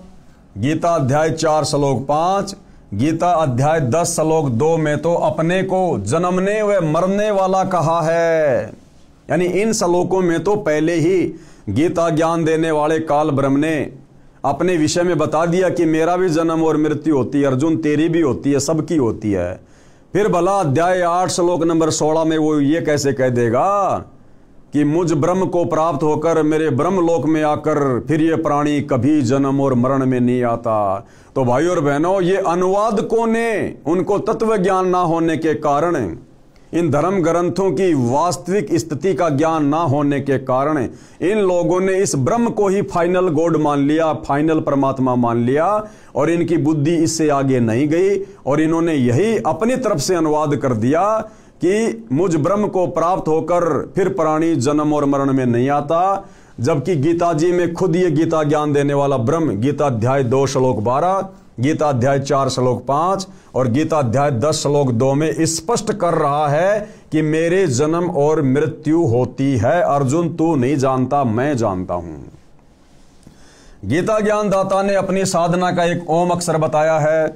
गीता अध्याय 4 श्लोक 5, गीता अध्याय 10 श्लोक 2 में तो अपने को जन्मने व मरने वाला कहा है, यानी इन श्लोकों में तो पहले ही गीता ज्ञान देने वाले काल ब्रह्म ने अपने विषय में बता दिया कि मेरा भी जन्म और मृत्यु होती है, अर्जुन तेरी भी होती है, सबकी होती है। फिर भला अध्याय 8 श्लोक नंबर 16 में वो ये कैसे कह देगा कि मुझ ब्रह्म को प्राप्त होकर मेरे ब्रह्मलोक में आकर फिर ये प्राणी कभी जन्म और मरण में नहीं आता। तो भाई और बहनों, ये अनुवादकों ने उनको तत्व ज्ञान ना होने के कारण, इन धर्म ग्रंथों की वास्तविक स्थिति का ज्ञान ना होने के कारण इन लोगों ने इस ब्रह्म को ही फाइनल गॉड मान लिया, फाइनल परमात्मा मान लिया, और इनकी बुद्धि इससे आगे नहीं गई और इन्होंने यही अपनी तरफ से अनुवाद कर दिया कि मुझ ब्रह्म को प्राप्त होकर फिर प्राणी जन्म और मरण में नहीं आता, जबकि गीता जी में खुद ये गीता ज्ञान देने वाला ब्रह्म गीता अध्याय 2 श्लोक 12, गीता अध्याय 4 श्लोक 5 और गीता अध्याय 10 श्लोक 2 में स्पष्ट कर रहा है कि मेरे जन्म और मृत्यु होती है। अर्जुन तू नहीं जानता, मैं जानता हूं। गीता ज्ञान दाता ने अपनी साधना का एक ओम अक्षर बताया है,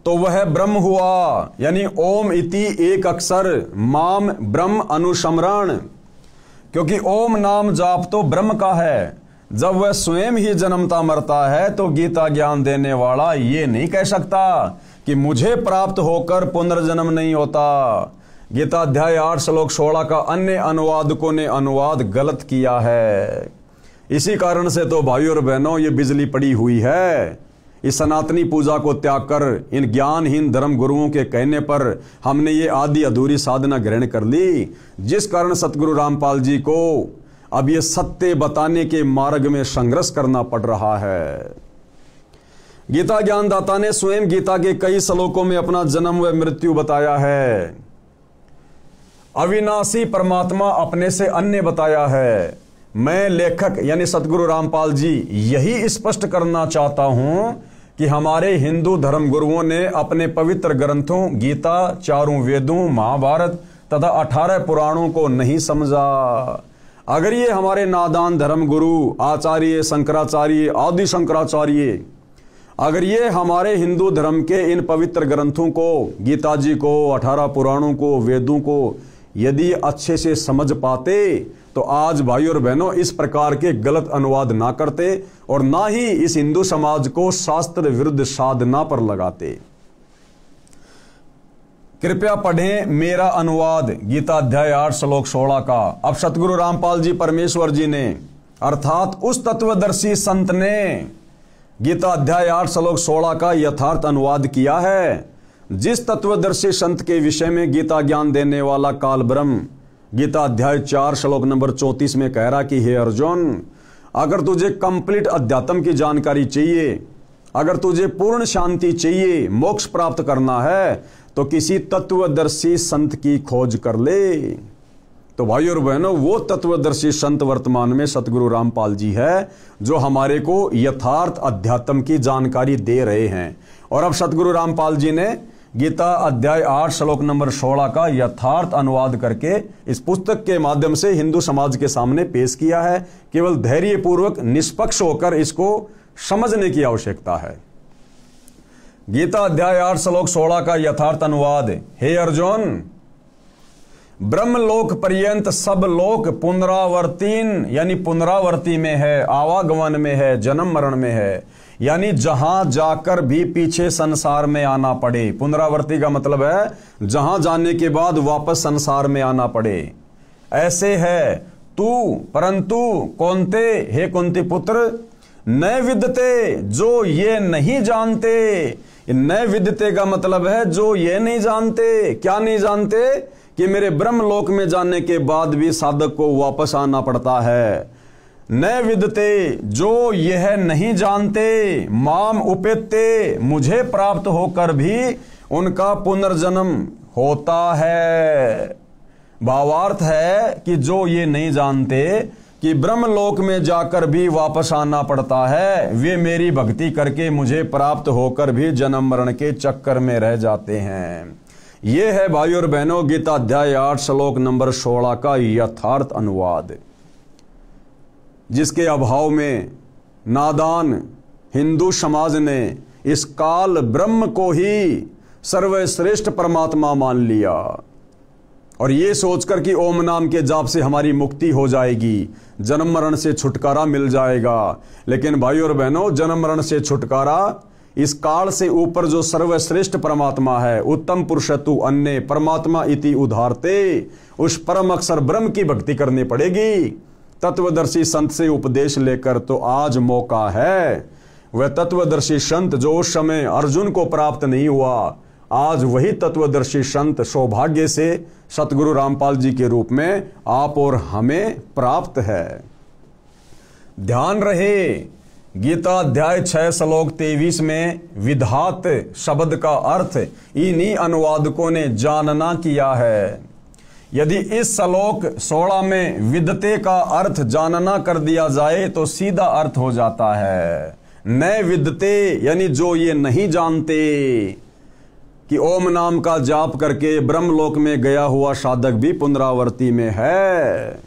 तो वह ब्रह्म हुआ, यानी ओम इति एक अक्षर माम ब्रह्म अनुस्मरण, क्योंकि ओम नाम जाप तो ब्रह्म का है। जब वह स्वयं ही जन्मता मरता है तो गीता ज्ञान देने वाला ये नहीं कह सकता कि मुझे प्राप्त होकर पुनर्जन्म नहीं होता। गीता अध्याय 8 श्लोक 16 का अन्य अनुवादकों ने अनुवाद गलत किया है। इसी कारण से तो भाई और बहनों, ये बिजली पड़ी हुई है। इस सनातनी पूजा को त्याग कर इन ज्ञानहीन धर्म गुरुओं के कहने पर हमने ये आधी अधूरी साधना ग्रहण कर ली, जिस कारण सतगुरु रामपाल जी को अब ये सत्य बताने के मार्ग में संघर्ष करना पड़ रहा है। गीता ज्ञानदाता ने स्वयं गीता के कई श्लोकों में अपना जन्म व मृत्यु बताया है। अविनाशी परमात्मा अपने से अन्य बताया है। मैं लेखक यानी सतगुरु रामपाल जी यही स्पष्ट करना चाहता हूं कि हमारे हिंदू धर्म गुरुओं ने अपने पवित्र ग्रंथों गीता, चारों वेदों, महाभारत तथा 18 पुराणों को नहीं समझा। अगर ये हमारे नादान धर्म गुरु आचार्य शंकराचार्य, आदि शंकराचार्य, अगर ये हमारे हिंदू धर्म के इन पवित्र ग्रंथों को, गीता जी को, 18 पुराणों को, वेदों को यदि अच्छे से समझ पाते तो आज भाई और बहनों इस प्रकार के गलत अनुवाद ना करते और ना ही इस हिंदू समाज को शास्त्र विरुद्ध साधना पर लगाते। कृपया पढ़ें मेरा अनुवाद गीता अध्याय 8 श्लोक 16 का। अब सतगुरु रामपाल जी परमेश्वर जी ने अर्थात उस तत्वदर्शी संत ने गीता अध्याय 8 श्लोक 16 का यथार्थ अनुवाद किया है। जिस तत्वदर्शी संत के विषय में गीता ज्ञान देने वाला काल ब्रह्म गीता अध्याय 4 श्लोक नंबर 34 में कह रहा कि हे अर्जुन, अगर तुझे कंप्लीट अध्यात्म की जानकारी चाहिए, अगर तुझे पूर्ण शांति चाहिए, मोक्ष प्राप्त करना है तो किसी तत्वदर्शी संत की खोज कर ले। तो भाई और बहनों, वो तत्वदर्शी संत वर्तमान में सतगुरु रामपाल जी है जो हमारे को यथार्थ अध्यात्म की जानकारी दे रहे हैं। और अब सतगुरु रामपाल जी ने गीता अध्याय 8 श्लोक नंबर 16 का यथार्थ अनुवाद करके इस पुस्तक के माध्यम से हिंदू समाज के सामने पेश किया है। केवल धैर्यपूर्वक निष्पक्ष होकर इसको समझने की आवश्यकता है। गीता अध्याय 8 श्लोक 16 का यथार्थ अनुवाद, हे अर्जुन, ब्रह्मलोक पर्यंत सब लोक पुनरावर्तीन यानी पुनरावर्ती में है, आवागमन में है, जन्म मरण में है, यानी जहां जाकर भी पीछे संसार में आना पड़े। पुनरावर्ती का मतलब है जहां जाने के बाद वापस संसार में आना पड़े। ऐसे है तू, परंतु कौनते, हे कुंती पुत्र, न विदते, जो ये नहीं जानते। न विदते का मतलब है जो ये नहीं जानते। क्या नहीं जानते? कि मेरे ब्रह्मलोक में जाने के बाद भी साधक को वापस आना पड़ता है। न विदते, जो यह नहीं जानते, माम उपेते, मुझे प्राप्त होकर भी उनका पुनर्जन्म होता है। भावार्थ है कि जो ये नहीं जानते कि ब्रह्मलोक में जाकर भी वापस आना पड़ता है, वे मेरी भक्ति करके मुझे प्राप्त होकर भी जन्म मरण के चक्कर में रह जाते हैं। यह है भाइयों और बहनों गीता अध्याय 8 श्लोक नंबर 16 का यथार्थ अनुवाद, जिसके अभाव में नादान हिंदू समाज ने इस काल ब्रह्म को ही सर्वश्रेष्ठ परमात्मा मान लिया और ये सोचकर कि ओम नाम के जाप से हमारी मुक्ति हो जाएगी, जन्म मरण से छुटकारा मिल जाएगा। लेकिन भाइयों और बहनों, जन्म मरण से छुटकारा इस काल से ऊपर जो सर्वश्रेष्ठ परमात्मा है, उत्तम पुरुषतु अन्य परमात्मा इति उधारते, उस परम अक्षर ब्रह्म की भक्ति करनी पड़ेगी। तत्वदर्शी संत से उपदेश लेकर तो आज मौका है। वह तत्वदर्शी संत जो उस समय अर्जुन को प्राप्त नहीं हुआ, आज वही तत्वदर्शी संत सौभाग्य से सतगुरु रामपाल जी के रूप में आप और हमें प्राप्त है। ध्यान रहे, गीता अध्याय 6 श्लोक 23 में विधात शब्द का अर्थ इन्हीं अनुवादकों ने जानना किया है। यदि इस श्लोक 16 में विदते का अर्थ जानना कर दिया जाए तो सीधा अर्थ हो जाता है न विदते, यानी जो ये नहीं जानते कि ओम नाम का जाप करके ब्रह्मलोक में गया हुआ साधक भी पुनरावर्ती में है।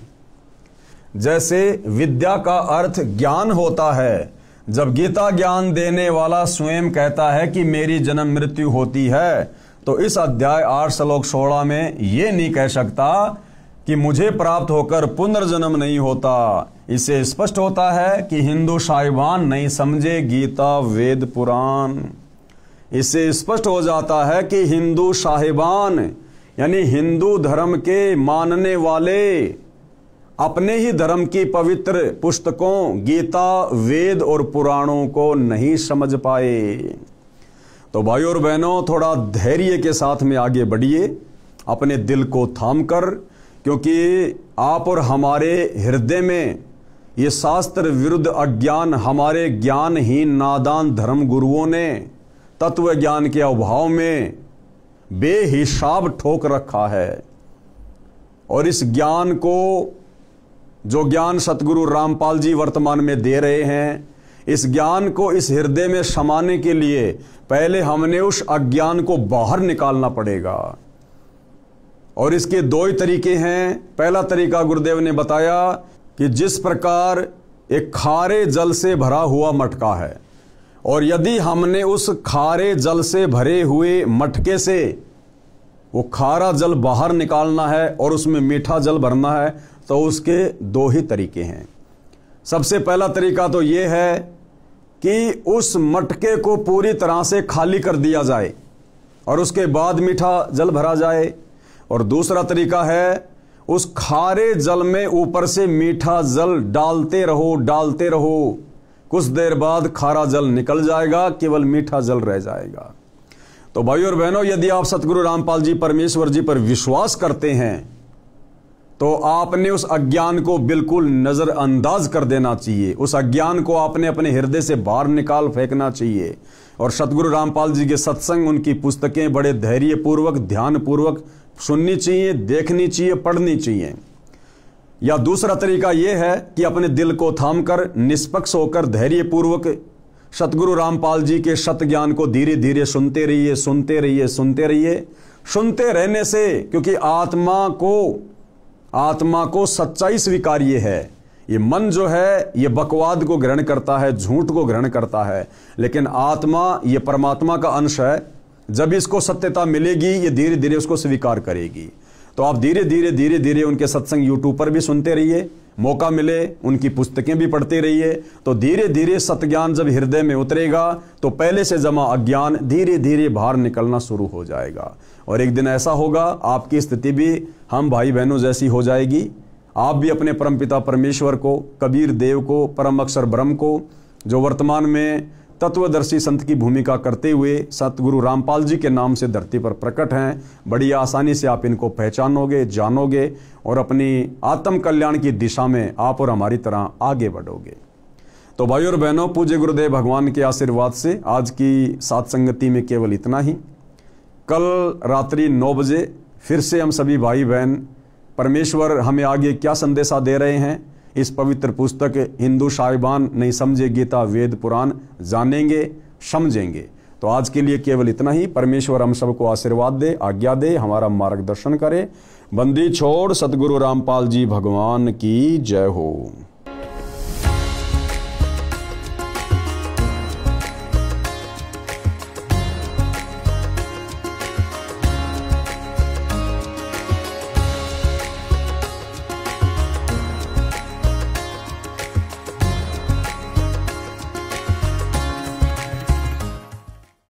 जैसे विद्या का अर्थ ज्ञान होता है, जब गीता ज्ञान देने वाला स्वयं कहता है कि मेरी जन्म मृत्यु होती है, तो इस अध्याय 8 श्लोक 16 में यह नहीं कह सकता कि मुझे प्राप्त होकर पुनर्जन्म नहीं होता। इससे स्पष्ट होता है कि हिंदू साहिबान नहीं समझे गीता वेद पुराण। इससे स्पष्ट हो जाता है कि हिंदू साहिबान यानी हिंदू धर्म के मानने वाले अपने ही धर्म की पवित्र पुस्तकों गीता वेद और पुराणों को नहीं समझ पाए। तो भाइयों और बहनों, थोड़ा धैर्य के साथ में आगे बढ़िए, अपने दिल को थाम कर, क्योंकि आप और हमारे हृदय में ये शास्त्र विरुद्ध अज्ञान हमारे ज्ञानहीन नादान धर्म गुरुओं ने तत्व ज्ञान के अभाव में बेहिसाब ठोक रखा है। और इस ज्ञान को, जो ज्ञान सतगुरु रामपाल जी वर्तमान में दे रहे हैं, इस ज्ञान को इस हृदय में समाने के लिए पहले हमने उस अज्ञान को बाहर निकालना पड़ेगा। और इसके दो ही तरीके हैं। पहला तरीका गुरुदेव ने बताया कि जिस प्रकार एक खारे जल से भरा हुआ मटका है, और यदि हमने उस खारे जल से भरे हुए मटके से वो खारा जल बाहर निकालना है और उसमें मीठा जल भरना है, तो उसके दो ही तरीके हैं। सबसे पहला तरीका तो ये है कि उस मटके को पूरी तरह से खाली कर दिया जाए और उसके बाद मीठा जल भरा जाए। और दूसरा तरीका है उस खारे जल में ऊपर से मीठा जल डालते रहो, कुछ देर बाद खारा जल निकल जाएगा, केवल मीठा जल रह जाएगा। तो भाइयों और बहनों, यदि आप सतगुरु रामपाल जी परमेश्वर जी पर विश्वास करते हैं तो आपने उस अज्ञान को बिल्कुल नजरअंदाज कर देना चाहिए। उस अज्ञान को आपने अपने हृदय से बाहर निकाल फेंकना चाहिए। और सतगुरु रामपाल जी के सत्संग, उनकी पुस्तकें बड़े धैर्य पूर्वक, ध्यान पूर्वक सुननी चाहिए, देखनी चाहिए, पढ़नी चाहिए। या दूसरा तरीका यह है कि अपने दिल को थामकर निष्पक्ष होकर धैर्य पूर्वक सतगुरु रामपाल जी के सत ज्ञान को धीरे धीरे सुनते रहिए। सुनते रहने से, क्योंकि आत्मा को सच्चाई स्वीकार्य है। ये मन जो है ये बकवाद को ग्रहण करता है, झूठ को ग्रहण करता है, लेकिन आत्मा ये परमात्मा का अंश है। जब इसको सत्यता मिलेगी ये धीरे धीरे उसको स्वीकार करेगी। तो आप धीरे धीरे उनके सत्संग यूट्यूब पर भी सुनते रहिए, मौका मिले उनकी पुस्तकें भी पढ़ते रहिए। तो धीरे धीरे सत्ज्ञान जब हृदय में उतरेगा तो पहले से जमा अज्ञान धीरे धीरे बाहर निकलना शुरू हो जाएगा, और एक दिन ऐसा होगा आपकी स्थिति भी हम भाई बहनों जैसी हो जाएगी। आप भी अपने परमपिता परमेश्वर को, कबीर देव को, परम अक्षर ब्रह्म को, जो वर्तमान में तत्वदर्शी संत की भूमिका करते हुए सतगुरु रामपाल जी के नाम से धरती पर प्रकट हैं, बड़ी आसानी से आप इनको पहचानोगे, जानोगे और अपनी आत्म कल्याण की दिशा में आप और हमारी तरह आगे बढ़ोगे। तो भाई और बहनों, पूज्य गुरुदेव भगवान के आशीर्वाद से आज की सात संगति में केवल इतना ही। कल रात्रि 9 बजे फिर से हम सभी भाई बहन परमेश्वर हमें आगे क्या संदेशा दे रहे हैं, इस पवित्र पुस्तक हिंदू साहिबान नहीं समझे गीता वेद पुराण जानेंगे, समझेंगे। तो आज के लिए केवल इतना ही। परमेश्वर हम सबको आशीर्वाद दे, आज्ञा दे, हमारा मार्गदर्शन करे। बंदी छोड़ सतगुरु रामपाल जी भगवान की जय हो।